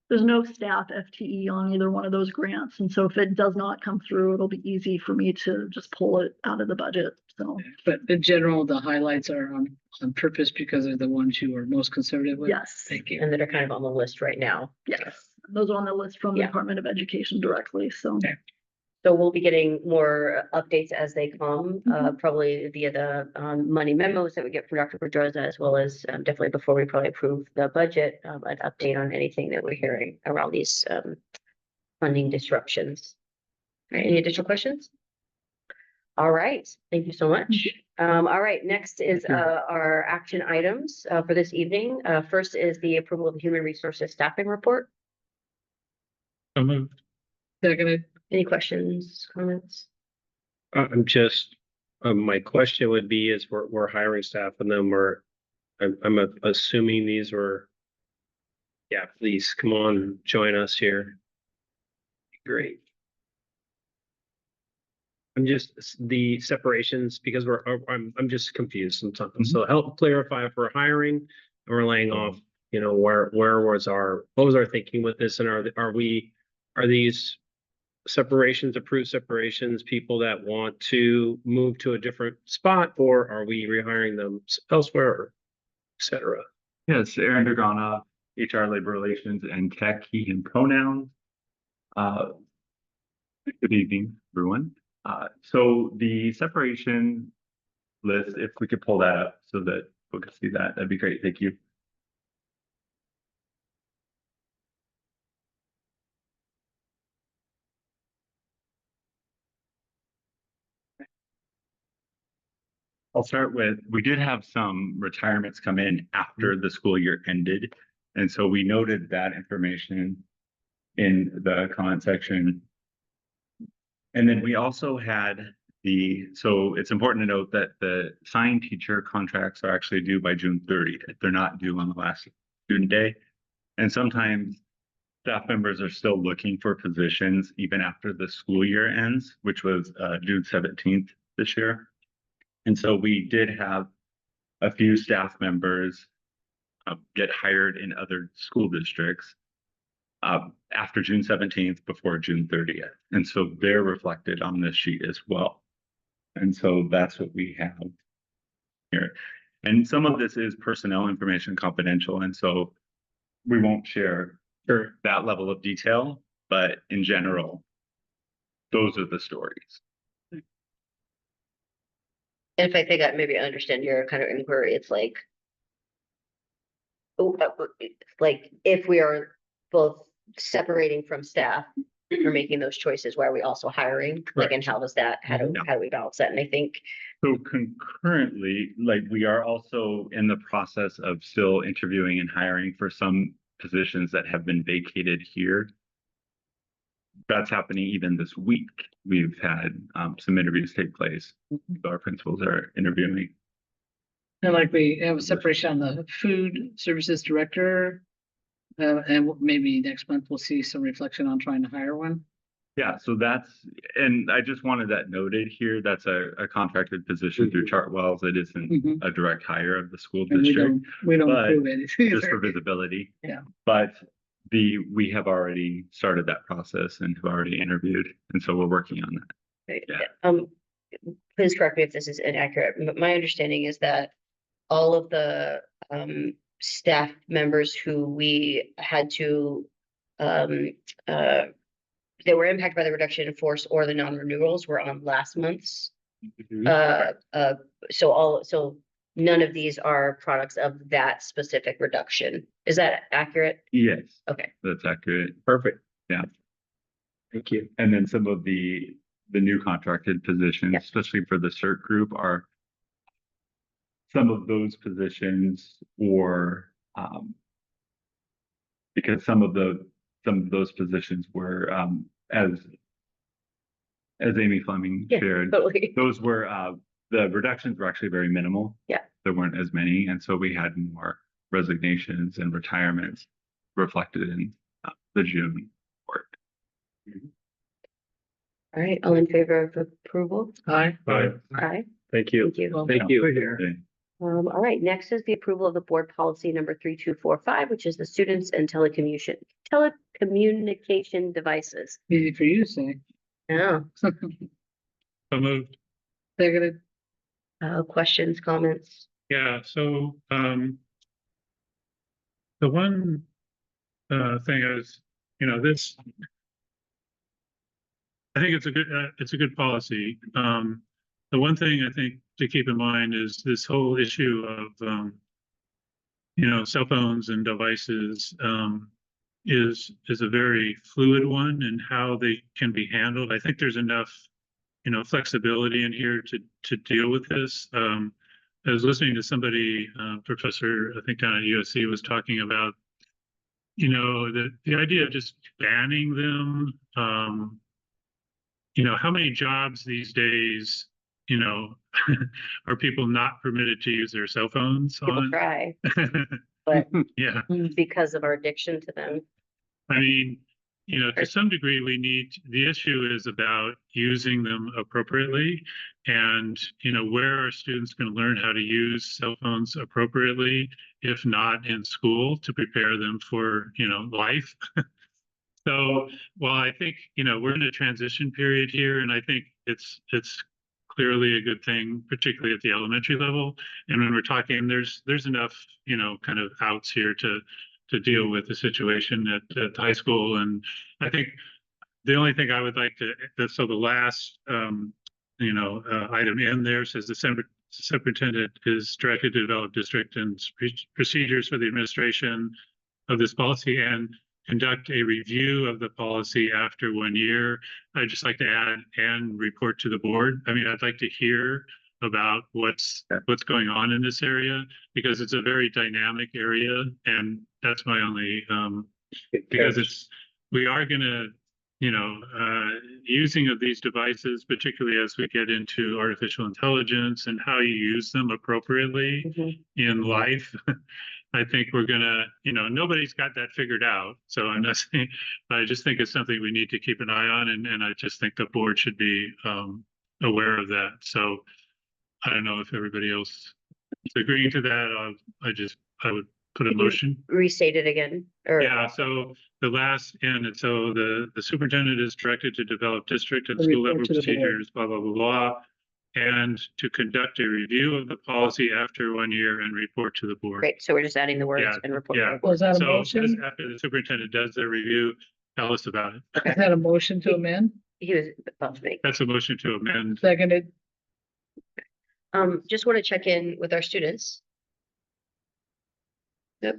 staff FTE on either one of those grants. And so if it does not come through, it'll be easy for me to just pull it out of the budget. So, but in general, the highlights are on purpose because they're the ones you are most conservative with. yes, Thank you. And that are kind of on the list right now. yes, those are on the list from the Yeah. Department of Education directly. So, Okay. So we'll be getting more updates as they come, probably via the money memos that we get from Dr. Pedroza, as well as definitely before we probably approve the budget, an update on anything that we're hearing around these funding disruptions. All right, any additional questions? All right, thank you so much. All right, next is our action items for this evening. First is the approval of the Human Resources Staffing Report. So moved. Seconded. Any questions, comments? I'm just, my question would be is we're hiring staff and then I'm assuming these were, yeah, please come on, join us here. Great. I'm just, the separations, because I'm just confused sometimes. So help clarify if we're hiring and we're laying off, you know, what was our thinking with this? And are these separations, approved separations, people that want to move to a different spot, or are we rehiring them elsewhere, et cetera? Yes, Aaron Dragana, HR Labor Relations and Tech, he, him pronouns. Good evening, everyone. So the separation list, if we could pull that up so that we can see that, that'd be great. Thank you. I'll start with, we did have some retirements come in after the school year ended. And so we noted that information in the comment section. And then we also had so it's important to note that the signed teacher contracts are actually due by June 30th. They're not due on the last student day. And sometimes staff members are still looking for positions even after the school year ends, which was June 17th this year. And so we did have a few staff members get hired in other school districts after June 17th, before June 30th. And so they're reflected on this sheet as well. And so that's what we have here. And some of this is personnel information confidential. And so we won't share that level of detail, but in general, those are the stories. And if I think I maybe understand your kind of inquiry, it's like, if we are both separating from staff for making those choices, why are we also hiring? Like, and how does that, how do we balance that? And I think, So concurrently, like, we are also in the process of still interviewing and hiring for some positions that have been vacated here. That's happening even this week. We've had some interviews take place. Our principals are interviewing. And like we have a separation on the food services director. And maybe next month we'll see some reflection on trying to hire one. Yeah, so and I just wanted that noted here. That's a contracted position through Chartwells. It isn't a direct hire of the school And district. we don't but approve it just for either. visibility. Yeah. But we have already started that process and have already interviewed, and so we're working on that. Yeah. please correct me if this is inaccurate, but my understanding is that all of the staff members who we had to they were impacted by the reduction in force or the non-renewals were on last month's. So none of these are products of that specific reduction. Is that accurate? Yes, Okay. that's accurate. Perfect. Yeah. Thank you. And then some of the new contracted positions, Yeah. especially for the CERT group, are some of those positions, or because some of those positions were as Amy Fleming Yeah, shared, totally. those were the reductions were actually very minimal. Yeah. There weren't as many, and so we had more resignations and retirements reflected in the June report. All right, all in favor of approval? Aye. Aye. Thank you. Thank you. Well, Thank you. Okay. All right, next is the approval of the board policy number 3245, which is the students and telecommunication devices. Easy for you to say. Yeah, So moved. Seconded. questions, comments? Yeah, so, the one, thing is, this. I think it's a good policy. The one thing I think to keep in mind is this whole issue of, cell phones and devices, is a very fluid one, and how they can be handled. I think there's enough, flexibility in here to deal with this. I was listening to somebody, professor, I think down at USC, was talking about, the idea of just banning them. How many jobs these days, are people not permitted to use their cell phones People on? try, but Yeah. because of our addiction to them. I mean, to some degree, the issue is about using them appropriately, and, where are students going to learn how to use cell phones appropriately, if not in school, to prepare them for, life? So, well, I think, we're in a transition period here, and I think it's clearly a good thing, particularly at the elementary level. And when we're talking, there's enough, kind of outs here to deal with the situation at high school. And I think the only thing I would like so the last, item in there says the superintendent is directed to develop district and procedures for the administration of this policy and conduct a review of the policy after 1 year. I'd just like to add and report to the board. I mean, I'd like to hear about what's going on in this area, because it's a very dynamic area, and that's my only because we are gonna, using of these devices, particularly as we get into artificial intelligence and how you use them appropriately in life. I think we're gonna, nobody's got that figured out. So I'm not saying, I just think it's something we need to keep an eye on, and I just think the board should be aware of that. So I don't know if everybody else is agreeing to that. I would put a motion. Restate it again, or? Yeah, so the last, and so the superintendent is directed to develop district and A school report level to the board. procedures, blah, blah, blah, blah. And to conduct a review of the policy after 1 year and report to the board. Great, so we're just adding the words Yeah, and report. to yeah. the board. Was that a So motion? after the superintendent does their review, tell us about it. Is that a motion to amend? He was about to make. That's a motion to amend. Seconded. Just want to check in with our students. Yep.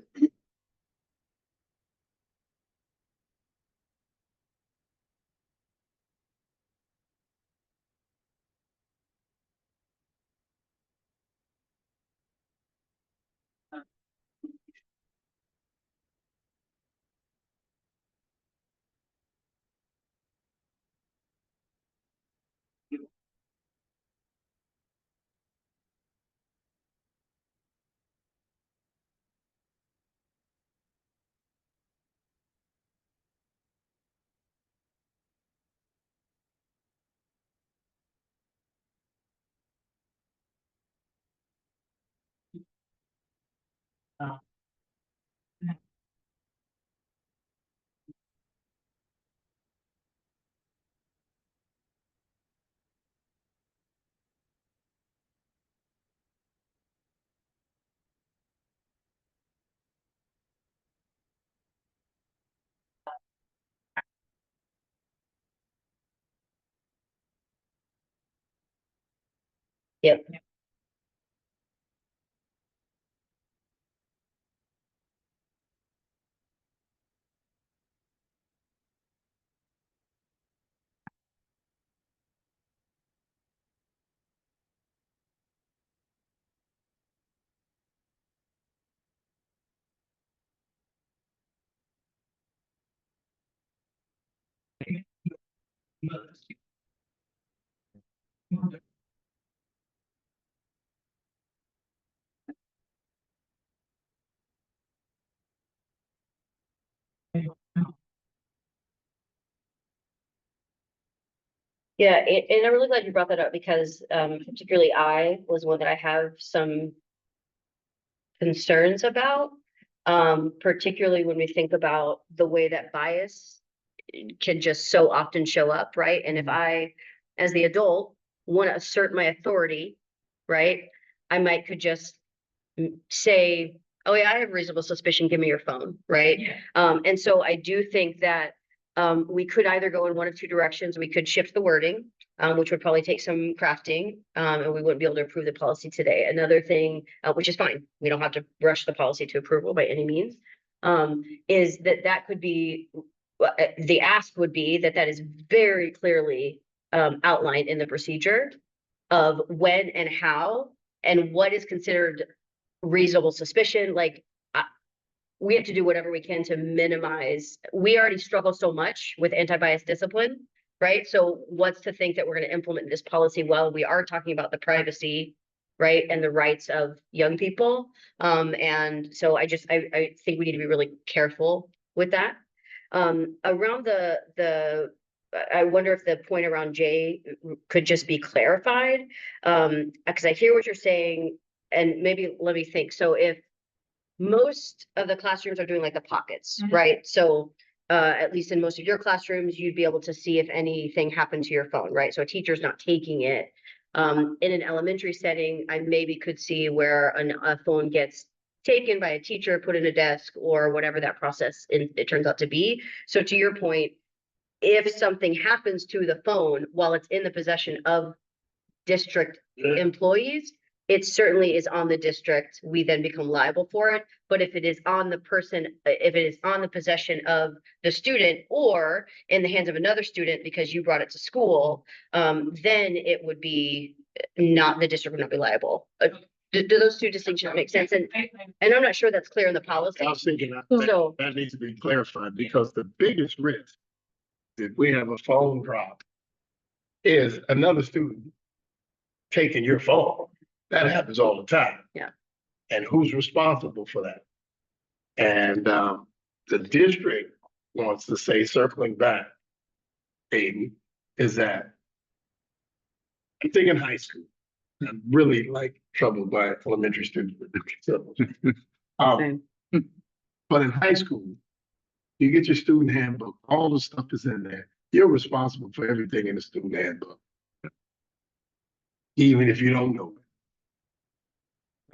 Yep. Yeah, and I'm really glad you brought that up, because particularly I was one that I have some concerns about, particularly when we think about the way that bias can just so often show up, right? And if I, as the adult, want to assert my authority, right, I might could just say, oh yeah, I have reasonable suspicion, give me your phone, right? And so I do think that we could either go in one of two directions. We could shift the wording, which would probably take some crafting, and we wouldn't be able to approve the policy today. Another thing, which is fine, we don't have to rush the policy to approval by any means, is that could be, the ask would be that is very clearly outlined in the procedure of when and how and what is considered reasonable suspicion. Like, we have to do whatever we can to minimize. We already struggle so much with anti-bias discipline, right? So what's to think that we're going to implement this policy while we are talking about the privacy, right, and the rights of young people? And so I think we need to be really careful with that. Around I wonder if the point around J could just be clarified, because I hear what you're saying, and maybe let me think. So if most of the classrooms are doing like the pockets, right? So at least in most of your classrooms, you'd be able to see if anything happened to your phone, right? So a teacher's not taking it. In an elementary setting, I maybe could see where a phone gets taken by a teacher, put in a desk, or whatever that process it turns out to be. So to your point, if something happens to the phone while it's in the possession of district employees, it certainly is on the district. We then become liable for it. But if it is on the person, if it is on the possession of the student or in the hands of another student because you brought it to school, then it would be not, the district would not be liable. Do those two distinctions make sense? And I'm not sure that's clear in the policy. I was thinking So- that needs to be clarified because the biggest risk if we have a phone drop is another student taking your phone. That happens all the time. Yeah. And who's responsible for that? And the district wants to say, circling back, Aiden, is that I'm thinking high school. I'm really like troubled by elementary students. Same. But in high school, you get your student handbook, all the stuff is in there. You're responsible for everything in the student handbook. Even if you don't know it.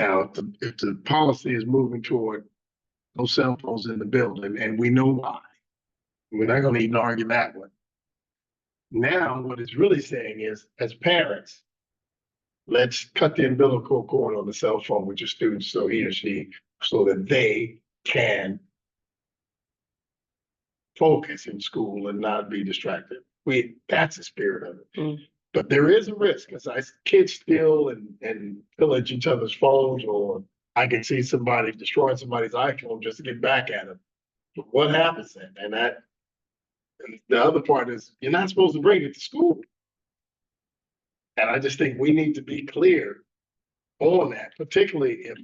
Now, if the policy is moving toward no cell phones in the building, and we know why, we're not gonna even argue that one. Now, what it's really saying is, as parents, let's cut the umbilical cord on the cell phone with your students so he or she, so that they can focus in school and not be distracted. That's the spirit of it. But there is a risk, as kids steal and pillage each other's phones, or I can see somebody destroying somebody's iPhone just to get back at them. What happens then? And the other part is, you're not supposed to bring it to school. And I just think we need to be clear on that, particularly if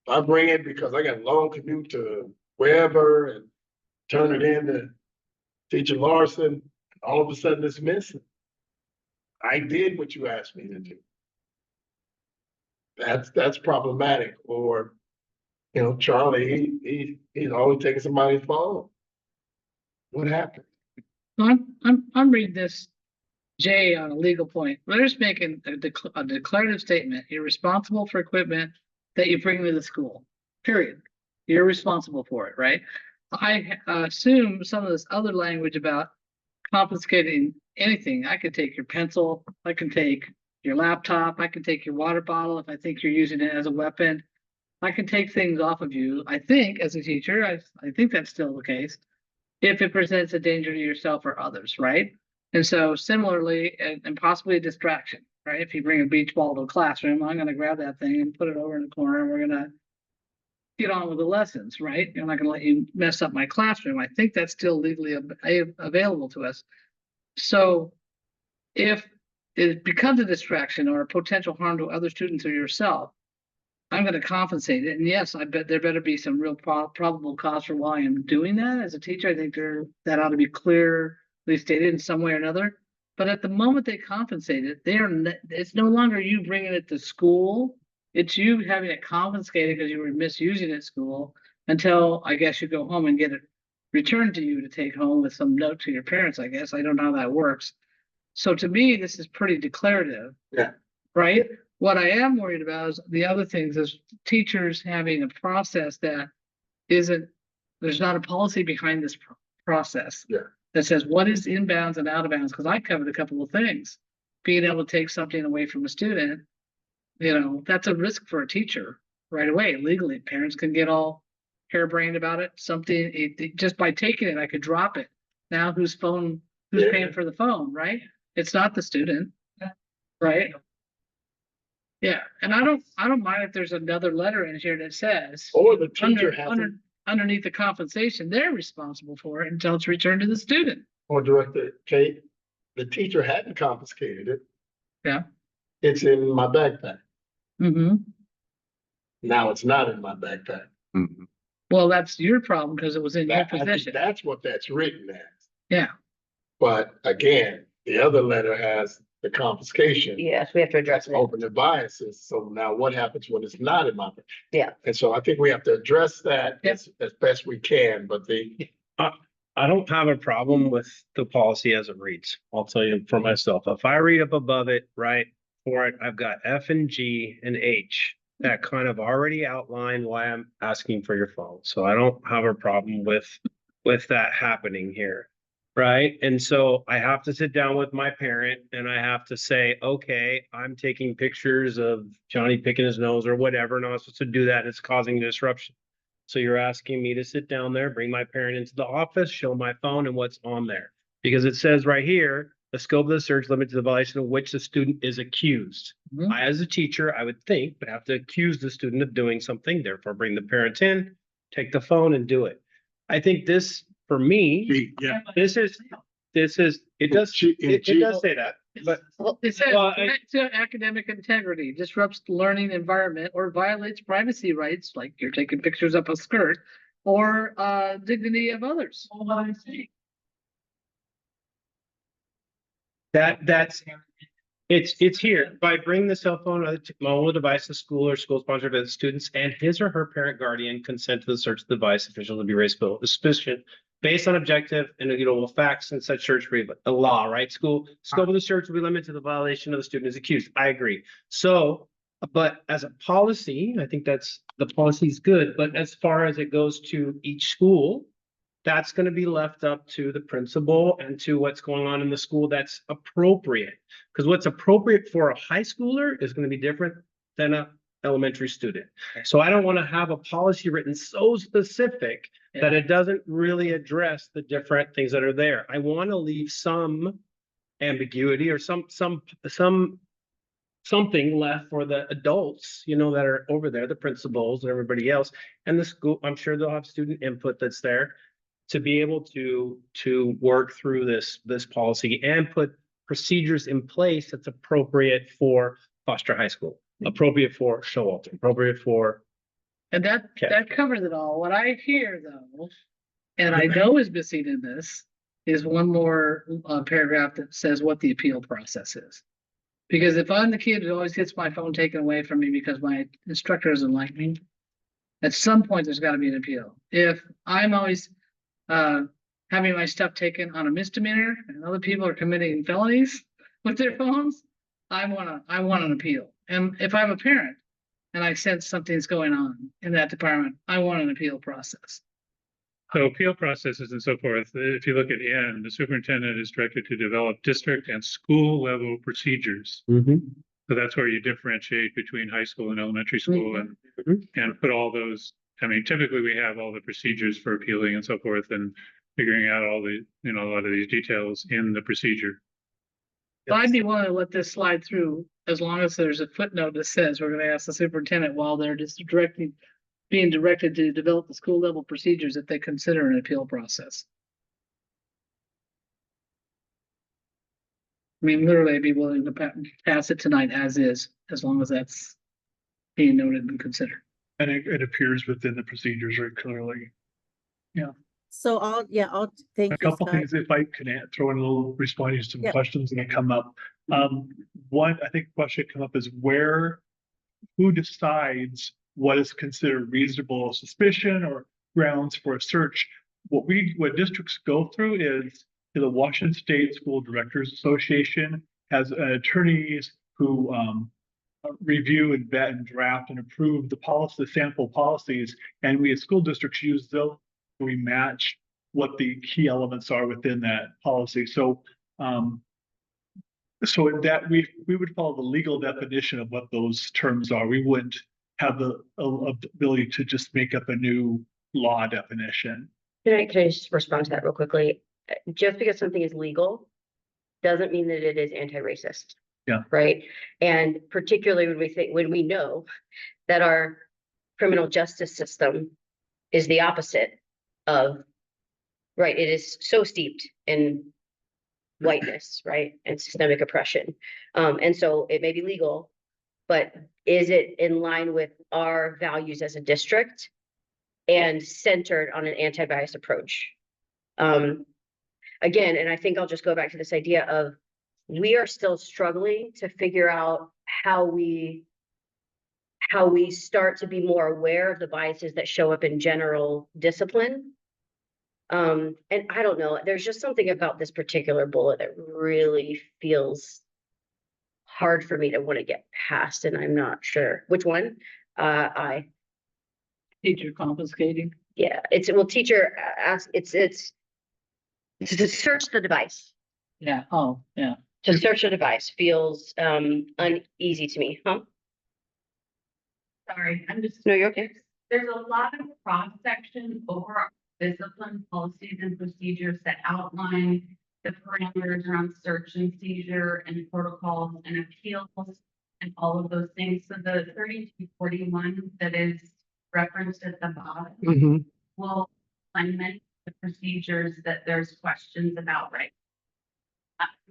I bring it because I got a long commute to wherever and turn it in to Teacher Larson, all of a sudden it's missing. I did what you asked me to do. That's problematic. Or, Charlie, he's always taking somebody's phone. What happened? I'm reading this, Jay, on a legal point. They're just making a declarative statement. You're responsible for equipment that you bring to the school, period. You're responsible for it, right? I assume some of this other language about confiscating anything. I could take your pencil, I can take your laptop, I can take your water bottle if I think you're using it as a weapon. I can take things off of you, I think, as a teacher, I think that's still the case, if it presents a danger to yourself or others, right? And so similarly, and possibly a distraction, right? If you bring a beach ball to a classroom, I'm gonna grab that thing and put it over in the corner and we're gonna get on with the lessons, right? I'm not gonna let you mess up my classroom. I think that's still legally available to us. So if it becomes a distraction or a potential harm to other students or yourself, I'm going to compensate it. And yes, I bet there better be some real probable cause for why I'm doing that. As a teacher, I think that ought to be clearly stated in some way or another. But at the moment they compensate it, it's no longer you bringing it to school. It's you having it confiscated because you were misusing it at school until I guess you go home and get it returned to you to take home with some note to your parents, I guess. I don't know how that works. So to me, this is pretty declarative. Yeah. Right? What I am worried about is the other things is teachers having a process that there's not a policy behind this process. Yeah. That says what is inbounds and out of bounds, because I covered a couple of things. Being able to take something away from a student, that's a risk for a teacher right away. Legally, parents can get all harebrained about it. Just by taking it, I could drop it. Now who's paying for the phone, right? It's not the student, right? Yeah, and I don't mind if there's another letter in here that says Or the teacher hasn't, underneath the compensation, they're responsible for it until it's returned to the student. or Director Kate, the teacher hadn't confiscated it. Yeah. It's in my backpack. Mm-hmm. Now it's not in my backpack. Well, that's your problem because it was in your I think possession. that's what that's written as. Yeah. But again, the other letter has the confiscation. Yes, we have to address it. Open the biases. So now what happens when it's not in my? Yeah. And so I think we have to address that Yep. as best we can, but I don't have a problem with the policy as it reads. I'll tell you for myself. If I read up above it, right, for it, I've got F and G and H that kind of already outline why I'm asking for your phone. So I don't have a problem with that happening here. Right? And so I have to sit down with my parent and I have to say, okay, I'm taking pictures of Johnny picking his nose or whatever, and I'm supposed to do that, and it's causing disruption. So you're asking me to sit down there, bring my parent into the office, show my phone and what's on there. Because it says right here, the scope of the search limited to the violation of which the student is accused. Mhm. I, as a teacher, I would think, would have to accuse the student of doing something, therefore bring the parents in, take the phone and do it. I think this, for me, Yeah. this is, it does, it does say that, but It says Well, threat to academic integrity, disrupts the learning environment, or violates privacy rights, like you're taking pictures up a skirt, or dignity of others. Well, what I'm saying. that's, it's here. By bringing the cell phone or the mobile device to school or school sponsored by the students and his or her parent guardian consent to the search of the device, official to be raised suspicion based on objective and facts and such search for a law, right? Scope of the search will be limited to the violation of the student is accused. I agree. So, but as a policy, I think the policy is good, but as far as it goes to each school, that's going to be left up to the principal and to what's going on in the school that's appropriate. Because what's appropriate for a high schooler is going to be different than a elementary student. So I don't want to have a policy written so specific that it doesn't really address the different things that are there. I want to leave some ambiguity or something left for the adults, that are over there, the principals and everybody else. And the school, I'm sure they'll have student input that's there to be able to work through this policy and put procedures in place that's appropriate for Foster High School, appropriate for Showalter, appropriate for. And that Okay. that covers it all. What I hear though, and I know is missing in this, is one more paragraph that says what the appeal process is. Because if I'm the kid who always gets my phone taken away from me because my instructor doesn't like me, at some point there's got to be an appeal. If I'm always having my stuff taken on a misdemeanor and other people are committing felonies with their phones, I want an appeal. And if I'm a parent and I sense something's going on in that department, I want an appeal process. So appeal processes and so forth, if you look at N, the superintendent is directed to develop district and school level procedures. So that's where you differentiate between high school and elementary school and put all those, typically we have all the procedures for appealing and so forth and figuring out all the, a lot of these details in the procedure. But I'd be willing to let this slide through as long as there's a footnote that says we're going to ask the superintendent while they're just being directed to develop the school level procedures if they consider an appeal process. Literally, I'd be willing to pass it tonight as is, as long as that's being noted and considered. And it appears within the procedures very clearly. So thank A you, couple Scott. things, if I can throw in a little responding to some Yeah. questions that come up. One, I think question come up is who decides what is considered reasonable suspicion or grounds for a search? What districts go through is the Washington State School Directors Association has attorneys who review and vet and draft and approve the sample policies, and we as school districts use those. We match what the key elements are within that policy. So that we would follow the legal definition of what those terms are. We wouldn't have the ability to just make up a new law definition. Can I just respond to that real quickly? Just because something is legal doesn't mean that it is anti-racist. Yeah. Right. And particularly when we know that our criminal justice system is the opposite of, right, it is so steeped in whiteness, right, and systemic oppression. And so it may be legal, but is it in line with our values as a district and centered on an anti-bias approach? Again, and I think I'll just go back to this idea of we are still struggling to figure out how we start to be more aware of the biases that show up in general discipline. And I don't know, there's just something about this particular bullet that really feels hard for me to want to get past, and I'm not sure. Which one? Teacher confiscating. Yeah, well, teacher ask, it's to search the device. Yeah, oh, yeah. To search a device feels uneasy to me, huh? Sorry, I'm just. No, you're okay. There's a lot of cross-section over our discipline policies and procedures that outline the parameters around search and seizure and protocols and appeals and all of those things. So the 3241 that is referenced at the bottom will find many of the procedures that there's questions about, right?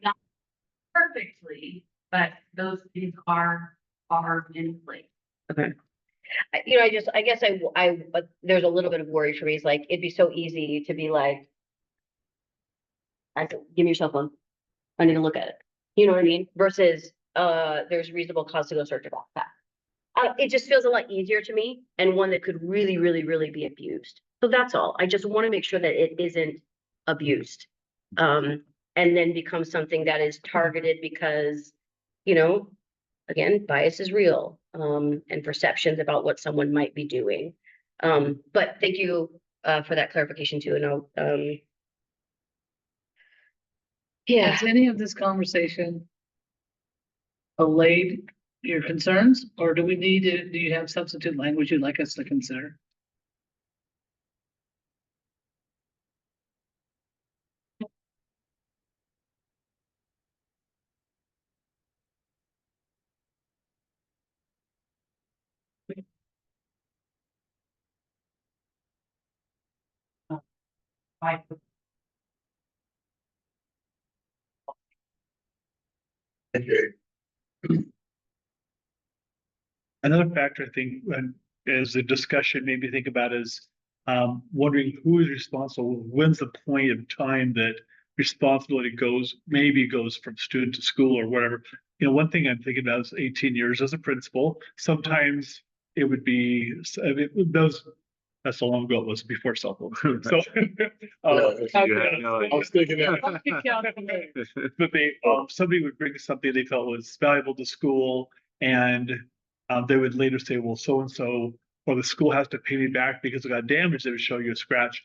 Not perfectly, but those things are in place. Okay. I guess there's a little bit of worry for me. It's like, it'd be so easy to be like, give me your cell phone. I need to look at it. You know what I mean? Versus, there's reasonable cause to go search a backpack. It just feels a lot easier to me, and one that could really, really, really be abused. So that's all. I just want to make sure that it isn't abused. And then becomes something that is targeted because, again, bias is real, and perceptions about what someone might be doing. But thank you for that clarification too. And yeah, Has any of this conversation allayed your concerns, or do you have substitute language you'd like us to consider? Okay. Another factor, I think, as a discussion, maybe think about is wondering who is responsible. When's the point of time that responsibility goes from student to school or whatever? One thing I'm thinking about is 18 years as a principal. Sometimes it would be, that's so long ago, it was before cell phone. So, I was thinking that. but somebody would bring something they felt was valuable to school, and they would later say, well, so-and-so, or the school has to pay me back because it got damaged. They would show you a scratch.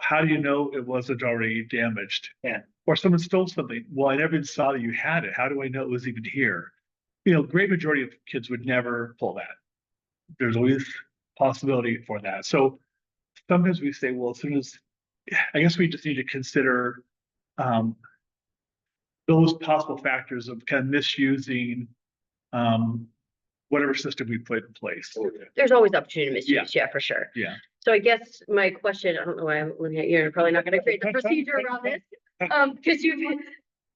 How do you know it wasn't already damaged? Yeah. Or someone stole something. Well, I never even saw that you had it. How do I know it was even here? Great majority of kids would never pull that. There's always possibility for that. So sometimes we say, well, as soon as, I guess we just need to consider those possible factors of kind of misusing whatever system we put in place. there's always opportunity to misuse. Yeah, for sure. Yeah. So I guess my question, I don't know why I'm looking at you, you're probably not gonna create the procedure around this. Because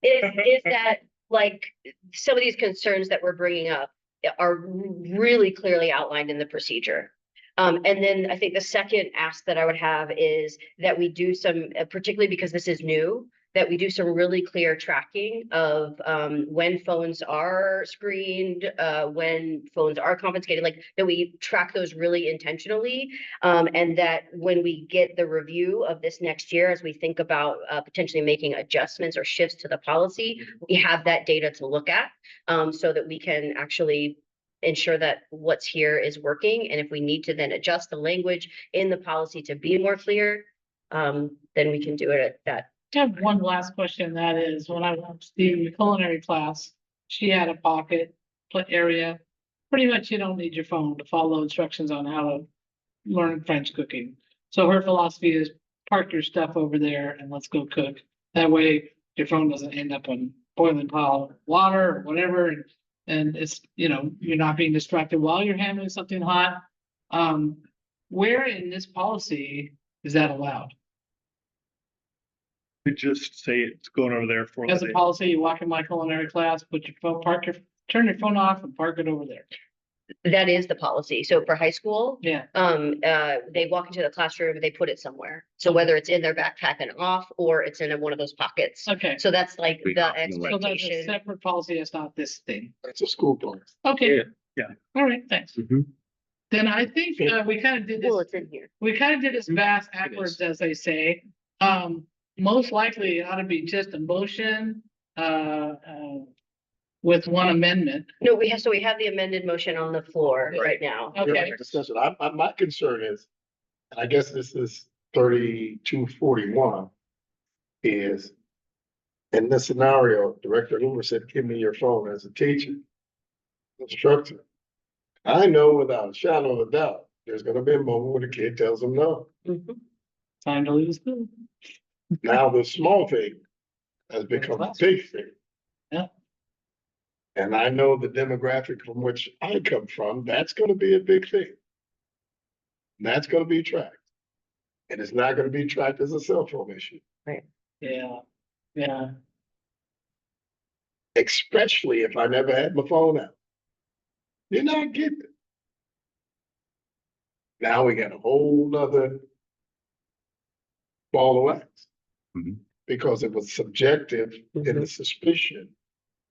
is that like some of these concerns that we're bringing up are really clearly outlined in the procedure. And then I think the second ask that I would have is that we do some, particularly because this is new, that we do some really clear tracking of when phones are screened, when phones are confiscated, like that we track those really intentionally. And that when we get the review of this next year, as we think about potentially making adjustments or shifts to the policy, we have that data to look at so that we can actually ensure that what's here is working. And if we need to then adjust the language in the policy to be more clear, then we can do it at that. I have one last question. That is, when I watched the culinary class, she had a pocket area. Pretty much you don't need your phone to follow instructions on how to learn French cooking. So her philosophy is park your stuff over there and let's go cook. That way your phone doesn't end up in boiling pile of water or whatever. And it's, you're not being distracted while you're handling something hot. Where in this policy is that allowed? We just say it's going over there for As the a day. policy, you walk in my culinary class, put your phone, turn your phone off and park it over there. That is the policy. So for high school, Yeah. they walk into the classroom, they put it somewhere. So whether it's in their backpack and off, or it's in one of those pockets. Okay. So that's like We the have no way. So that's a expectation. separate policy. It's not this thing. That's a school policy. Okay. Yeah. All right, thanks. Mhm. Then I think we kind of did Well, this, it's in here. we kind of did this bass backwards, as they say. Most likely it ought to be just a motion, with one amendment. No, so we have the amended motion on the floor right now. Okay. Discussion. My concern is, and I guess this is 3241, is in this scenario, Director Hoover said, give me your phone as a teacher, instructor. I know without a shadow of a doubt, there's gonna be a moment where the kid tells them no. Mhm. Time to leave school. Now the small thing has become a big thing. Yeah. And I know the demographic from which I come from, that's gonna be a big thing. And that's gonna be tracked. And it's not gonna be tracked as a cell phone issue, Yeah, yeah. especially if I never had my phone out. You're not getting it. Now we got a whole nother ball of wax. Mhm. Because it was subjective in the suspicion.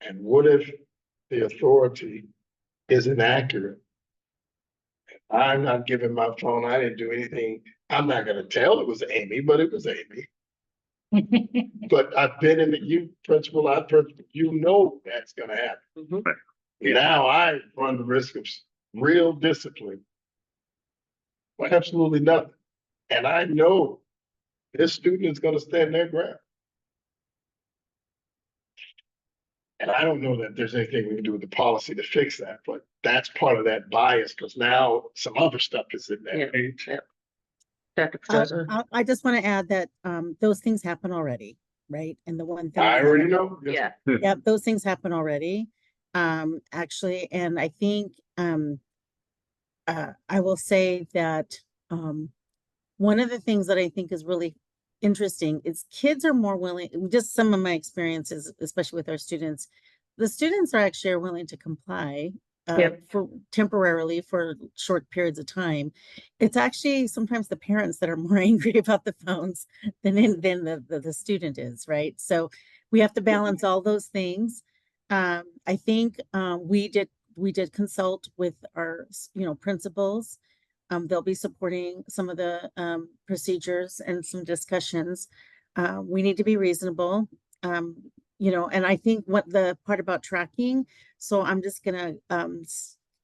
And what if the authority isn't accurate? I'm not giving my phone, I didn't do anything. I'm not gonna tell it was Amy, but it was Amy. But I've been in the, you know that's gonna happen. Mhm. Now I run the risk of real discipline. For absolutely nothing. And I know this student is gonna stand their ground. And I don't know that there's anything we can do with the policy to fix that, but that's part of that bias, because now some other stuff is in there. Yeah. Dr. Pedrosa. I just want to add that those things happen already, right? And the one thing. I already know. Yeah. Yeah, those things happen already. Actually, and I think I will say that one of the things that I think is really interesting is kids are more willing, just some of my experiences, especially with our students, the students are actually willing to comply for temporarily for short periods of time. It's actually sometimes the parents that are more angry about the phones than the student is, right? So we have to balance all those things. I think we did consult with our principals. They'll be supporting some of the procedures and some discussions. We need to be reasonable, and I think what the part about tracking, so I'm just gonna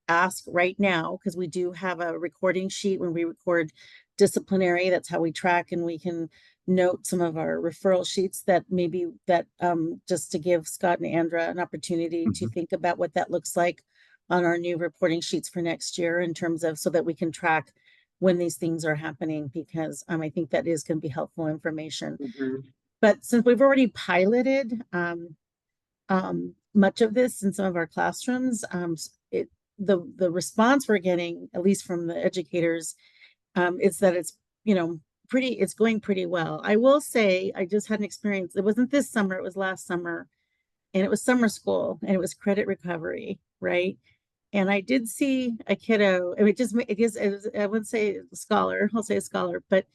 ask right now, because we do have a recording sheet when we record disciplinary, that's how we track, and we can note some of our referral sheets that maybe just to give Scott and Andra an opportunity to think about what that looks like on our new reporting sheets for next year, in terms of, so that we can track when these things are happening, because I think that is going to be helpful information. But since we've already piloted much of this in some of our classrooms, the response we're getting, at least from the educators, is that it's it's going pretty well. I will say I just had an experience. It wasn't this summer; it was last summer, and it was summer school, and it was credit recovery, right? And I did see a kiddo, I wouldn't say a scholar, I'll say a scholar, but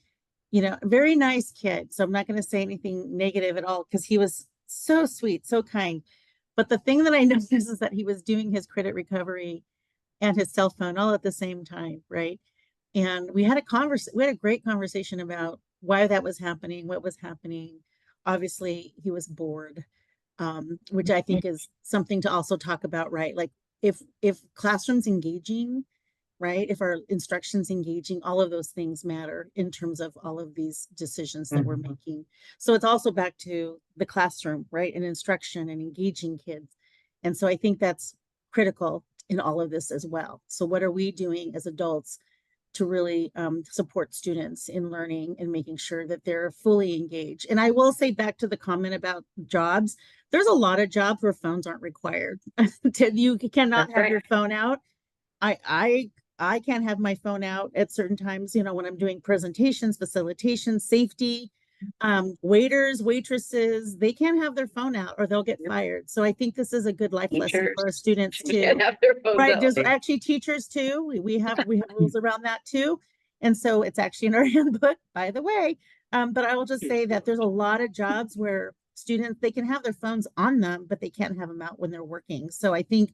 a very nice kid. So I'm not going to say anything negative at all, because he was so sweet, so kind. But the thing that I noticed is that he was doing his credit recovery and his cell phone all at the same time, right? And we had a great conversation about why that was happening, what was happening. Obviously, he was bored, which I think is something to also talk about, right? Like, if classroom's engaging, right? If our instruction's engaging, all of those things matter in terms of all of these decisions that we're making. So it's also back to the classroom, right? And instruction and engaging kids. And so I think that's critical in all of this as well. So what are we doing as adults to really support students in learning and making sure that they're fully engaged? And I will say, back to the comment about jobs, there's a lot of jobs where phones aren't required. You cannot have your phone out. I can't have my phone out at certain times, when I'm doing presentations, facilitation, safety, waiters, waitresses, they can't have their phone out or they'll get fired. So I think this is a good life lesson for our students too. Can't have their phones Right, out. there's actually teachers too. We have rules around that too. And so it's actually in our handbook, by the way. But I will just say that there's a lot of jobs where students, they can have their phones on them, but they can't have them out when they're working. So I think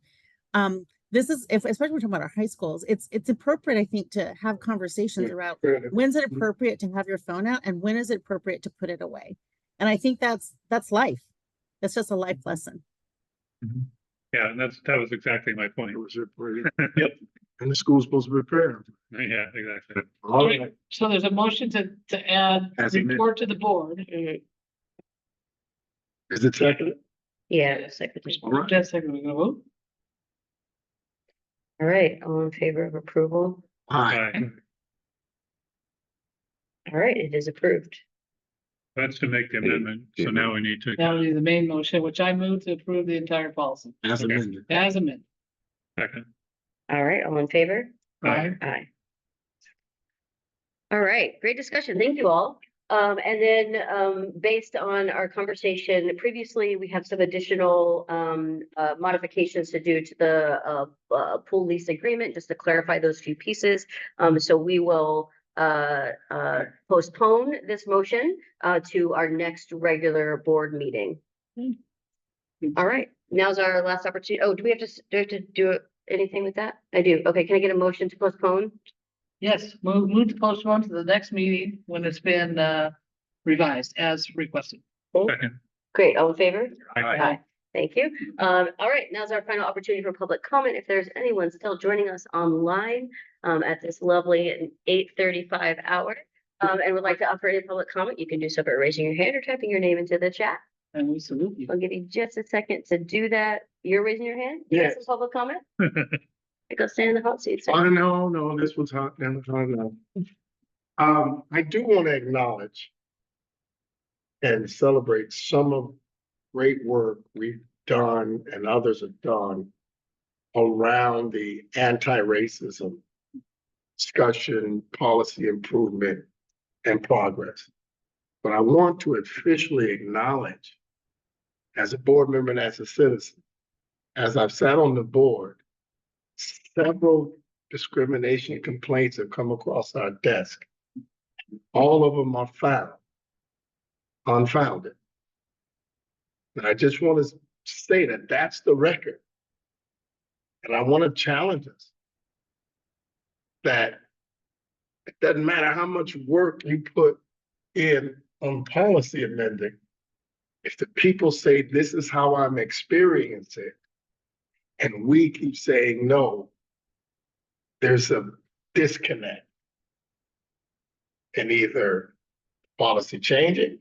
this is, if, especially we're talking about our high schools, it's appropriate, I think, to have conversations around when's it appropriate to have your phone out and when is it appropriate to put it away? And I think that's life. That's just a life lesson. Yeah, and that was exactly my point. It was Yep. And the school's supposed to prepare. Yeah, exactly. All right. So there's a motion to add As amended. report to the board. Is it second? Yeah, second. All right. Just a second, we're gonna vote. All right, all in favor of approval? Aye. All right, it is approved. That's to make the amendment. So now we need to. That will be the main motion, which I move to approve the entire policy As amended. as amended. Second. All right, all in favor? Aye. Aye. All right, great discussion. Thank you all. And then, based on our conversation previously, we have some additional, modifications to do to the, pool lease agreement, just to clarify those few pieces. So we will, postpone this motion, to our next regular board meeting. All right, now's our last opportunity. Oh, do we have to do anything with that? I do. Okay, can I get a motion to postpone? Yes, move to postpone to the next meeting when it's been revised as requested. Second. Great, all in favor? Aye. Thank you. All right, now's our final opportunity for public comment. If there's anyone still joining us online at this lovely 8:35 hour and would like to offer any public comment, you can do so by raising your hand or typing your name into the chat. And we salute you. I'll give you just a second to do that. You're raising your hand? You got Yes. some public comment? Go stand in the hot seat, sir. Oh, no, this was hot, that was hot enough. I do want to acknowledge and celebrate some of great work we've done and others have done around the anti-racism discussion, policy improvement, and progress. But I want to officially acknowledge, as a board member and as a citizen, as I've sat on the board, several discrimination complaints have come across our desk. All of them are unfounded. And I just want to say that that's the record. And I want to challenge us that it doesn't matter how much work you put in on policy amending, if the people say this is how I'm experiencing it, and we keep saying no, there's a disconnect in either policy changing,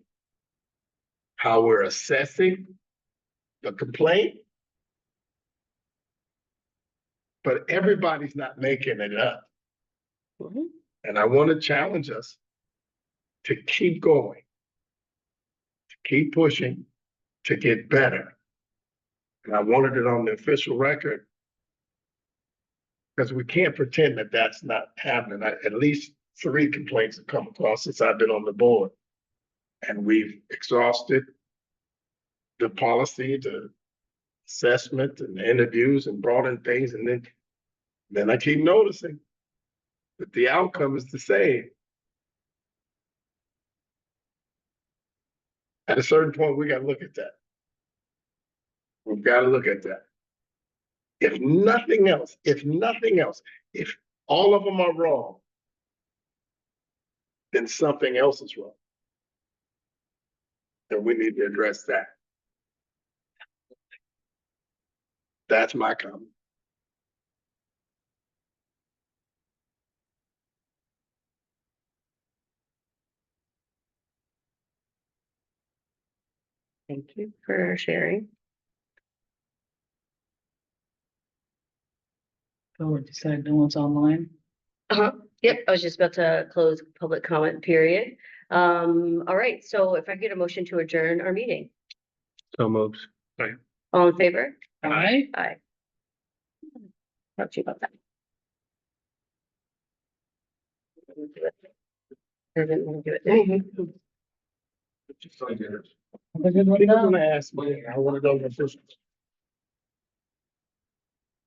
how we're assessing the complaint, but everybody's not making it up. And I want to challenge us to keep going, to keep pushing, to get better. And I wanted it on the official record because we can't pretend that that's not happening. At least 3 complaints have come across since I've been on the board. And we've exhausted the policy, the assessment and the interviews and brought in things. And then I keep noticing that the outcome is the same. At a certain point, we got to look at that. We've got to look at that. If nothing else, if all of them are wrong, then something else is wrong. And we need to address that. That's my comment. Thank you for sharing. Oh, we decide no one's online. Yep, I was just about to close public comment period. All right, so if I get a motion to adjourn our meeting, So moved. all in favor? Aye. Aye. Talk to you about that. I didn't want to do it. I'm gonna ask me, I want to go to the officials.